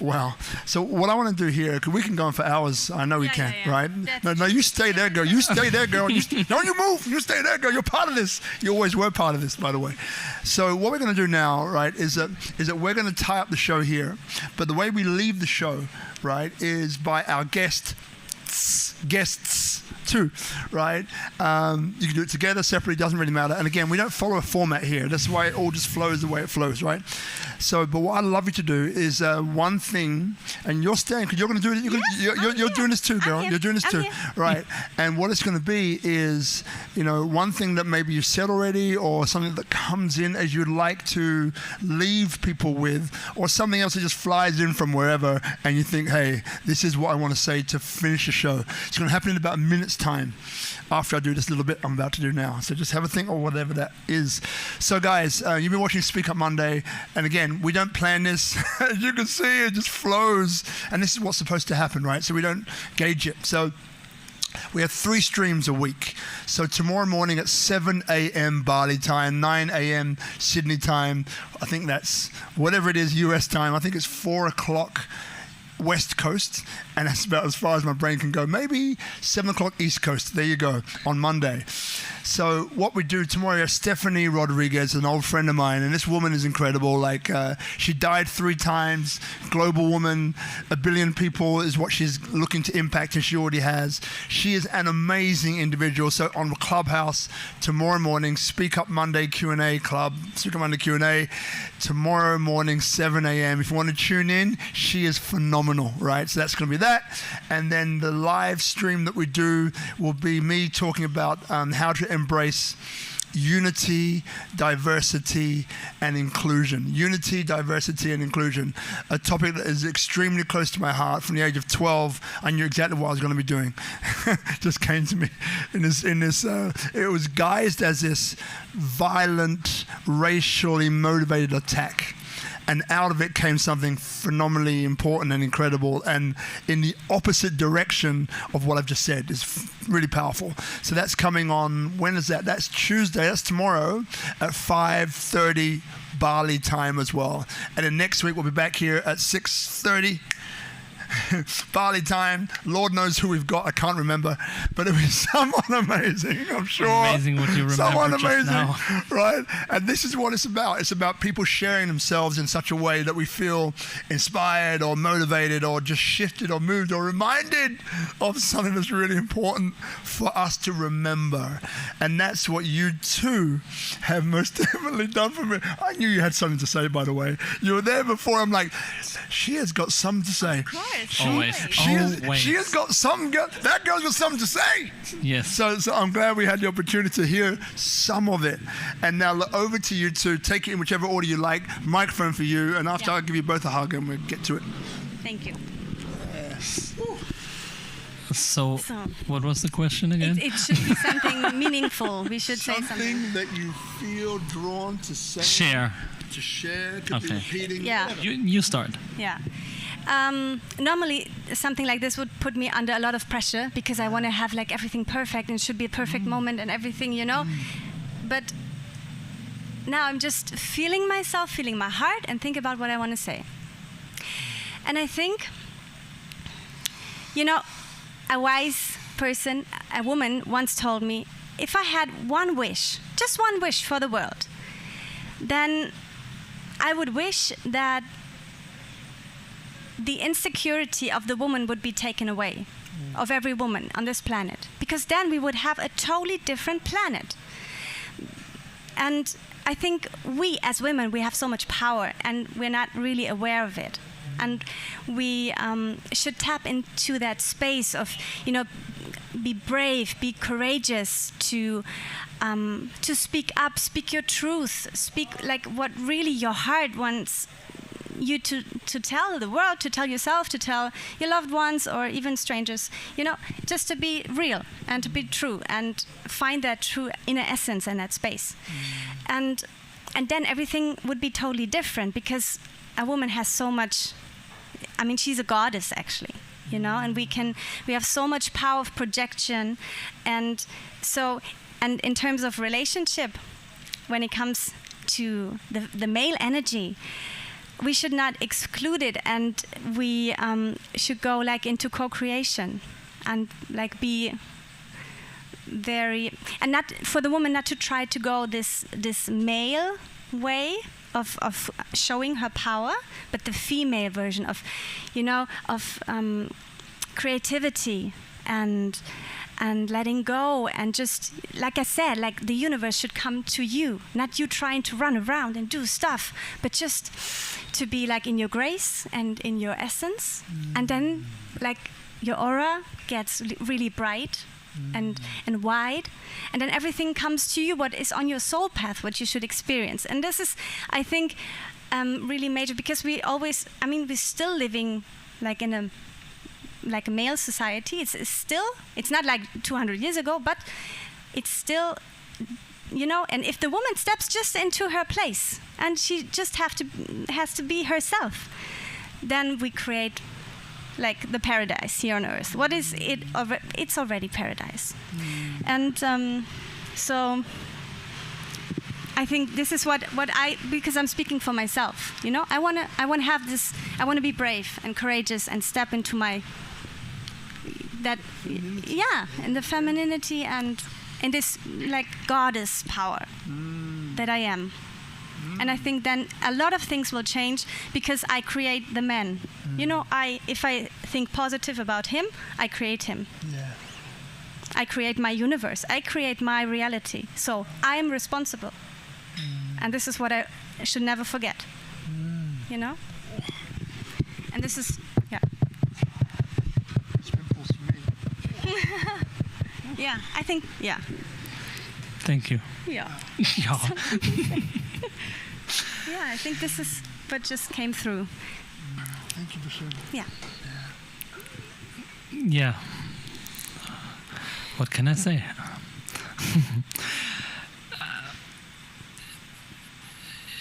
wow. So what I want to do here, because we can go on for hours, I know we can, right? No, you stay there, girl. You stay there, girl. Don't you move. You stay there, girl. You're part of this. You always were part of this, by the way. So what we're going to do now, right, is that we're going to tie up the show here. But the way we leave the show, right, is by our guests too, right? You can do it together, separately, doesn't really matter. And again, we don't follow a format here. That's why it all just flows the way it flows, right? So, but what I'd love you to do is one thing, and you're staying, because you're going to do it. You're doing this too, girl. You're doing this too, right? And what it's going to be is, you know, one thing that maybe you've said already, or something that comes in as you'd like to leave people with, or something else that just flies in from wherever, and you think, hey, this is what I want to say to finish the show. It's going to happen in about a minute's time after I do this little bit I'm about to do now. So just have a think, or whatever that is. So guys, you've been watching SpeakuP Monday, and again, we don't plan this. As you can see, it just flows, and this is what's supposed to happen, right? So we don't gauge it. So we have 3 streams a week. So tomorrow morning at 7 a.m. Bali time, 9 a.m. Sydney time, I think that's whatever it is, US time, I think it's 4 o'clock West Coast, and that's about as far as my brain can go. Maybe 7 o'clock East Coast. There you go, on Monday. So what we do tomorrow, we have Stephanie Rodriguez, an old friend of mine, and this woman is incredible. Like, she died 3 times, global woman, 1 billion people is what she's looking to impact, and she already has. She is an amazing individual. So on Clubhouse tomorrow morning, SpeakuP Monday Q&A Club, SpeakuP Monday Q&A, tomorrow morning, 7 a.m. If you want to tune in, she is phenomenal, right? So that's going to be that. And then the live stream that we do will be me talking about how to embrace unity, diversity, and inclusion. Unity, diversity, and inclusion. A topic that is extremely close to my heart. From the age of 12, I knew exactly what I was going to be doing. Just came to me in this. It was guised as this violent, racially motivated attack. And out of it came something phenomenally important and incredible, and in the opposite direction of what I've just said. It's really powerful. So that's coming on, when is that? That's Tuesday, that's tomorrow at 5:30 Bali time as well. And then next week we'll be back here at 6:30 Bali time. Lord knows who we've got. I can't remember, but it'll be someone amazing, I'm sure. Amazing what you remember. Someone amazing, just now. right? And this is what it's about. It's about people sharing themselves in such a way that we feel inspired or motivated or just shifted or moved or reminded of something that's really important for us to remember. And that's what you too have most definitely done for me. I knew you had something to say, by the way. You were there before. I'm like, she has got something to say. Of course. Always. She has got something. That girl's got something to say. Yes. So I'm glad we had the opportunity to hear some of it. And now over to you to take it in whichever order you like. Microphone for you, and after I'll give you both a hug and we'll get to it. Thank you. Yes. So, what was the question again? It should be something meaningful. We should say something. Something that you feel drawn to say. Share. To share, could be repeating. Yeah. You start. Yeah. Normally, something like this would put me under a lot of pressure because I want to have like everything perfect and it should be a perfect moment and everything, you know. But now I'm just feeling myself, feeling my heart, and think about what I want to say. And I think, you know, a wise person, a woman once told me, if I had one wish, just one wish for the world, then I would wish that the insecurity of the woman would be taken away. of every woman on this planet, because then we would have a totally different planet. And I think we as women, we have so much power and we're not really aware of it. And we should tap into that space of, be brave, be courageous, to speak up, speak your truth, speak like what really your heart wants you to tell the world, to tell yourself, to tell your loved ones or even strangers, just to be real and to be true and find that true inner essence in that space. And then everything would be totally different, because a woman has so much, she's a goddess actually, and we have so much power of projection. And in terms of relationship, when it comes to the male energy, we should not exclude it, and we should go into co-creation and be very, and not for the woman not to try to go this male way of showing her power, but the female version of creativity and letting go, and just like I said, the universe should come to you, not you trying to run around and do stuff, but just to be in your grace and in your essence. And then your aura gets really bright and wide, and then everything comes to you, what is on your soul path, what you should experience. And this is, I think, really major, because we always, we're still living in a male society. It's not 200 years ago, but it's still, and if the woman steps just into her place and she just has to be herself, then we create the paradise here on earth. What is it? It's already paradise. And so I think this is what because I'm speaking for myself, I want to have this, I want to be brave and courageous and step into in the femininity and in this goddess power that I am. And I think then a lot of things will change, because I create the man. If I think positive about him, I create him. Yeah. I create my universe. I create my reality. So I am responsible. And this is what I should never forget. And this is, yeah, I think, yeah. Thank you. Yeah. Yeah. Yeah, I think this is what just came through. Thank you for sharing. Yeah. Yeah. What can I say?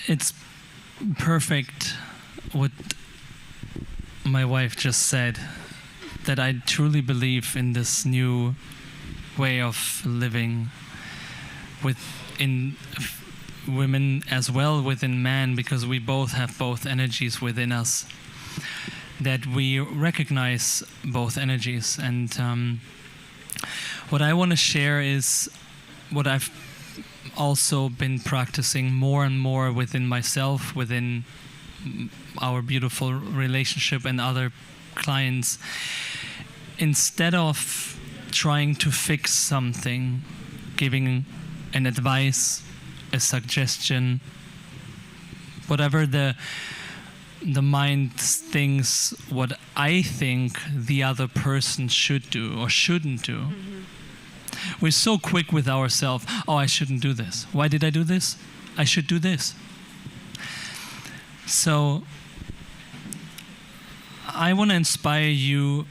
It's perfect what my wife just said, that I truly believe in this new way of living within women as well within men, because we both have both energies within us, that we recognize both energies. And what I want to share is what I've also been practicing more and more within myself, within our beautiful relationship and other clients. Instead of trying to fix something, giving an advice, a suggestion, whatever the mind thinks what I think the other person should do or shouldn't do. We're so quick with ourselves. Oh, I shouldn't do this. Why did I do this? I should do this. So I want to inspire you.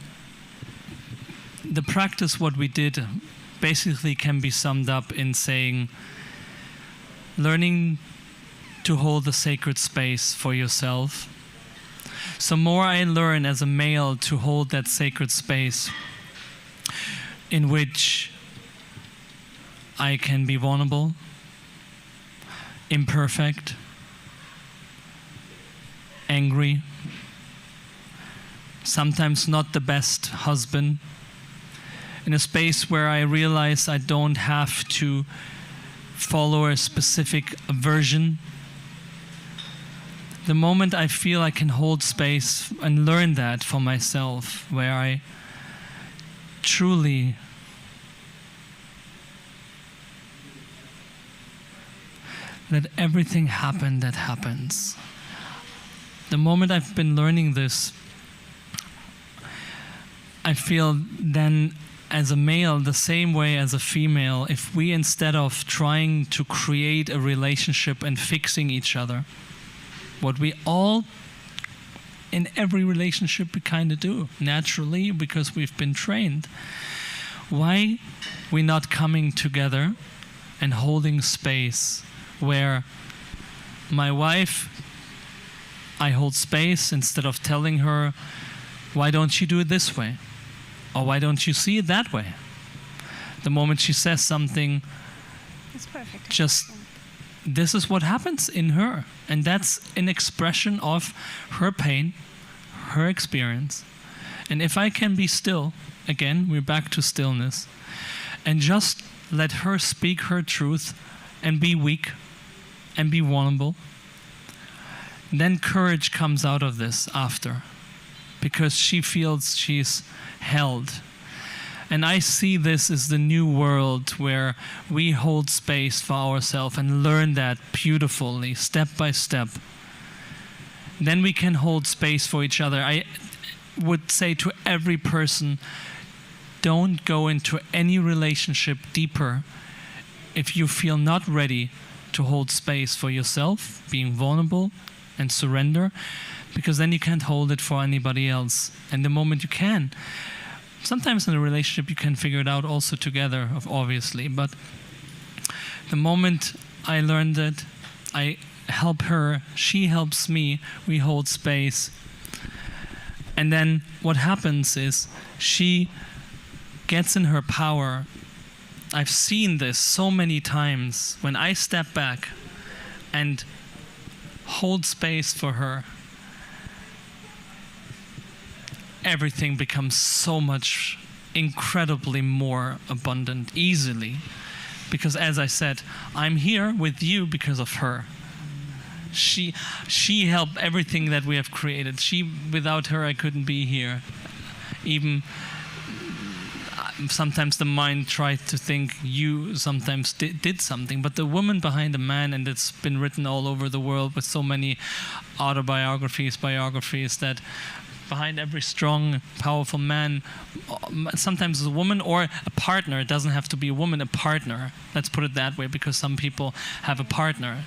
The practice, what we did, basically can be summed up in saying, learning to hold the sacred space for yourself. So more I learn as a male to hold that sacred space in which I can be vulnerable, imperfect, angry, sometimes not the best husband, in a space where I realize I don't have to follow a specific version. The moment I feel I can hold space and learn that for myself, where I truly let everything happen that happens. The moment I've been learning this, I feel then as a male the same way as a female. If we, instead of trying to create a relationship and fixing each other, what we all in every relationship we kind of do naturally because we've been trained, why we not coming together and holding space where my wife, I hold space instead of telling her, why don't you do it this way? Or why don't you see it that way? The moment she says something, It's perfect. just this is what happens in her. And that's an expression of her pain, her experience. And if I can be still, again, we're back to stillness, and just let her speak her truth and be weak and be vulnerable, then courage comes out of this after, because she feels she's held. And I see this as the new world where we hold space for ourselves and learn that beautifully, step by step. Then we can hold space for each other. I would say to every person, don't go into any relationship deeper if you feel not ready to hold space for yourself, being vulnerable and surrender, because then you can't hold it for anybody else. And the moment you can, sometimes in a relationship you can figure it out also together, obviously, but the moment I learned it, I help her, she helps me, we hold space. And then what happens is she gets in her power. I've seen this so many times. When I step back and hold space for her, everything becomes so much incredibly more abundant, easily. Because as I said, I'm here with you because of her. She helped everything that we have created. Without her, I couldn't be here. Even sometimes the mind tried to think you sometimes did something, but the woman behind the man, and it's been written all over the world with so many autobiographies, biographies, that behind every strong, powerful man, sometimes is a woman or a partner. It doesn't have to be a woman, a partner. Let's put it that way, because some people have a partner,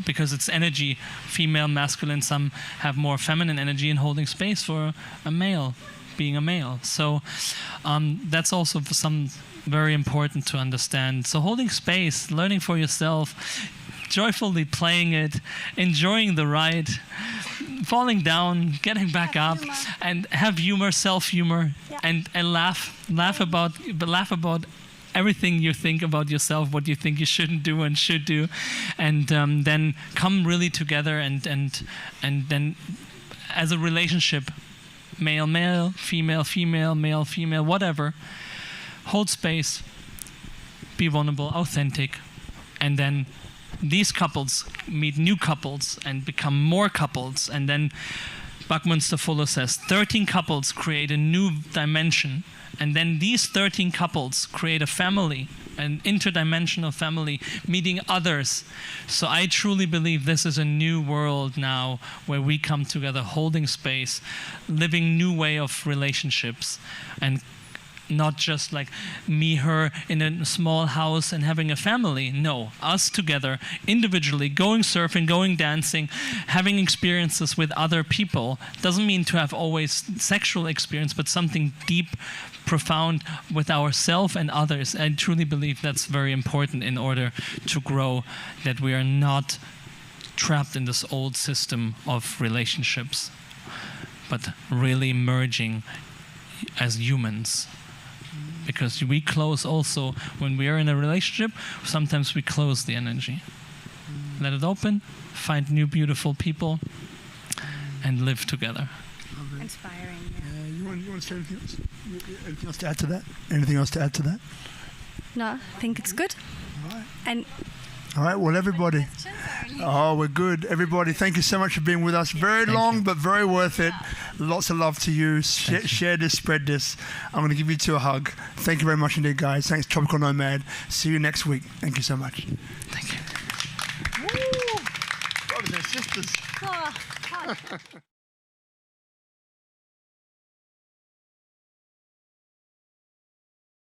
because it's energy, female, masculine. Some have more feminine energy in holding space for a male, being a male. So that's also some very important to understand. So holding space, learning for yourself, joyfully playing it, enjoying the ride, falling down, getting back up, and have humor, self-humor, and laugh about everything you think about yourself, what you think you shouldn't do and should do, and then come really together, and then as a relationship, male, female, male, whatever, hold space, be vulnerable, authentic, and then these couples meet new couples and become more couples. And then Buckminster Fuller says 13 couples create a new dimension, and then these 13 couples create a family, an interdimensional family, meeting others. So I truly believe this is a new world now where we come together, holding space, living new way of relationships, and not just like me, her in a small house and having a family. No, us together, individually, going surfing, going dancing, having experiences with other people. Doesn't mean to have always sexual experience, but something deep, profound with ourselves and others. I truly believe that's very important in order to grow, that we are not trapped in this old system of relationships, but really merging as humans. Because we close also, when we are in a relationship, sometimes we close the energy. Let it open, find new beautiful people, and live together. Inspiring. You want to say anything else? Anything else to add to that? Anything else to add to that? No, I think it's good. All right. And all right, well, everybody. Oh, we're good. Everybody, thank you so much for being with us. Very long, but very worth it. Lots of love to you. Share this, spread this. I'm going to give you two a hug. Thank you very much indeed, guys. Thanks, Tropical Nomad. See you next week. Thank you so much. Thank you. Woo! Brothers and sisters.